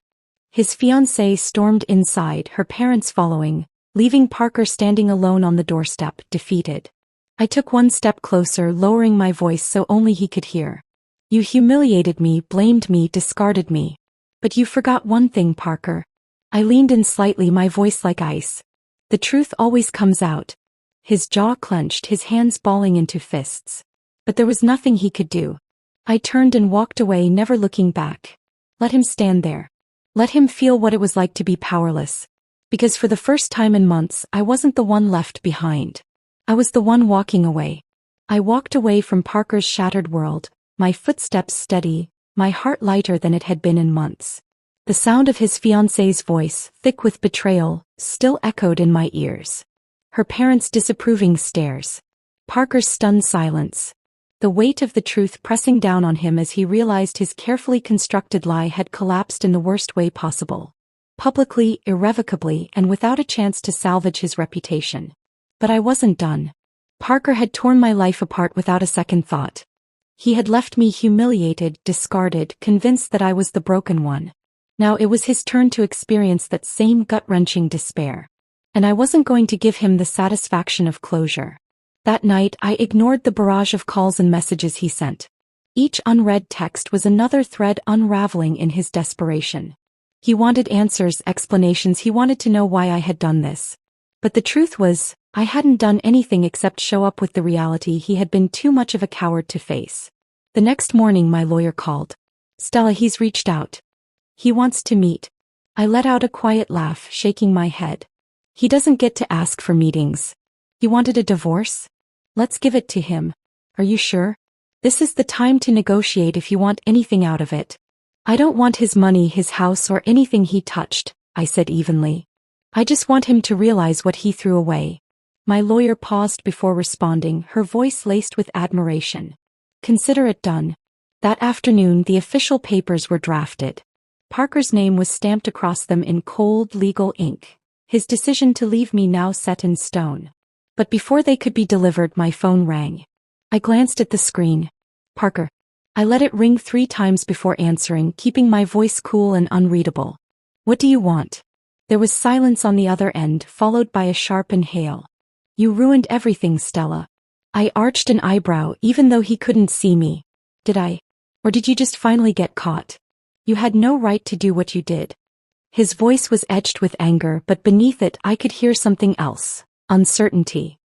His fiancée stormed inside, her parents following, leaving Parker standing alone on the doorstep, defeated. I took one step closer, lowering my voice so only he could hear. You humiliated me, blamed me, discarded me. But you forgot one thing, Parker. I leaned in slightly, my voice like ice. The truth always comes out. His jaw clenched, his hands balling into fists. But there was nothing he could do. I turned and walked away, never looking back. Let him stand there. Let him feel what it was like to be powerless. Because for the first time in months, I wasn't the one left behind. I was the one walking away. I walked away from Parker's shattered world, my footsteps steady, my heart lighter than it had been in months. The sound of his fiancée's voice, thick with betrayal, still echoed in my ears. Her parents' disapproving stares. Parker's stunned silence. The weight of the truth pressing down on him as he realized his carefully constructed lie had collapsed in the worst way possible. Publicly, irrevocably, and without a chance to salvage his reputation. But I wasn't done. Parker had torn my life apart without a second thought. He had left me humiliated, discarded, convinced that I was the broken one. Now it was his turn to experience that same gut-wrenching despair. And I wasn't going to give him the satisfaction of closure. That night, I ignored the barrage of calls and messages he sent. Each unread text was another thread unraveling in his desperation. He wanted answers, explanations, he wanted to know why I had done this. But the truth was, I hadn't done anything except show up with the reality he had been too much of a coward to face. The next morning my lawyer called. "Stella, he's reached out. He wants to meet." I let out a quiet laugh, shaking my head. "He doesn't get to ask for meetings. He wanted a divorce? Let's give it to him. Are you sure? This is the time to negotiate if you want anything out of it." "I don't want his money, his house, or anything he touched," I said evenly. "I just want him to realize what he threw away." My lawyer paused before responding, her voice laced with admiration. "Consider it done." That afternoon the official papers were drafted. Parker's name was stamped across them in cold, legal ink. His decision to leave me now set in stone. But before they could be delivered, my phone rang. I glanced at the screen. "Parker." I let it ring 3 times before answering, keeping my voice cool and unreadable. "What do you want?" There was silence on the other end, followed by a sharp inhale. "You ruined everything, Stella." I arched an eyebrow, even though he couldn't see me. "Did I? Or did you just finally get caught? You had no right to do what you did." His voice was edged with anger, but beneath it I could hear something else. Uncertainty.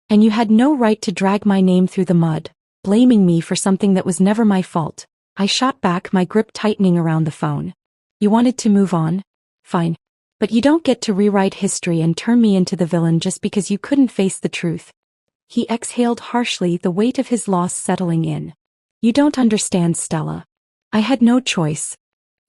"And you had no right to drag my name through the mud, blaming me for something that was never my fault." I shot back, my grip tightening around the phone. "You wanted to move on? Fine. But you don't get to rewrite history and turn me into the villain just because you couldn't face the truth." He exhaled harshly, the weight of his loss settling in. "You don't understand, Stella. I had no choice."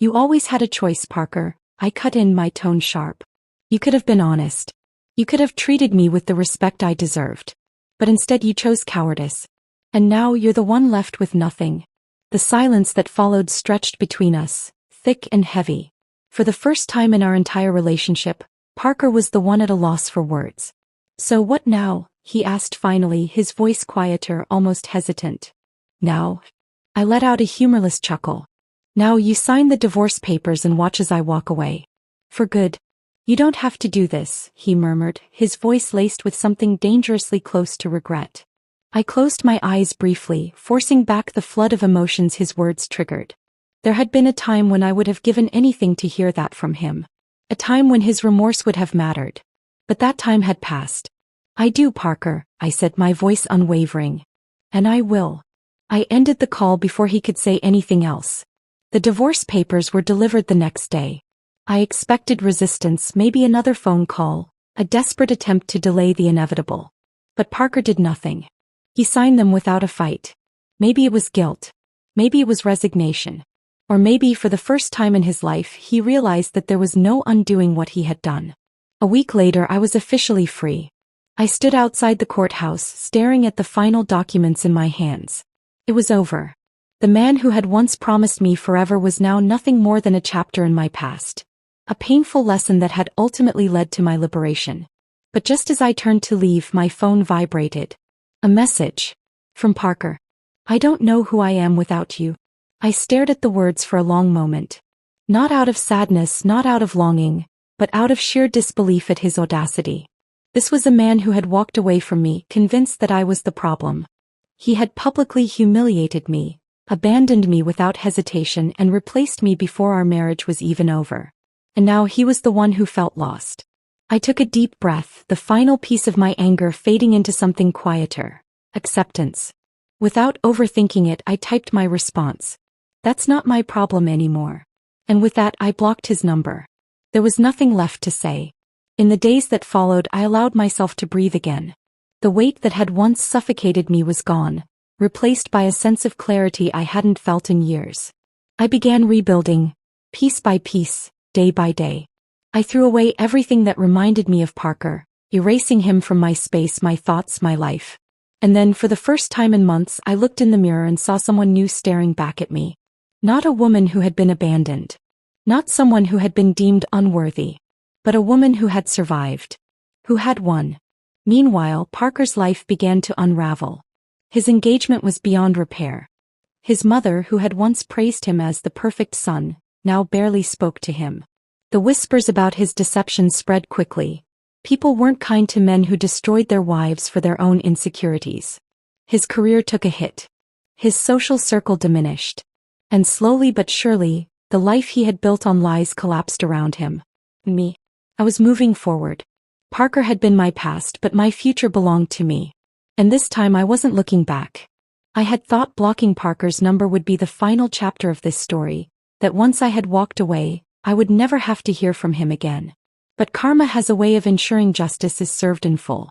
"You always had a choice, Parker," I cut in, my tone sharp. "You could have been honest. You could have treated me with the respect I deserved. But instead you chose cowardice. And now you're the one left with nothing." The silence that followed stretched between us, thick and heavy. For the first time in our entire relationship, Parker was the one at a loss for words. "So what now?" he asked finally, his voice quieter, almost hesitant. "Now?" I let out a humorless chuckle. "Now you sign the divorce papers and watch as I walk away. For good." "You don't have to do this," he murmured, his voice laced with something dangerously close to regret. I closed my eyes briefly, forcing back the flood of emotions his words triggered. There had been a time when I would have given anything to hear that from him. A time when his remorse would have mattered. But that time had passed. "I do, Parker," I said, my voice unwavering. "And I will." I ended the call before he could say anything else. The divorce papers were delivered the next day. I expected resistance, maybe another phone call, a desperate attempt to delay the inevitable. But Parker did nothing. He signed them without a fight. Maybe it was guilt. Maybe it was resignation. Or maybe for the first time in his life he realized that there was no undoing what he had done. A week later I was officially free. I stood outside the courthouse, staring at the final documents in my hands. It was over. The man who had once promised me forever was now nothing more than a chapter in my past. A painful lesson that had ultimately led to my liberation. But just as I turned to leave, my phone vibrated. A message. From Parker. "I don't know who I am without you." I stared at the words for a long moment. Not out of sadness, not out of longing, but out of sheer disbelief at his audacity. This was a man who had walked away from me, convinced that I was the problem. He had publicly humiliated me, abandoned me without hesitation, and replaced me before our marriage was even over. And now he was the one who felt lost. I took a deep breath, the final piece of my anger fading into something quieter. Acceptance. Without overthinking it, I typed my response. "That's not my problem anymore." And with that I blocked his number. There was nothing left to say. In the days that followed I allowed myself to breathe again. The weight that had once suffocated me was gone, replaced by a sense of clarity I hadn't felt in years. I began rebuilding, piece by piece, day by day. I threw away everything that reminded me of Parker, erasing him from my space, my thoughts, my life. And then, for the first time in months, I looked in the mirror and saw someone new staring back at me. Not a woman who had been abandoned. Not someone who had been deemed unworthy. But a woman who had survived. Who had won. Meanwhile, Parker's life began to unravel. His engagement was beyond repair. His mother, who had once praised him as the perfect son, now barely spoke to him. The whispers about his deception spread quickly. People weren't kind to men who destroyed their wives for their own insecurities. His career took a hit. His social circle diminished. And slowly but surely, the life he had built on lies collapsed around him. Me. I was moving forward. Parker had been my past, but my future belonged to me. And this time I wasn't looking back. I had thought blocking Parker's number would be the final chapter of this story, that once I had walked away, I would never have to hear from him again. But karma has a way of ensuring justice is served in full.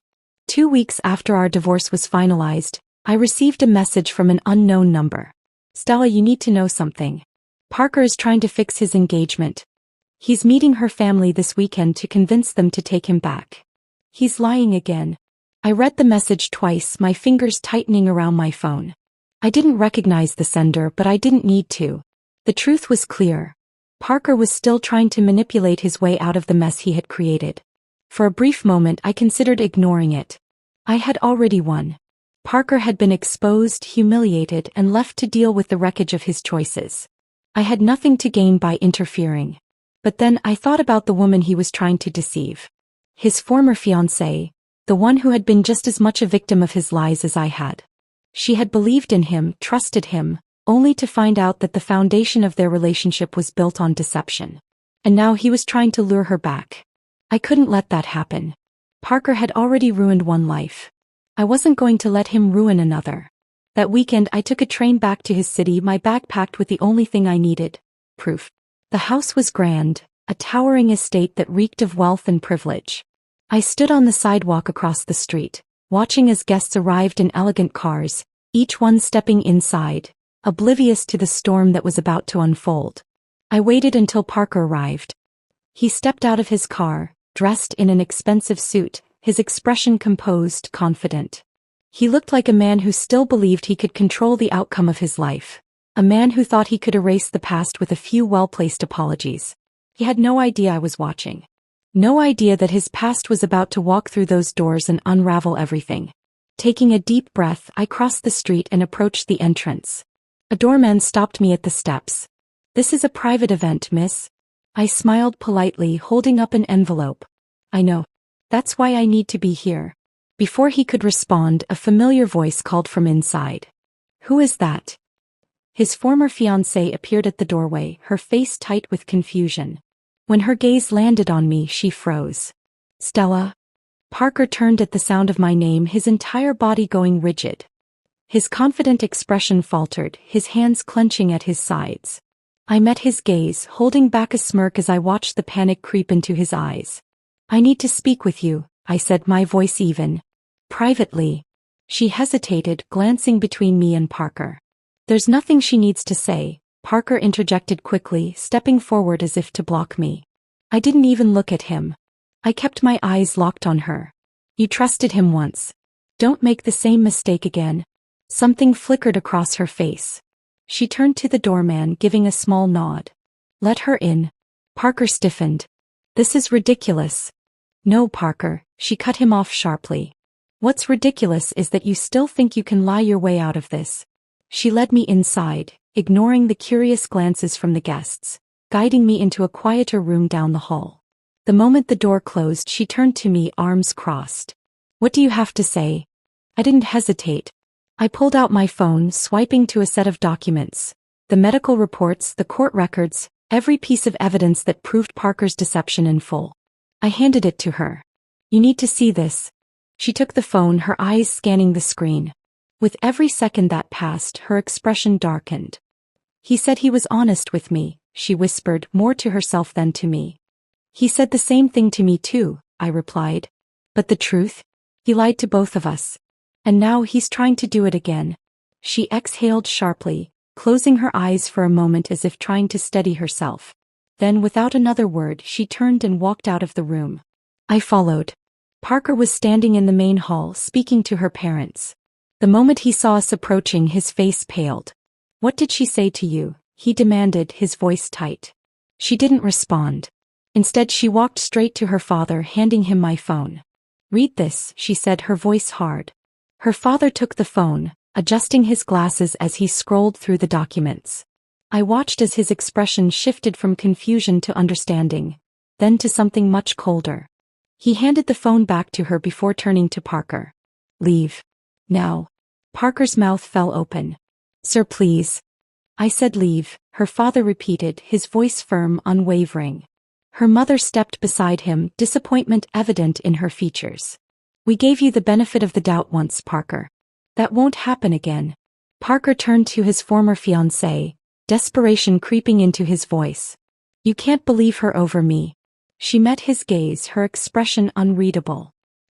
2 weeks after our divorce was finalized, I received a message from an unknown number. Stella, you need to know something. Parker is trying to fix his engagement. He's meeting her family this weekend to convince them to take him back. He's lying again. I read the message twice, my fingers tightening around my phone. I didn't recognize the sender, but I didn't need to. The truth was clear. Parker was still trying to manipulate his way out of the mess he had created. For a brief moment I considered ignoring it. I had already won. Parker had been exposed, humiliated, and left to deal with the wreckage of his choices. I had nothing to gain by interfering. But then I thought about the woman he was trying to deceive. His former fiancée, the one who had been just as much a victim of his lies as I had. She had believed in him, trusted him, only to find out that the foundation of their relationship was built on deception. And now he was trying to lure her back. I couldn't let that happen. Parker had already ruined one life. I wasn't going to let him ruin another. That weekend I took a train back to his city, my bag packed with the only thing I needed: proof. The house was grand, a towering estate that reeked of wealth and privilege. I stood on the sidewalk across the street, watching as guests arrived in elegant cars, each one stepping inside, oblivious to the storm that was about to unfold. I waited until Parker arrived. He stepped out of his car, dressed in an expensive suit, his expression composed, confident. He looked like a man who still believed he could control the outcome of his life. A man who thought he could erase the past with a few well-placed apologies. He had no idea I was watching. No idea that his past was about to walk through those doors and unravel everything. Taking a deep breath, I crossed the street and approached the entrance. A doorman stopped me at the steps. "This is a private event, miss." I smiled politely, holding up an envelope. "I know. That's why I need to be here." Before he could respond, a familiar voice called from inside. "Who is that?" His former fiancée appeared at the doorway, her face tight with confusion. When her gaze landed on me, she froze. "Stella?" Parker turned at the sound of my name, his entire body going rigid. His confident expression faltered, his hands clenching at his sides. I met his gaze, holding back a smirk as I watched the panic creep into his eyes. "I need to speak with you," I said, my voice even. "Privately." She hesitated, glancing between me and Parker. "There's nothing she needs to say," Parker interjected quickly, stepping forward as if to block me. I didn't even look at him. I kept my eyes locked on her. "You trusted him once. Don't make the same mistake again." Something flickered across her face. She turned to the doorman, giving a small nod. "Let her in." Parker stiffened. "This is ridiculous." "No, Parker," she cut him off sharply. "What's ridiculous is that you still think you can lie your way out of this." She led me inside, ignoring the curious glances from the guests, guiding me into a quieter room down the hall. The moment the door closed, she turned to me, arms crossed. "What do you have to say?" I didn't hesitate. I pulled out my phone, swiping to a set of documents. The medical reports, the court records, every piece of evidence that proved Parker's deception in full. I handed it to her. "You need to see this." She took the phone, her eyes scanning the screen. With every second that passed, her expression darkened. "He said he was honest with me," she whispered, more to herself than to me. He said the same thing to me too, I replied. But the truth? He lied to both of us. And now he's trying to do it again. She exhaled sharply, closing her eyes for a moment as if trying to steady herself. Then without another word she turned and walked out of the room. I followed. Parker was standing in the main hall speaking to her parents. The moment he saw us approaching, his face paled. "What did she say to you?" he demanded, his voice tight. She didn't respond. Instead she walked straight to her father, handing him my phone. "Read this," she said, her voice hard. Her father took the phone, adjusting his glasses as he scrolled through the documents. I watched as his expression shifted from confusion to understanding, then to something much colder. He handed the phone back to her before turning to Parker. "Leave. Now." Parker's mouth fell open. "Sir, please." I said leave, her father repeated, his voice firm, unwavering. Her mother stepped beside him, disappointment evident in her features. "We gave you the benefit of the doubt once, Parker. That won't happen again." Parker turned to his former fiancée, desperation creeping into his voice. "You can't believe her over me." She met his gaze, her expression unreadable.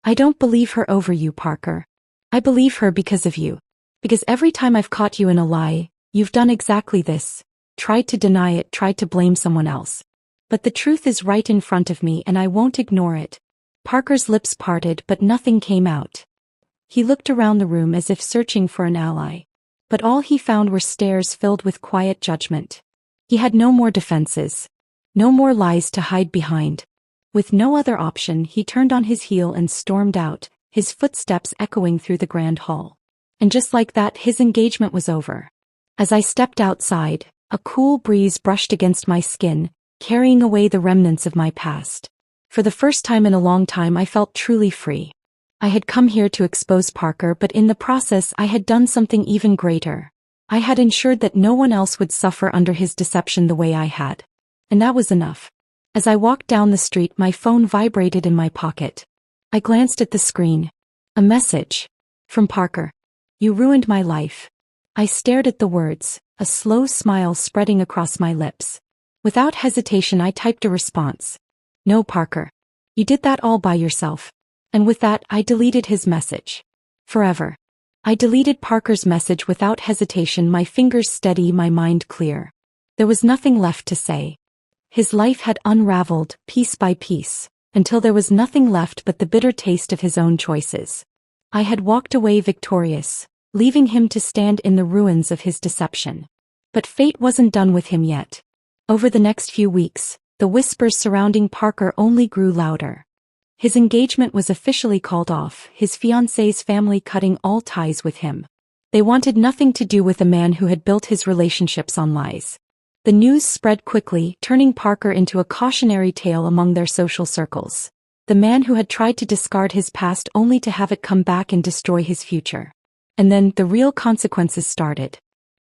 "I don't believe her over you, Parker. I believe her because of you. Because every time I've caught you in a lie, you've done exactly this. Tried to deny it, tried to blame someone else. But the truth is right in front of me and I won't ignore it." Parker's lips parted but nothing came out. He looked around the room as if searching for an ally. But all he found were stares filled with quiet judgment. He had no more defenses. No more lies to hide behind. With no other option, he turned on his heel and stormed out, his footsteps echoing through the grand hall. And just like that, his engagement was over. As I stepped outside, a cool breeze brushed against my skin, carrying away the remnants of my past. For the first time in a long time I felt truly free. I had come here to expose Parker, but in the process I had done something even greater. I had ensured that no one else would suffer under his deception the way I had. And that was enough. As I walked down the street, my phone vibrated in my pocket. I glanced at the screen. A message. From Parker. "You ruined my life." I stared at the words, a slow smile spreading across my lips. Without hesitation I typed a response. "No, Parker. You did that all by yourself." And with that I deleted his message. Forever. I deleted Parker's message without hesitation, my fingers steady, my mind clear. There was nothing left to say. His life had unraveled, piece by piece, until there was nothing left but the bitter taste of his own choices. I had walked away victorious, leaving him to stand in the ruins of his deception. But fate wasn't done with him yet. Over the next few weeks, the whispers surrounding Parker only grew louder. His engagement was officially called off, his fiancée's family cutting all ties with him. They wanted nothing to do with a man who had built his relationships on lies. The news spread quickly, turning Parker into a cautionary tale among their social circles. The man who had tried to discard his past only to have it come back and destroy his future. And then the real consequences started.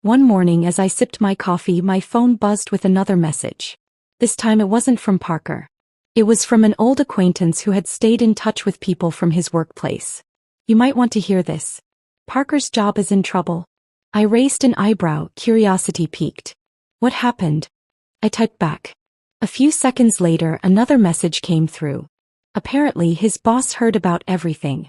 One morning as I sipped my coffee, my phone buzzed with another message. This time it wasn't from Parker. It was from an old acquaintance who had stayed in touch with people from his workplace. "You might want to hear this. Parker's job is in trouble." I raised an eyebrow, curiosity piqued. "What happened?" I typed back. A few seconds later another message came through. Apparently his boss heard about everything.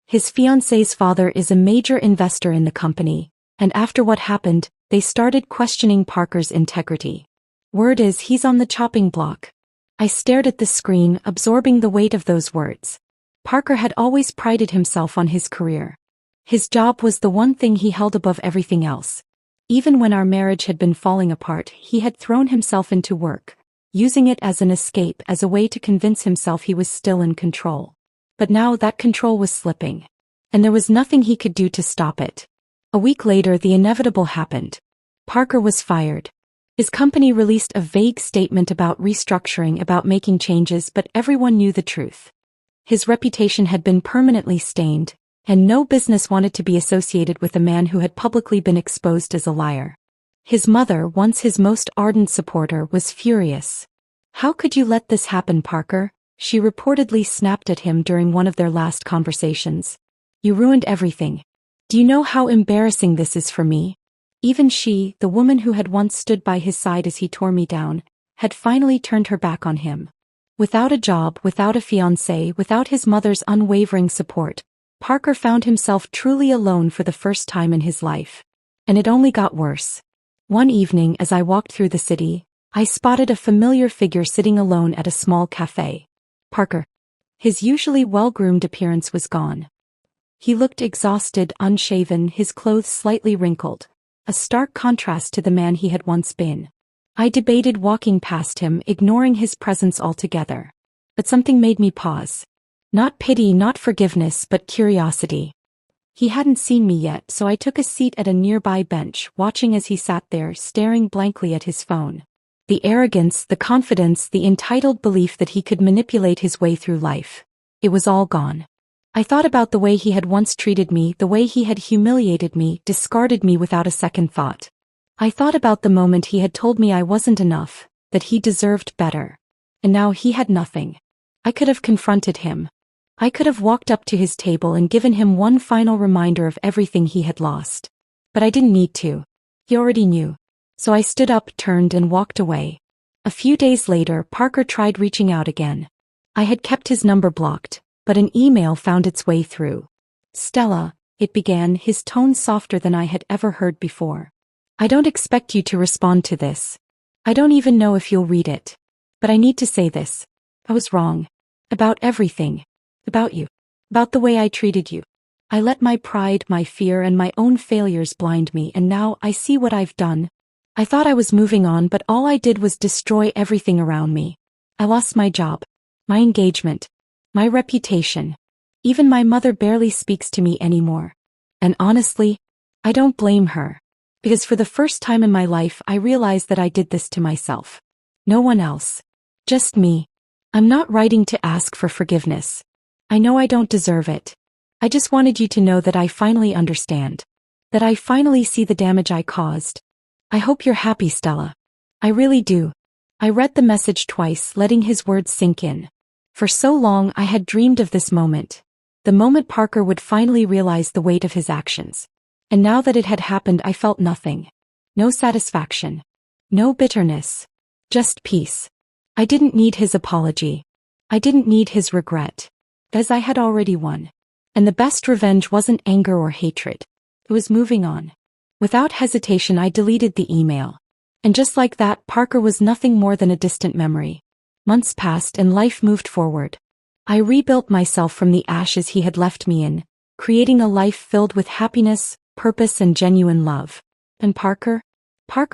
His fiancée's father is a major investor in the company, and after what happened, they started questioning Parker's integrity. Word is he's on the chopping block. I stared at the screen, absorbing the weight of those words. Parker had always prided himself on his career. His job was the one thing he held above everything else. Even when our marriage had been falling apart, he had thrown himself into work, using it as an escape, as a way to convince himself he was still in control. But now that control was slipping. And there was nothing he could do to stop it. A week later the inevitable happened. Parker was fired. His company released a vague statement about restructuring, about making changes, but everyone knew the truth. His reputation had been permanently stained, and no business wanted to be associated with a man who had publicly been exposed as a liar. His mother, once his most ardent supporter, was furious. "How could you let this happen, Parker?" she reportedly snapped at him during one of their last conversations. "You ruined everything. Do you know how embarrassing this is for me?" Even she, the woman who had once stood by his side as he tore me down, had finally turned her back on him. Without a job, without a fiancé, without his mother's unwavering support, Parker found himself truly alone for the first time in his life. And it only got worse. One evening as I walked through the city, I spotted a familiar figure sitting alone at a small cafe. Parker. His usually well-groomed appearance was gone. He looked exhausted, unshaven, his clothes slightly wrinkled, a stark contrast to the man he had once been. I debated walking past him, ignoring his presence altogether. But something made me pause. Not pity, not forgiveness, but curiosity. He hadn't seen me yet, so I took a seat at a nearby bench, watching as he sat there, staring blankly at his phone. The arrogance, the confidence, the entitled belief that he could manipulate his way through life. It was all gone. I thought about the way he had once treated me, the way he had humiliated me, discarded me without a second thought. I thought about the moment he had told me I wasn't enough, that he deserved better. And now he had nothing. I could have confronted him. I could have walked up to his table and given him one final reminder of everything he had lost. But I didn't need to. He already knew. So I stood up, turned, and walked away. A few days later, Parker tried reaching out again. I had kept his number blocked, but an email found its way through. Stella, it began, his tone softer than I had ever heard before. I don't expect you to respond to this. I don't even know if you'll read it. But I need to say this. I was wrong. About everything. About you. About the way I treated you. I let my pride, my fear, and my own failures blind me, and now I see what I've done. I thought I was moving on, but all I did was destroy everything around me. I lost my job, my engagement, my reputation. Even my mother barely speaks to me anymore. And honestly, I don't blame her. Because for the first time in my life I realized that I did this to myself. No one else. Just me. I'm not writing to ask for forgiveness. I know I don't deserve it. I just wanted you to know that I finally understand. That I finally see the damage I caused. I hope you're happy, Stella. I really do. I read the message twice, letting his words sink in. For so long I had dreamed of this moment. The moment Parker would finally realize the weight of his actions. And now that it had happened, I felt nothing. No satisfaction. No bitterness. Just peace. I didn't need his apology. I didn't need his regret. As I had already won. And the best revenge wasn't anger or hatred. It was moving on. Without hesitation I deleted the email. And just like that, Parker was nothing more than a distant memory. Months passed and life moved forward. I rebuilt myself from the ashes he had left me in, creating a life filled with happiness, purpose, and genuine love. And Parker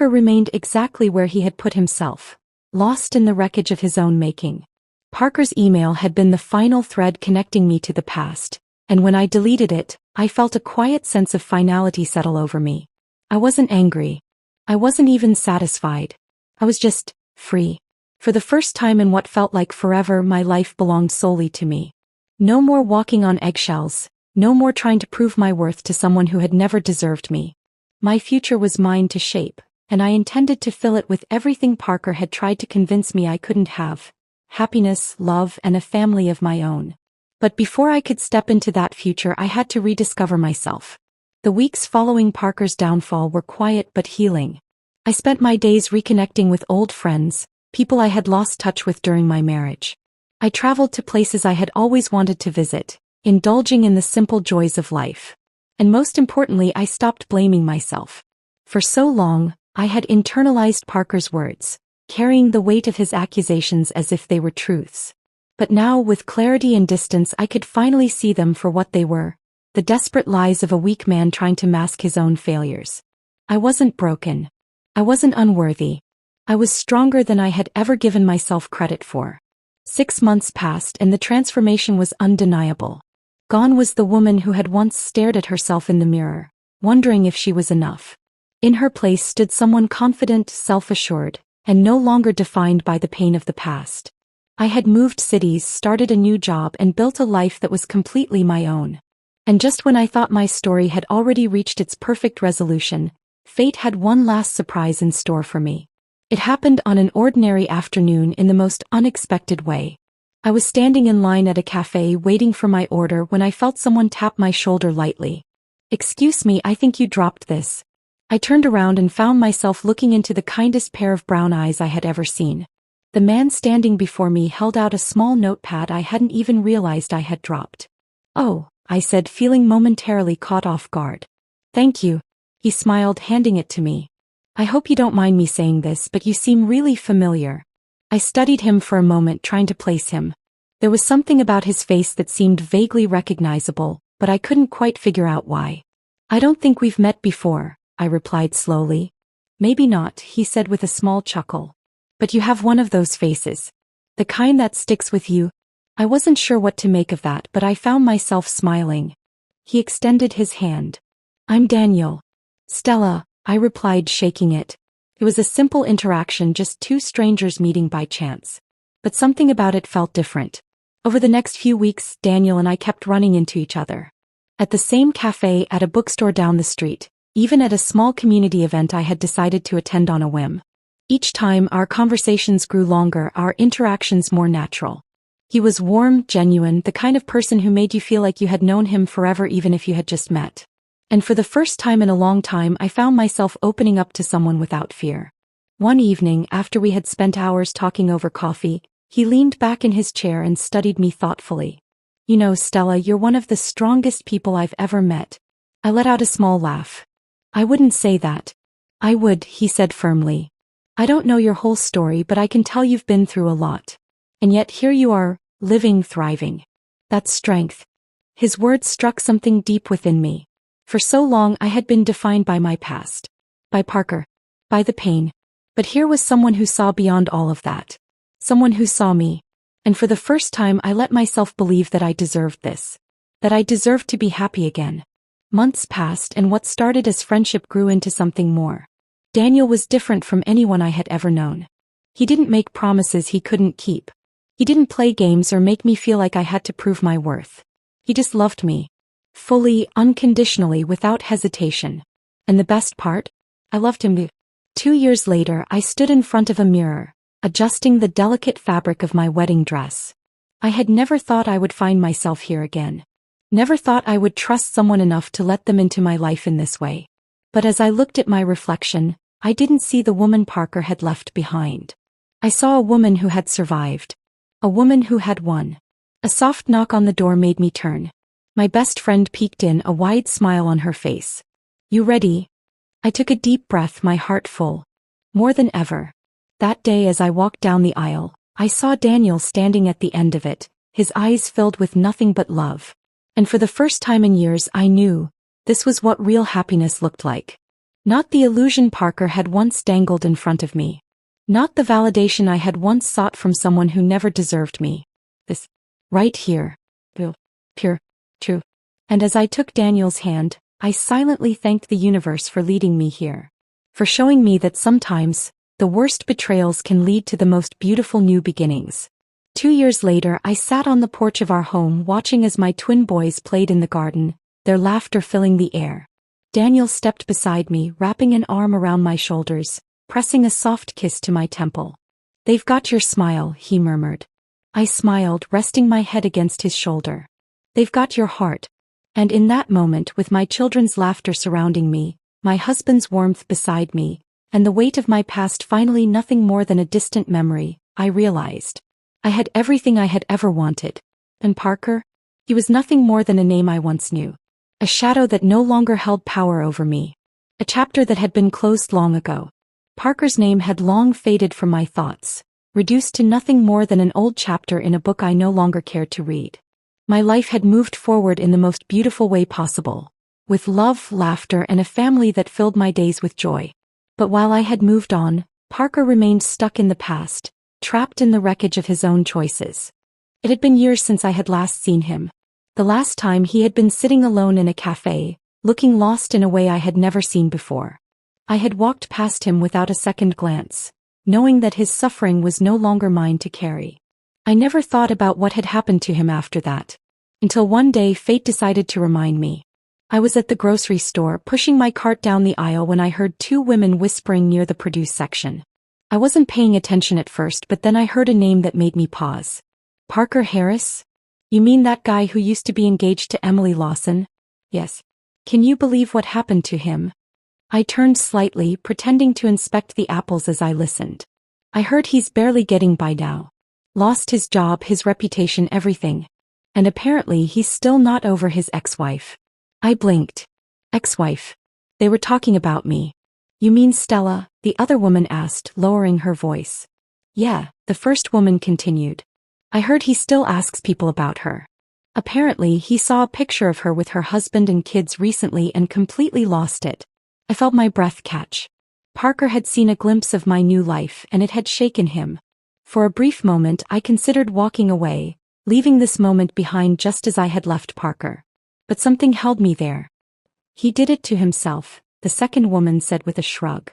remained exactly where he had put himself, lost in the wreckage of his own making. Parker's email had been the final thread connecting me to the past, and when I deleted it, I felt a quiet sense of finality settle over me. I wasn't angry. I wasn't even satisfied. I was just free. For the first time in what felt like forever, my life belonged solely to me. No more walking on eggshells, no more trying to prove my worth to someone who had never deserved me. My future was mine to shape, and I intended to fill it with everything Parker had tried to convince me I couldn't have: happiness, love, and a family of my own. But before I could step into that future, I had to rediscover myself. The weeks following Parker's downfall were quiet but healing. I spent my days reconnecting with old friends, people I had lost touch with during my marriage. I traveled to places I had always wanted to visit, indulging in the simple joys of life. And most importantly, I stopped blaming myself. For so long, I had internalized Parker's words, carrying the weight of his accusations as if they were truths. But now, with clarity and distance, I could finally see them for what they were: the desperate lies of a weak man trying to mask his own failures. I wasn't broken. I wasn't unworthy. I was stronger than I had ever given myself credit for. 6 months passed and the transformation was undeniable. Gone was the woman who had once stared at herself in the mirror, wondering if she was enough. In her place stood someone confident, self-assured, and no longer defined by the pain of the past. I had moved cities, started a new job, and built a life that was completely my own. And just when I thought my story had already reached its perfect resolution, fate had one last surprise in store for me. It happened on an ordinary afternoon in the most unexpected way. I was standing in line at a cafe waiting for my order when I felt someone tap my shoulder lightly. "Excuse me, I think you dropped this." I turned around and found myself looking into the kindest pair of brown eyes I had ever seen. The man standing before me held out a small notepad I hadn't even realized I had dropped. "Oh," I said, feeling momentarily caught off guard. "Thank you." He smiled, handing it to me. "I hope you don't mind me saying this, but you seem really familiar." I studied him for a moment, trying to place him. There was something about his face that seemed vaguely recognizable, but I couldn't quite figure out why. "I don't think we've met before," I replied slowly. "Maybe not," he said with a small chuckle. "But you have one of those faces. The kind that sticks with you." I wasn't sure what to make of that, but I found myself smiling. He extended his hand. "I'm Daniel." "Stella," I replied, shaking it. It was a simple interaction, just two strangers meeting by chance. But something about it felt different. Over the next few weeks, Daniel and I kept running into each other. At the same cafe, at a bookstore down the street, even at a small community event I had decided to attend on a whim. Each time, our conversations grew longer, our interactions more natural. He was warm, genuine, the kind of person who made you feel like you had known him forever even if you had just met. And for the first time in a long time, I found myself opening up to someone without fear. One evening, after we had spent hours talking over coffee, he leaned back in his chair and studied me thoughtfully. "You know, Stella, you're one of the strongest people I've ever met." I let out a small laugh. "I wouldn't say that." "I would," he said firmly. "I don't know your whole story, but I can tell you've been through a lot. And yet here you are, living, thriving. That's strength." His words struck something deep within me. For so long I had been defined by my past. By Parker. By the pain. But here was someone who saw beyond all of that. Someone who saw me. And for the first time I let myself believe that I deserved this. That I deserved to be happy again. Months passed, and what started as friendship grew into something more. Daniel was different from anyone I had ever known. He didn't make promises he couldn't keep. He didn't play games or make me feel like I had to prove my worth. He just loved me. Fully, unconditionally, without hesitation. And the best part? I loved him too. 2 years later, I stood in front of a mirror, adjusting the delicate fabric of my wedding dress. I had never thought I would find myself here again. Never thought I would trust someone enough to let them into my life in this way. But as I looked at my reflection, I didn't see the woman Parker had left behind. I saw a woman who had survived. A woman who had won. A soft knock on the door made me turn. My best friend peeked in, a wide smile on her face. "You ready?" I took a deep breath, my heart full. More than ever. That day as I walked down the aisle, I saw Daniel standing at the end of it, his eyes filled with nothing but love. And for the first time in years I knew, this was what real happiness looked like. Not the illusion Parker had once dangled in front of me. Not the validation I had once sought from someone who never deserved me. This. Right here. Pure. True. And as I took Daniel's hand, I silently thanked the universe for leading me here. For showing me that sometimes, the worst betrayals can lead to the most beautiful new beginnings. 2 years later, I sat on the porch of our home watching as my twin boys played in the garden, their laughter filling the air. Daniel stepped beside me, wrapping an arm around my shoulders, pressing a soft kiss to my temple. "They've got your smile," he murmured. I smiled, resting my head against his shoulder. "They've got your heart." And in that moment, with my children's laughter surrounding me, my husband's warmth beside me, and the weight of my past finally nothing more than a distant memory, I realized. I had everything I had ever wanted. And Parker? He was nothing more than a name I once knew. A shadow that no longer held power over me. A chapter that had been closed long ago. Parker's name had long faded from my thoughts, reduced to nothing more than an old chapter in a book I no longer cared to read. My life had moved forward in the most beautiful way possible, with love, laughter, and a family that filled my days with joy. But while I had moved on, Parker remained stuck in the past, trapped in the wreckage of his own choices. It had been years since I had last seen him. The last time he had been sitting alone in a cafe, looking lost in a way I had never seen before. I had walked past him without a second glance, knowing that his suffering was no longer mine to carry. I never thought about what had happened to him after that. Until one day fate decided to remind me. I was at the grocery store pushing my cart down the aisle when I heard two women whispering near the produce section. I wasn't paying attention at first, but then I heard a name that made me pause. "Parker Harris? You mean that guy who used to be engaged to Emily Lawson?" "Yes." "Can you believe what happened to him?" I turned slightly, pretending to inspect the apples as I listened. I heard he's barely getting by now. Lost his job, his reputation, everything. And apparently he's still not over his ex-wife. I blinked. Ex-wife. They were talking about me. You mean Stella? The other woman asked, lowering her voice. Yeah, the first woman continued. I heard he still asks people about her. Apparently he saw a picture of her with her husband and kids recently and completely lost it. I felt my breath catch. Parker had seen a glimpse of my new life and it had shaken him. For a brief moment I considered walking away, leaving this moment behind just as I had left Parker. But something held me there. He did it to himself, the second woman said with a shrug.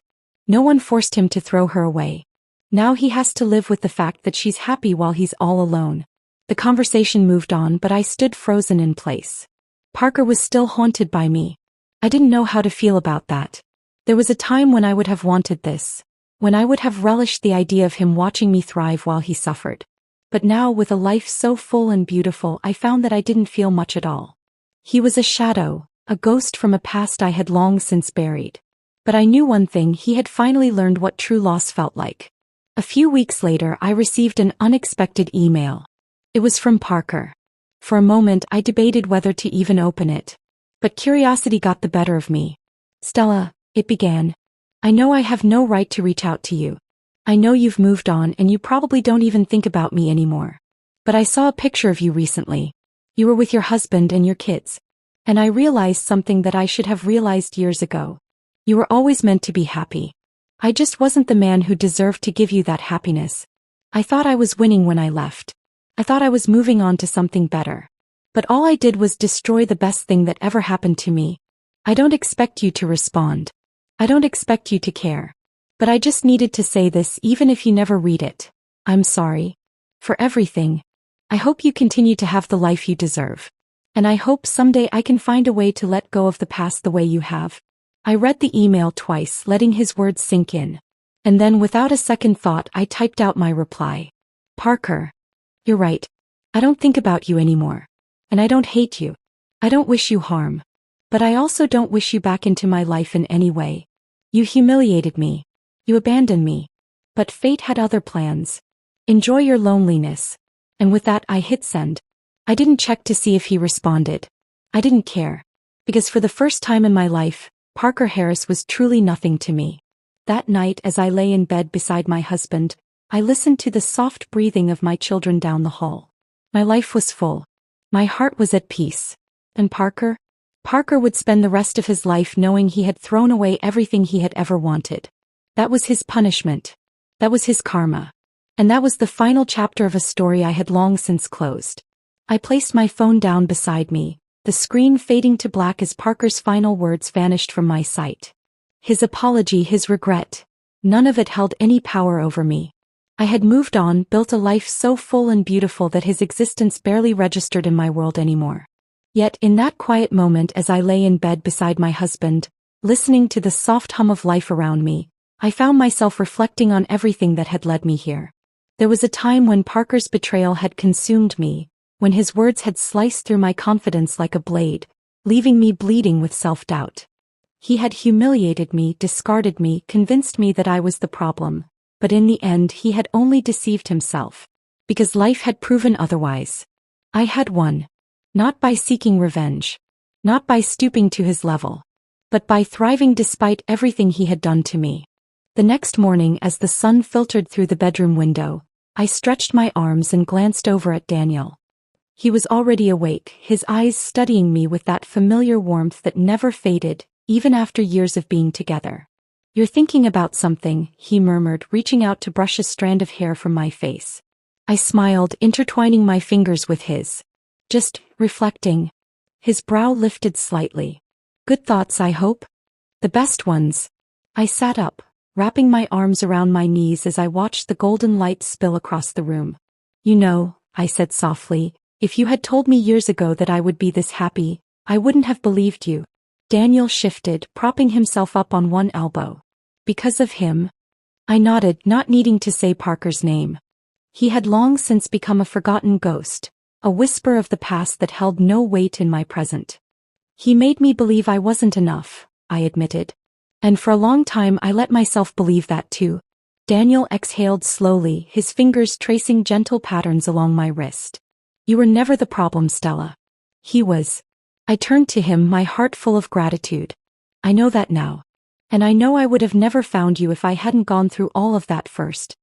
No one forced him to throw her away. Now he has to live with the fact that she's happy while he's all alone. The conversation moved on, but I stood frozen in place. Parker was still haunted by me. I didn't know how to feel about that. There was a time when I would have wanted this, when I would have relished the idea of him watching me thrive while he suffered. But now, with a life so full and beautiful, I found that I didn't feel much at all. He was a shadow, a ghost from a past I had long since buried. But I knew one thing: he had finally learned what true loss felt like. A few weeks later, I received an unexpected email. It was from Parker. For a moment, I debated whether to even open it. But curiosity got the better of me. Stella, it began. I know I have no right to reach out to you. I know you've moved on and you probably don't even think about me anymore. But I saw a picture of you recently. You were with your husband and your kids. And I realized something that I should have realized years ago. You were always meant to be happy. I just wasn't the man who deserved to give you that happiness. I thought I was winning when I left. I thought I was moving on to something better. But all I did was destroy the best thing that ever happened to me. I don't expect you to respond. I don't expect you to care. But I just needed to say this, even if you never read it. I'm sorry. For everything. I hope you continue to have the life you deserve. And I hope someday I can find a way to let go of the past the way you have. I read the email twice, letting his words sink in. And then, without a second thought, I typed out my reply. Parker. You're right. I don't think about you anymore. And I don't hate you. I don't wish you harm. But I also don't wish you back into my life in any way. You humiliated me. You abandoned me. But fate had other plans. Enjoy your loneliness. And with that, I hit send. I didn't check to see if he responded. I didn't care. Because for the first time in my life, Parker Harris was truly nothing to me. That night, as I lay in bed beside my husband, I listened to the soft breathing of my children down the hall. My life was full. My heart was at peace. And Parker? Parker would spend the rest of his life knowing he had thrown away everything he had ever wanted. That was his punishment. That was his karma. And that was the final chapter of a story I had long since closed. I placed my phone down beside me, the screen fading to black as Parker's final words vanished from my sight. His apology, his regret. None of it held any power over me. I had moved on, built a life so full and beautiful that his existence barely registered in my world anymore. Yet, in that quiet moment as I lay in bed beside my husband, listening to the soft hum of life around me, I found myself reflecting on everything that had led me here. There was a time when Parker's betrayal had consumed me, when his words had sliced through my confidence like a blade, leaving me bleeding with self-doubt. He had humiliated me, discarded me, convinced me that I was the problem. But in the end, he had only deceived himself. Because life had proven otherwise. I had won. Not by seeking revenge. Not by stooping to his level. But by thriving despite everything he had done to me. The next morning, as the sun filtered through the bedroom window, I stretched my arms and glanced over at Daniel. He was already awake, his eyes studying me with that familiar warmth that never faded, even after years of being together. You're thinking about something, he murmured, reaching out to brush a strand of hair from my face. I smiled, intertwining my fingers with his. Just reflecting. His brow lifted slightly. Good thoughts, I hope? The best ones. I sat up, wrapping my arms around my knees as I watched the golden light spill across the room. You know, I said softly, if you had told me years ago that I would be this happy, I wouldn't have believed you. Daniel shifted, propping himself up on one elbow. Because of him? I nodded, not needing to say Parker's name. He had long since become a forgotten ghost, a whisper of the past that held no weight in my present. He made me believe I wasn't enough, I admitted. And for a long time I let myself believe that too. Daniel exhaled slowly, his fingers tracing gentle patterns along my wrist. You were never the problem, Stella. He was. I turned to him, my heart full of gratitude. I know that now. And I know I would have never found you if I hadn't gone through all of that first.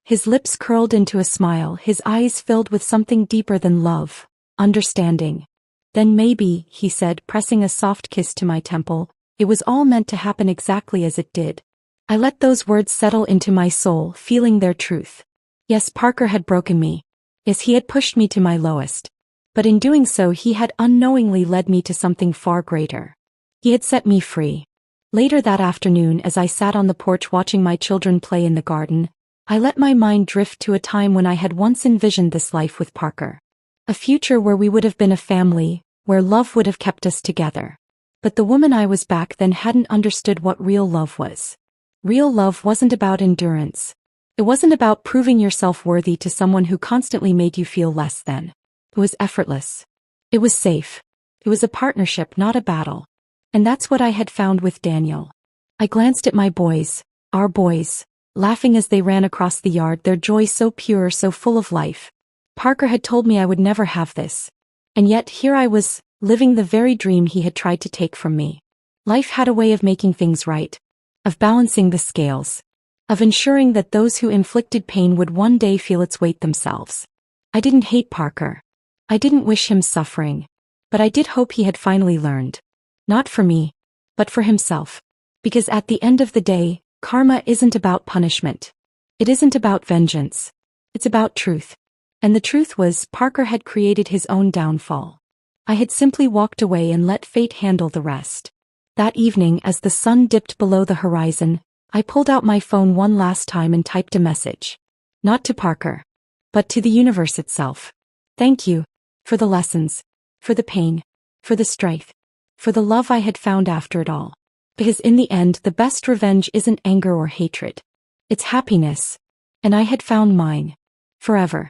His lips curled into a smile, his eyes filled with something deeper than love, understanding. Then maybe, he said, pressing a soft kiss to my temple, it was all meant to happen exactly as it did. I let those words settle into my soul, feeling their truth. Yes, Parker had broken me. Yes, he had pushed me to my lowest. But in doing so he had unknowingly led me to something far greater. He had set me free. Later that afternoon, as I sat on the porch watching my children play in the garden, I let my mind drift to a time when I had once envisioned this life with Parker. A future where we would have been a family, where love would have kept us together. But the woman I was back then hadn't understood what real love was. Real love wasn't about endurance. It wasn't about proving yourself worthy to someone who constantly made you feel less than. It was effortless. It was safe. It was a partnership, not a battle. And that's what I had found with Daniel. I glanced at my boys, our boys, laughing as they ran across the yard, their joy so pure, so full of life. Parker had told me I would never have this. And yet here I was, living the very dream he had tried to take from me. Life had a way of making things right, of balancing the scales, of ensuring that those who inflicted pain would one day feel its weight themselves. I didn't hate Parker. I didn't wish him suffering. But I did hope he had finally learned. Not for me, but for himself. Because at the end of the day, karma isn't about punishment. It isn't about vengeance. It's about truth. And the truth was, Parker had created his own downfall. I had simply walked away and let fate handle the rest. That evening, as the sun dipped below the horizon, I pulled out my phone one last time and typed a message. Not to Parker, but to the universe itself. Thank you. For the lessons. For the pain. For the strife. For the love I had found after it all. Because in the end, the best revenge isn't anger or hatred. It's happiness. And I had found mine. Forever.